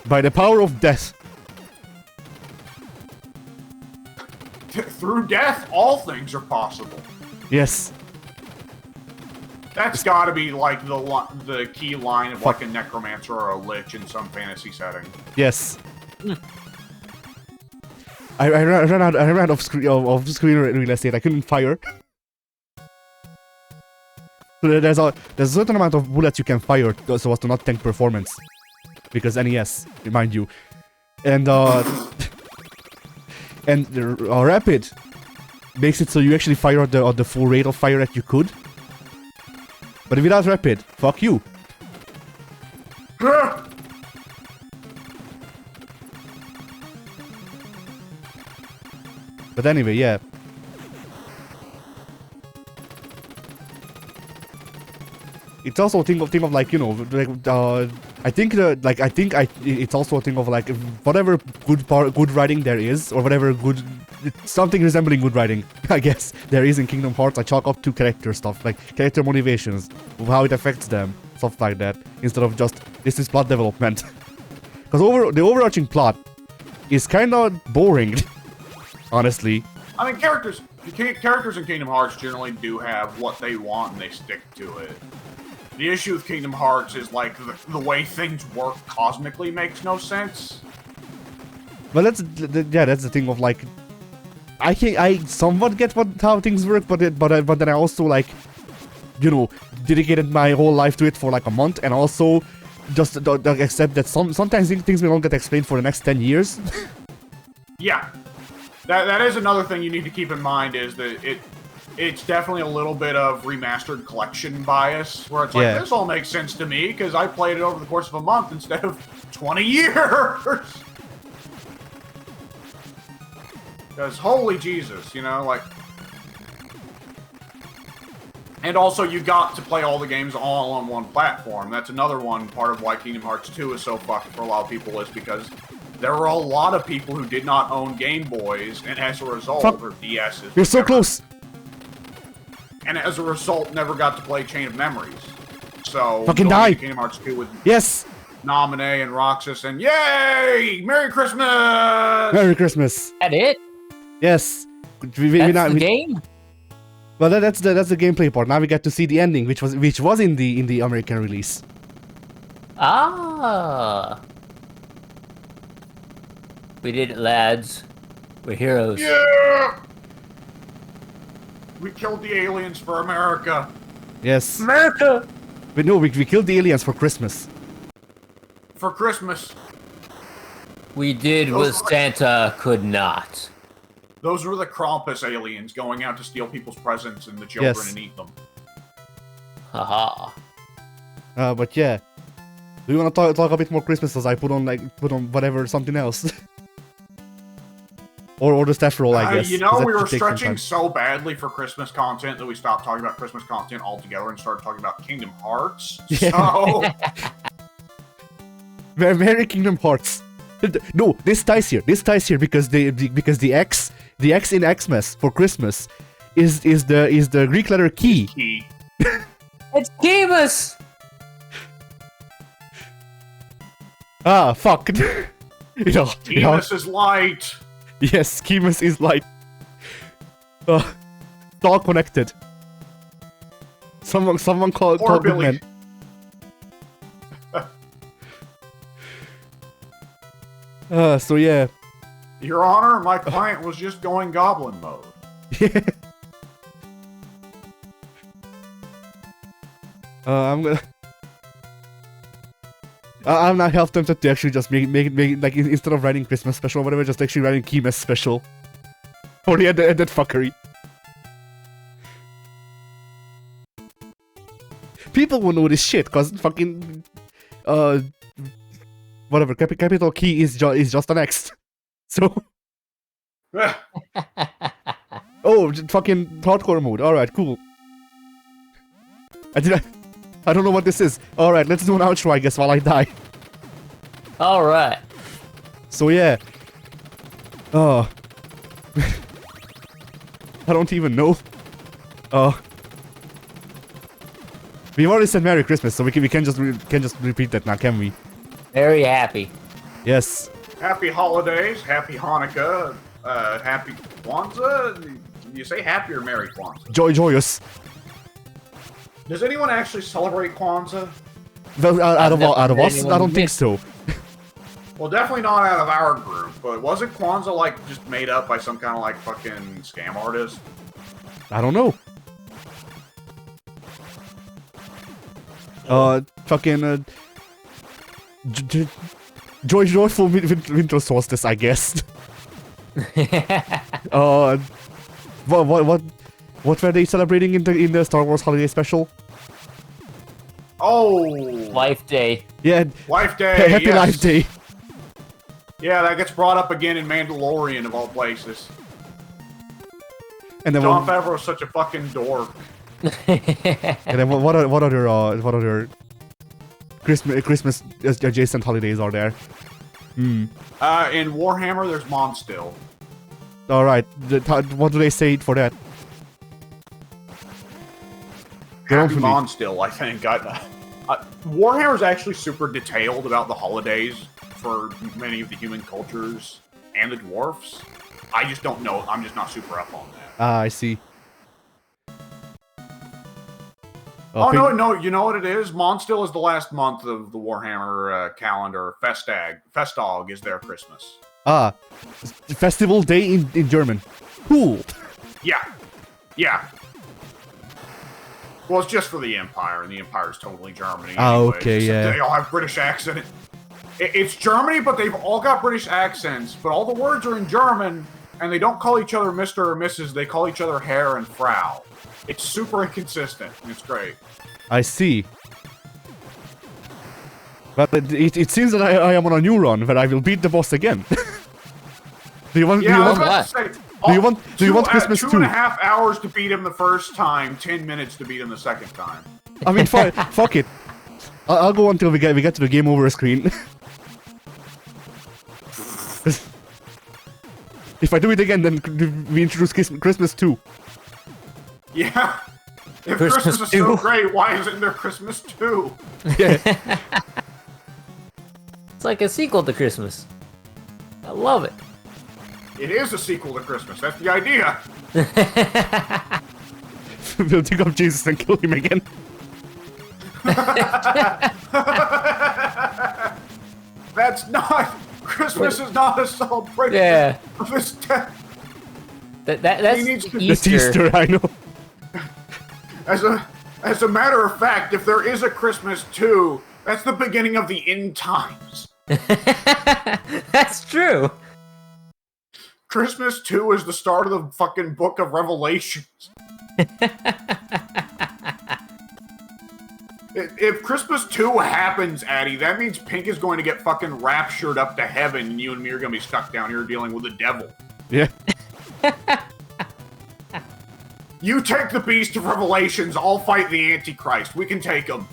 by the power of death. Through death, all things are possible. Yes. That's gotta be like the key line of like a necromancer or a lich in some fantasy setting. Yes. I ran out of screen real estate. I couldn't fire. So there's a certain amount of bullets you can fire so as to not tank performance, because NES, mind you, and and rapid makes it so you actually fire at the full rate of fire that you could. But without rapid, fuck you. But anyway, yeah. It's also a thing of like, you know, like it's also a thing of like whatever good writing there is, or whatever something resembling good writing, I guess, there is in Kingdom Hearts. I chalk up to character stuff, like character motivations, how it affects them, stuff like that, instead of just this is plot development. Because the overarching plot is kind of boring, honestly. I mean, characters in Kingdom Hearts generally do have what they want and they stick to it. The issue with Kingdom Hearts is like the way things work cosmically makes no sense. But that's the thing of like, I somewhat get how things work, but then I also like, you know, dedicated my whole life to it for like a month, and also just accept that sometimes things will not get explained for the next 10 years. Yeah, that is another thing you need to keep in mind is that it's definitely a little bit of remastered collection bias, where it's like, Yeah. this all makes sense to me because I played it over the course of a month instead of 20 years. Because holy Jesus, you know, like. And also, you got to play all the games all on one platform. That's another one part of why Kingdom Hearts 2 is so fucked for a lot of people, is because there were a lot of people who did not own Game Boys, and as a result, or DSs. You're so whatever, close. and as a result, never got to play Chain of Memories. So, Fucking going die. into Kingdom Hearts 2 with Yes. Naminé and Roxas, and yay! Merry Christmas! Merry Christmas. That it? Yes. That's the game? Well, that's the gameplay part. Now we get to see the ending, which was in the American release. Ah. We did it, lads. We're heroes. Yeah! We killed the aliens for America. Yes. America! But no, we killed the aliens for Christmas. For Christmas. We did what Santa could not. Those were the Krampus aliens going out to steal people's presents and the children Yes. and eat them. Haha. But yeah. Do you want to talk a bit more Christmas as I put on whatever, something else? or the staff roll, I guess. You know, 'cause we that were takes some stretching time. so badly for Christmas content that we stopped talking about Christmas content altogether and started talking about Kingdom Hearts. Yeah. So, Merry Kingdom Hearts. No, this ties here. This ties here because the X in Xmas for Christmas is the Greek letter key. key. It's Kimus! Ah, fuck. you know. Venus is light. Yes, Kimus is like. It's all connected. Someone called Billy. Goodman. So yeah. Your Honor, my client was just going goblin mode. Yeah. I'm gonna. I'm not half tempted to actually just make it like instead of writing Christmas special or whatever, just actually writing Kimes special. Only at that fuckery. People will know this shit, cause fucking whatever capital key is just an X. So oh, fucking hardcore mode. All right, cool. I don't know what this is. All right, let's do an outro, I guess, while I die. Alright. So yeah. Oh. I don't even know. We've already said Merry Christmas, so we can just repeat that now, can we? Very happy. Yes. Happy holidays, happy Hanukkah, happy Kwanzaa. You say happy or Merry Kwanzaa? Joyous. Does anyone actually celebrate Kwanzaa? Well, out of us, anyone I don't think miss- so. Well, definitely not out of our group, but wasn't Kwanzaa like just made up by some kind of like fucking scam artist? I don't know. Fucking joyful winter solstice, I guess. What were they celebrating in the Star Wars holiday special? Oh, Life Day. Yeah, Life Day. Happy yes. Life Day. Yeah, that gets brought up again in Mandalorian of all places. And then Jon Favreau's such a fucking dork. and then what other Christmas adjacent holidays are there? In Warhammer, there's Monstil. All right, what do they say for that? They don't Happy really- Monstil, I think. Warhammer's actually super detailed about the holidays for many of the human cultures and the dwarfs. I just don't know. I'm just not super up on that. Ah, I see. Oh, no, you know what it is? Monstil is the last month of the Warhammer calendar. Festag is their Christmas. Ah, festival day in German. Cool. Yeah. Yeah. Well, it's just for the Empire, and the Empire is totally Germany. Ah, anyway. okay, yeah. They all have British accent. It's Germany, but they've all got British accents, but all the words are in German, and they don't call each other Mr. or Mrs., they call each other Herr and Frau. It's super inconsistent, and it's great. I see. But it seems that I am on a new run where I will beat the boss again. Do you want? Yeah, I was do about to say... you want Christmas 2 too? 2.5 hours to beat him the first time, 10 minutes to beat him the second time. I mean, fuck it. I'll go until we get to the game over screen. If I do it again, then we introduce Christmas 2. Yeah. If Christmas Christmas is 2. so great, why isn't there Christmas 2? Yeah. It's like a sequel to Christmas. I love it. It is a sequel to Christmas. That's the idea. We'll dig up Jesus and kill him again. That's not... Christmas is not a celebration Yeah. of his death. That's He needs to- That's Easter. Easter, I know. As a matter of fact, if there is a Christmas 2, that's the beginning of the end times. That's true. Christmas 2 is the start of the fucking book of Revelations. If Christmas 2 happens, Addy, that means Pink is going to get fucking raptured up to heaven, and you and me are going to be stuck down here dealing with the devil. Yeah. You take the Beast of Revelations, I'll fight the Antichrist. We can take him.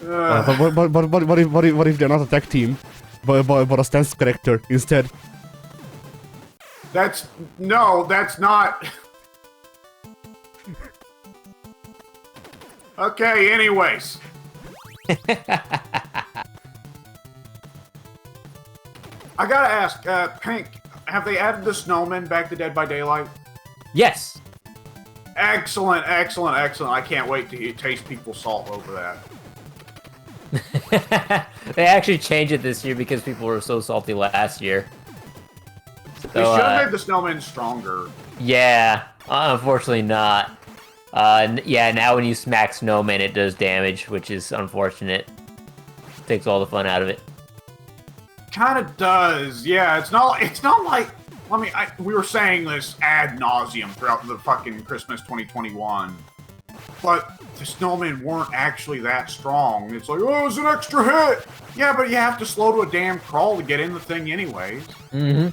What if they're not a tag team, but a stance character instead? That's not. Okay, anyways. I gotta ask, Pink, have they added the snowmen back to Dead by Daylight? Yes. Excellent, excellent, excellent. I can't wait to taste people's salt over that. They actually changed it this year because people were so salty last year. They should have made the snowmen stronger. Yeah, unfortunately not. Yeah, now when you smack snowman, it does damage, which is unfortunate. Takes all the fun out of it. Kind of does, yeah. It's not like. We were saying this ad nauseum throughout the fucking Christmas 2021, but the snowmen weren't actually that strong. It's like, oh, it's an extra hit. Yeah, but you have to slow to a damn crawl to get in the thing, anyways. Mm-hmm.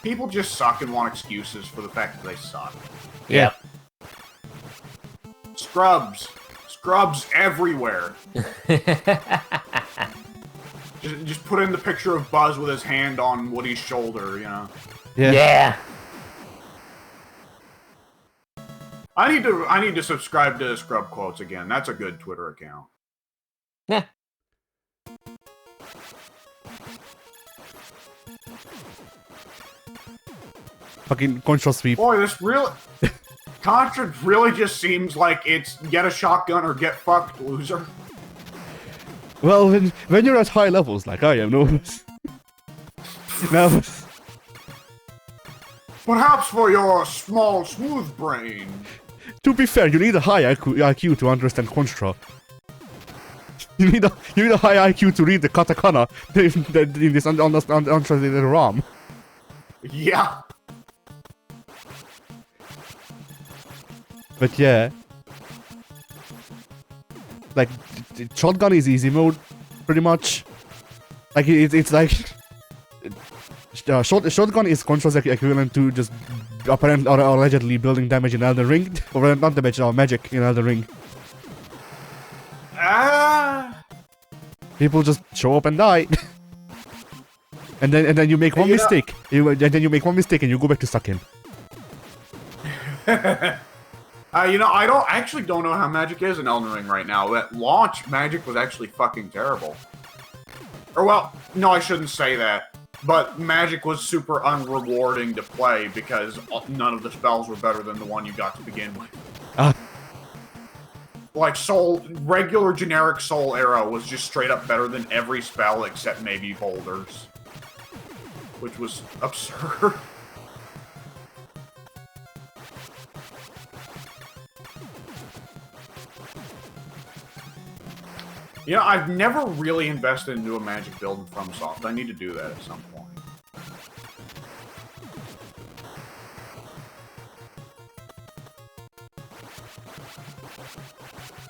People just suck and want excuses for the fact that they suck. Yep. Scrubs everywhere. Just put in the picture of Buzz with his hand on Woody's shoulder, you know. Yeah. I need to subscribe to Scrub Quotes again. That's a good Twitter account. Yeah. Fucking Contra sweep. Boy, this really... Contra really just seems like it's get a shotgun or get fucked, loser. Well, when you're at high levels like I am, no. Perhaps for your small, smooth brain. To be fair, you need a high IQ to understand Contra. You need a high IQ to read the katakana in this untranslated ROM. Yeah. But yeah, like shotgun is easy mode, pretty much. Like it's like shotgun is Contra's equivalent to just apparently or allegedly building damage in Elden Ring, or not damage, magic in Elden Ring. People just show up and die, and then you make one mistake. And then you make one mistake and you go back to sucking. I actually don't know how magic is in Elden Ring right now. At launch, magic was actually fucking terrible. Or well, no, I shouldn't say that. But magic was super unrewarding to play because none of the spells were better than the one you got to begin with. like regular generic Soul Arrow was just straight up better than every spell except maybe Boulders, which was absurd. You know, I've never really invested into a magic build in FromSoft. I need to do that at some point.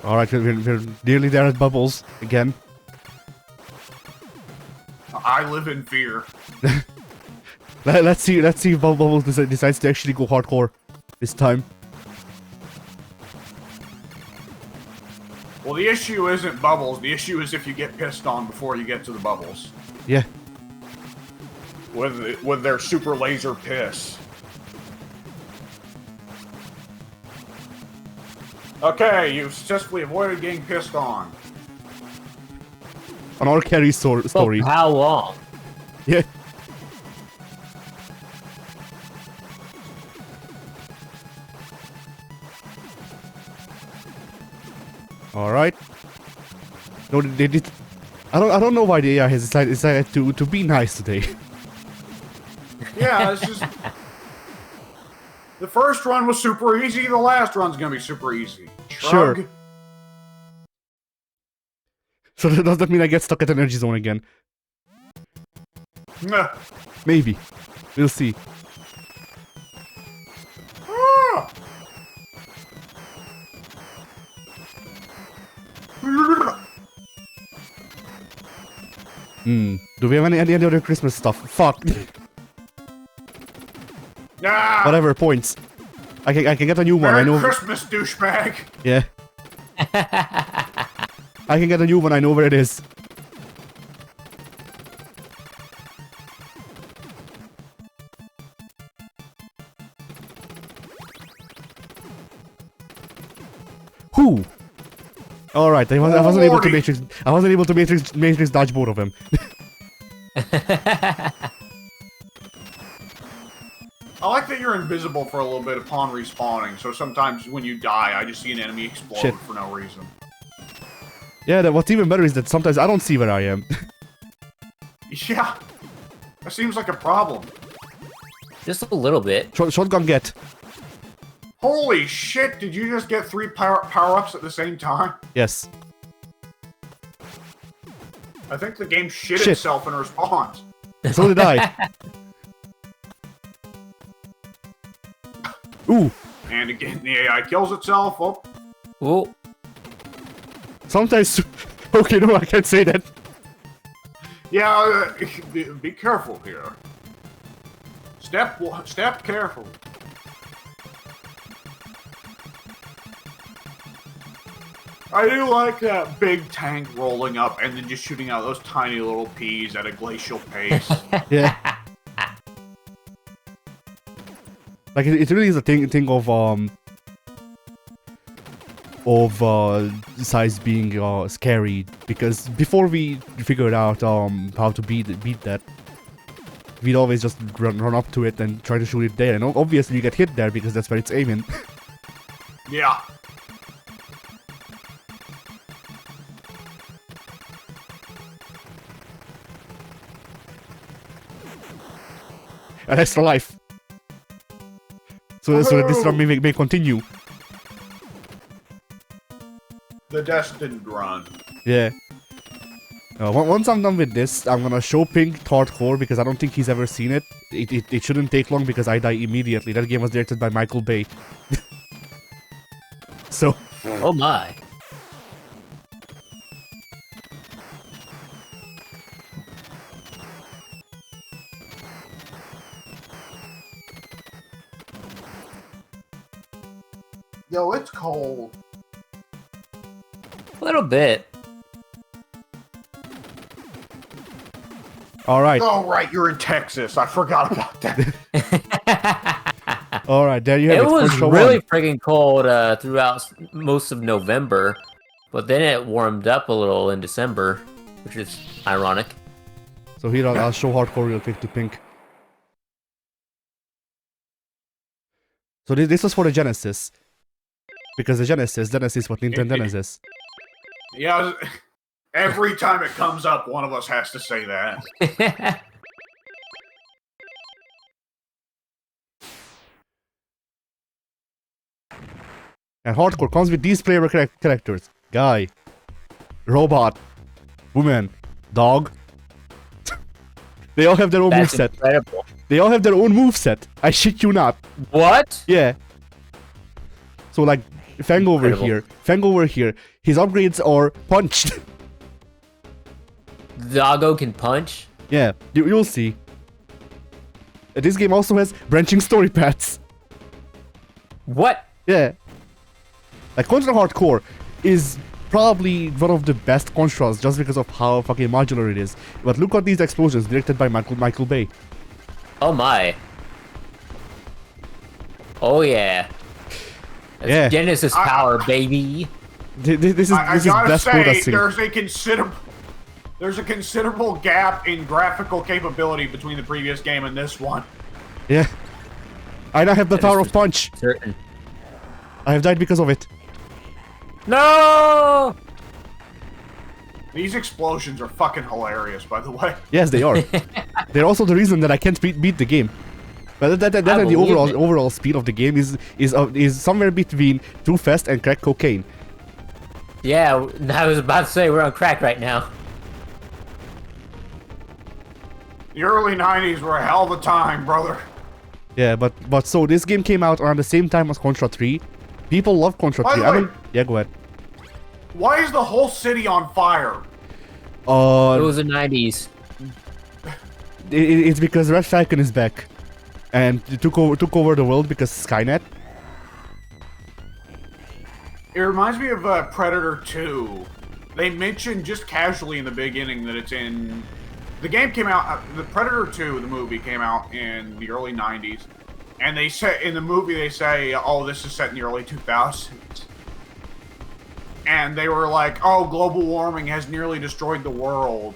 Alright, we're nearly there at Bubbles again. I live in fear. Let's see if Bubbles decides to actually go hardcore this time. Well, the issue isn't bubbles. The issue is if you get pissed on before you get to the bubbles. Yeah. With their super laser piss. Okay, you've successfully avoided getting pissed on. On our carry story. For how long? Yeah. All right. No, they did. I don't know why the AI has decided to be nice today. Yeah, it's just... The first run was super easy, the last run's gonna be super easy. Shrug. Sure. So does that mean I get stuck at energy zone again? Nah. Maybe. We'll see. Ah. Do we have any other Christmas stuff? Fuck. Nah. Whatever, points. I can get a new one. Merry I know. Christmas, douchebag. Yeah. I can get a new one. I know where it is. Who? All right. I wasn't able to matrix. I wasn't able to matrix dodge both of them. I like that you're invisible for a little bit upon respawning, so sometimes when you die, I just see an enemy explode Shit. for no reason. Yeah. What's even better is that sometimes I don't see where I am. Yeah. That seems like a problem. Just a little bit. Shotgun get. Holy shit, did you just get 3 power-ups at the same time? Yes. I think the game shit Shit. itself in response. So did I. Ooh. And again, the AI kills itself. Oh. Ooh. Sometimes. Okay, no, I can't say that. Yeah, be careful here. Step careful. I do like that big tank rolling up and then just shooting out those tiny little peas at a glacial pace. Yeah. Like it really is a thing of size being scary, because before we figured out how to beat that, we'd always just run up to it and try to shoot it there, and obviously you get hit there because that's where it's aiming. Yeah. An extra life. So that this run may continue. The destined run. Yeah. Once I'm done with this, I'm gonna show Pink hardcore because I don't think he's ever seen it. It shouldn't take long because I die immediately. That game was directed by Michael Bay. So. Oh my. Yo, it's cold. A little bit. All right. Oh, right, you're in Texas. I forgot about that. All right, there you have it. It was First show really one. freaking cold throughout most of November, but then it warmed up a little in December, which is ironic. So here I'll show hardcore real quick to Pink. So this was for the Genesis. Because the Genesis is what Nintendo is. Yeah, every time it comes up, one of us has to say that. And hardcore comes with these player characters: guy, robot, woman, dog. They all have their own That's moveset. incredible. They all have their own moveset. I shit you not. What? Yeah. So like, Fang Incredible. over here, his upgrades are punched. Doggo can punch? Yeah, you'll see. This game also has branching story paths. What? Yeah. Like, Contra Hardcore is probably one of the best Contras just because of how fucking modular it is. But look at these explosions directed by Michael Bay. Oh my. Oh yeah. That's Yeah. Genesis power, baby. This I is gotta best say, processing. there's a considerable gap in graphical capability between the previous game and this one. Yeah. I now have the power of punch. Certain. I have died because of it. No! These explosions are fucking hilarious, by the way. Yes, they are. They're also the reason that I can't beat the game. But that and the believe it. overall speed of the game is somewhere between too fast and crack cocaine. Yeah, I was about to say we're on crack right now. The early 90s were a hell of a time, brother. Yeah, but so this game came out around the same time as Contra 3. People love Contra By 3. the I way- mean, yeah, go ahead. Why is the whole city on fire? It was the 90s. It's because Red Falcon is back, and it took over the world because Skynet. It reminds me of Predator 2. They mentioned just casually in the beginning that it's in... The game came out... the Predator 2, the movie, came out in the early 90s. And they say in the movie, they say, oh, this is set in the early 2000s. And they were like, oh, global warming has nearly destroyed the world.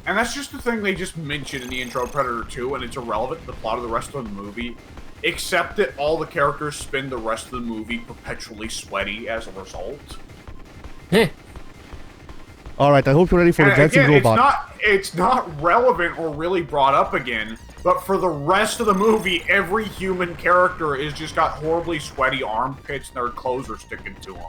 And that's just the thing they just mentioned in the intro of Predator 2, and it's irrelevant to the plot of the rest of the movie. Except that all the characters spend the rest of the movie perpetually sweaty as a result. Alright, I hope you're ready for the And dancing again, robot. it's not relevant or really brought up again, but for the rest of the movie, every human character is just got horribly sweaty armpits and their clothes are sticking to them.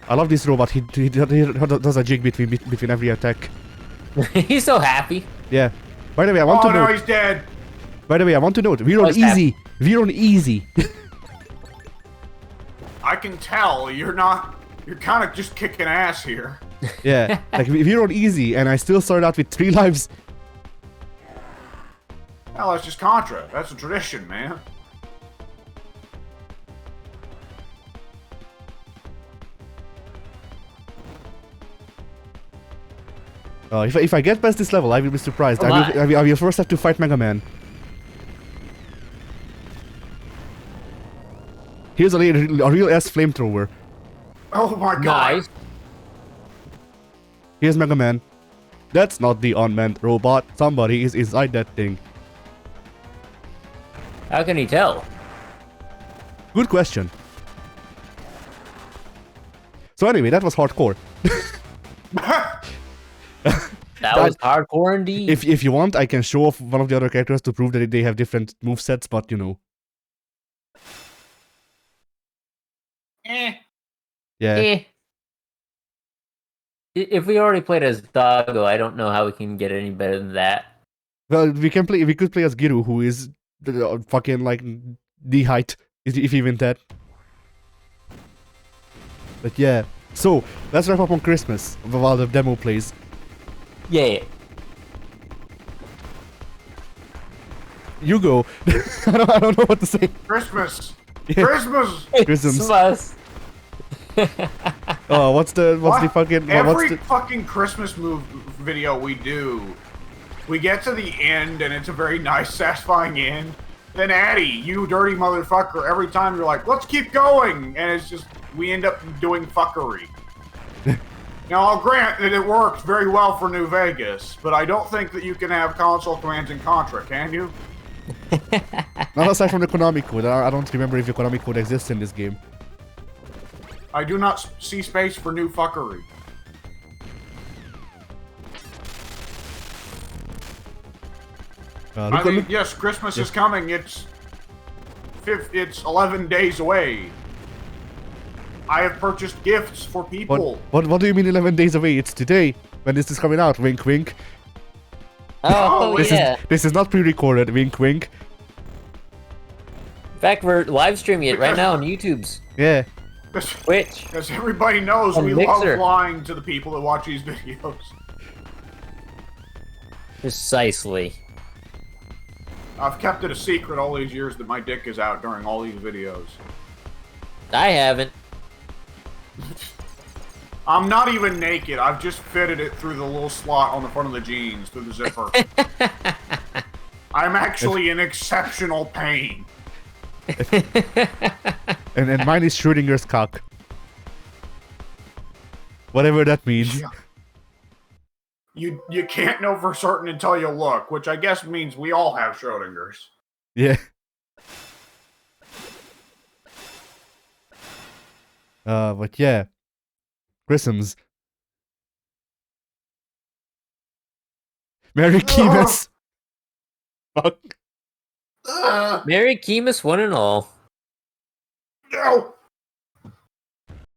I love this robot. He does a jig between every attack. He's so happy. Yeah. By the way, I want Oh, to no, note. he's dead. By the way, I want to note. We're on What's that? easy. We're on easy. I can tell you're kind of just kicking ass here. Yeah. Like we're on easy, and I still started out with 3 lives. Well, that's just Contra. That's a tradition, man. If I get past this level, I will be surprised. Oh I will first have to fight Mega Man. Here's a real ass flamethrower. Oh my god. Nice. Here's Mega Man. That's not the unmanned robot. Somebody is inside that thing. How can he tell? Good question. So anyway, that was hardcore. That was hardcore indeed. If you want, I can show off one of the other characters to prove that they have different movesets, but you know. Eh. Yeah. Eh. If we already played as Doggo, I don't know how we can get any better than that. Well, we could play as Giru, who is fucking like the height, if even that. But yeah. So let's wrap up on Christmas while the demo plays. Yeah. You go. I don't know what to say. Christmas. Yeah. Christmas. Christmas. Christmas. Oh, what's the What? fucking Every fucking Christmas video we do, we get to the end and it's a very nice, satisfying end. Then Addy, you dirty motherfucker, every time you're like, let's keep going, and it's just we end up doing fuckery. Now I'll grant that it worked very well for New Vegas, but I don't think that you can have console commands in Contra, can you? Not aside from the Konami code. I don't remember if the Konami code exists in this game. I do not see space for new fuckery. I mean, yes, Christmas is coming. It's 11 days away. I have purchased gifts for people. What do you mean 11 days away? It's today when this is coming out. Wink, wink. Oh, yeah. This is not pre-recorded. Wink, wink. In fact, we're live streaming it right now on YouTube's. Yeah. Twitch. Because everybody knows On we Mixer. love lying to the people that watch these videos. Precisely. I've kept it a secret all these years that my dick is out during all these videos. I haven't. I'm not even naked. I've just fitted it through the little slot on the front of the jeans, through the zipper. I'm actually in exceptional pain. And mine is Schrodinger's cock. Whatever that means. Yeah. You can't know for certain until you look, which I guess means we all have Schrodinger's. Yeah. But yeah. Grissoms. Merry Christmas. Fuck. Merry Christmas, one and all. No!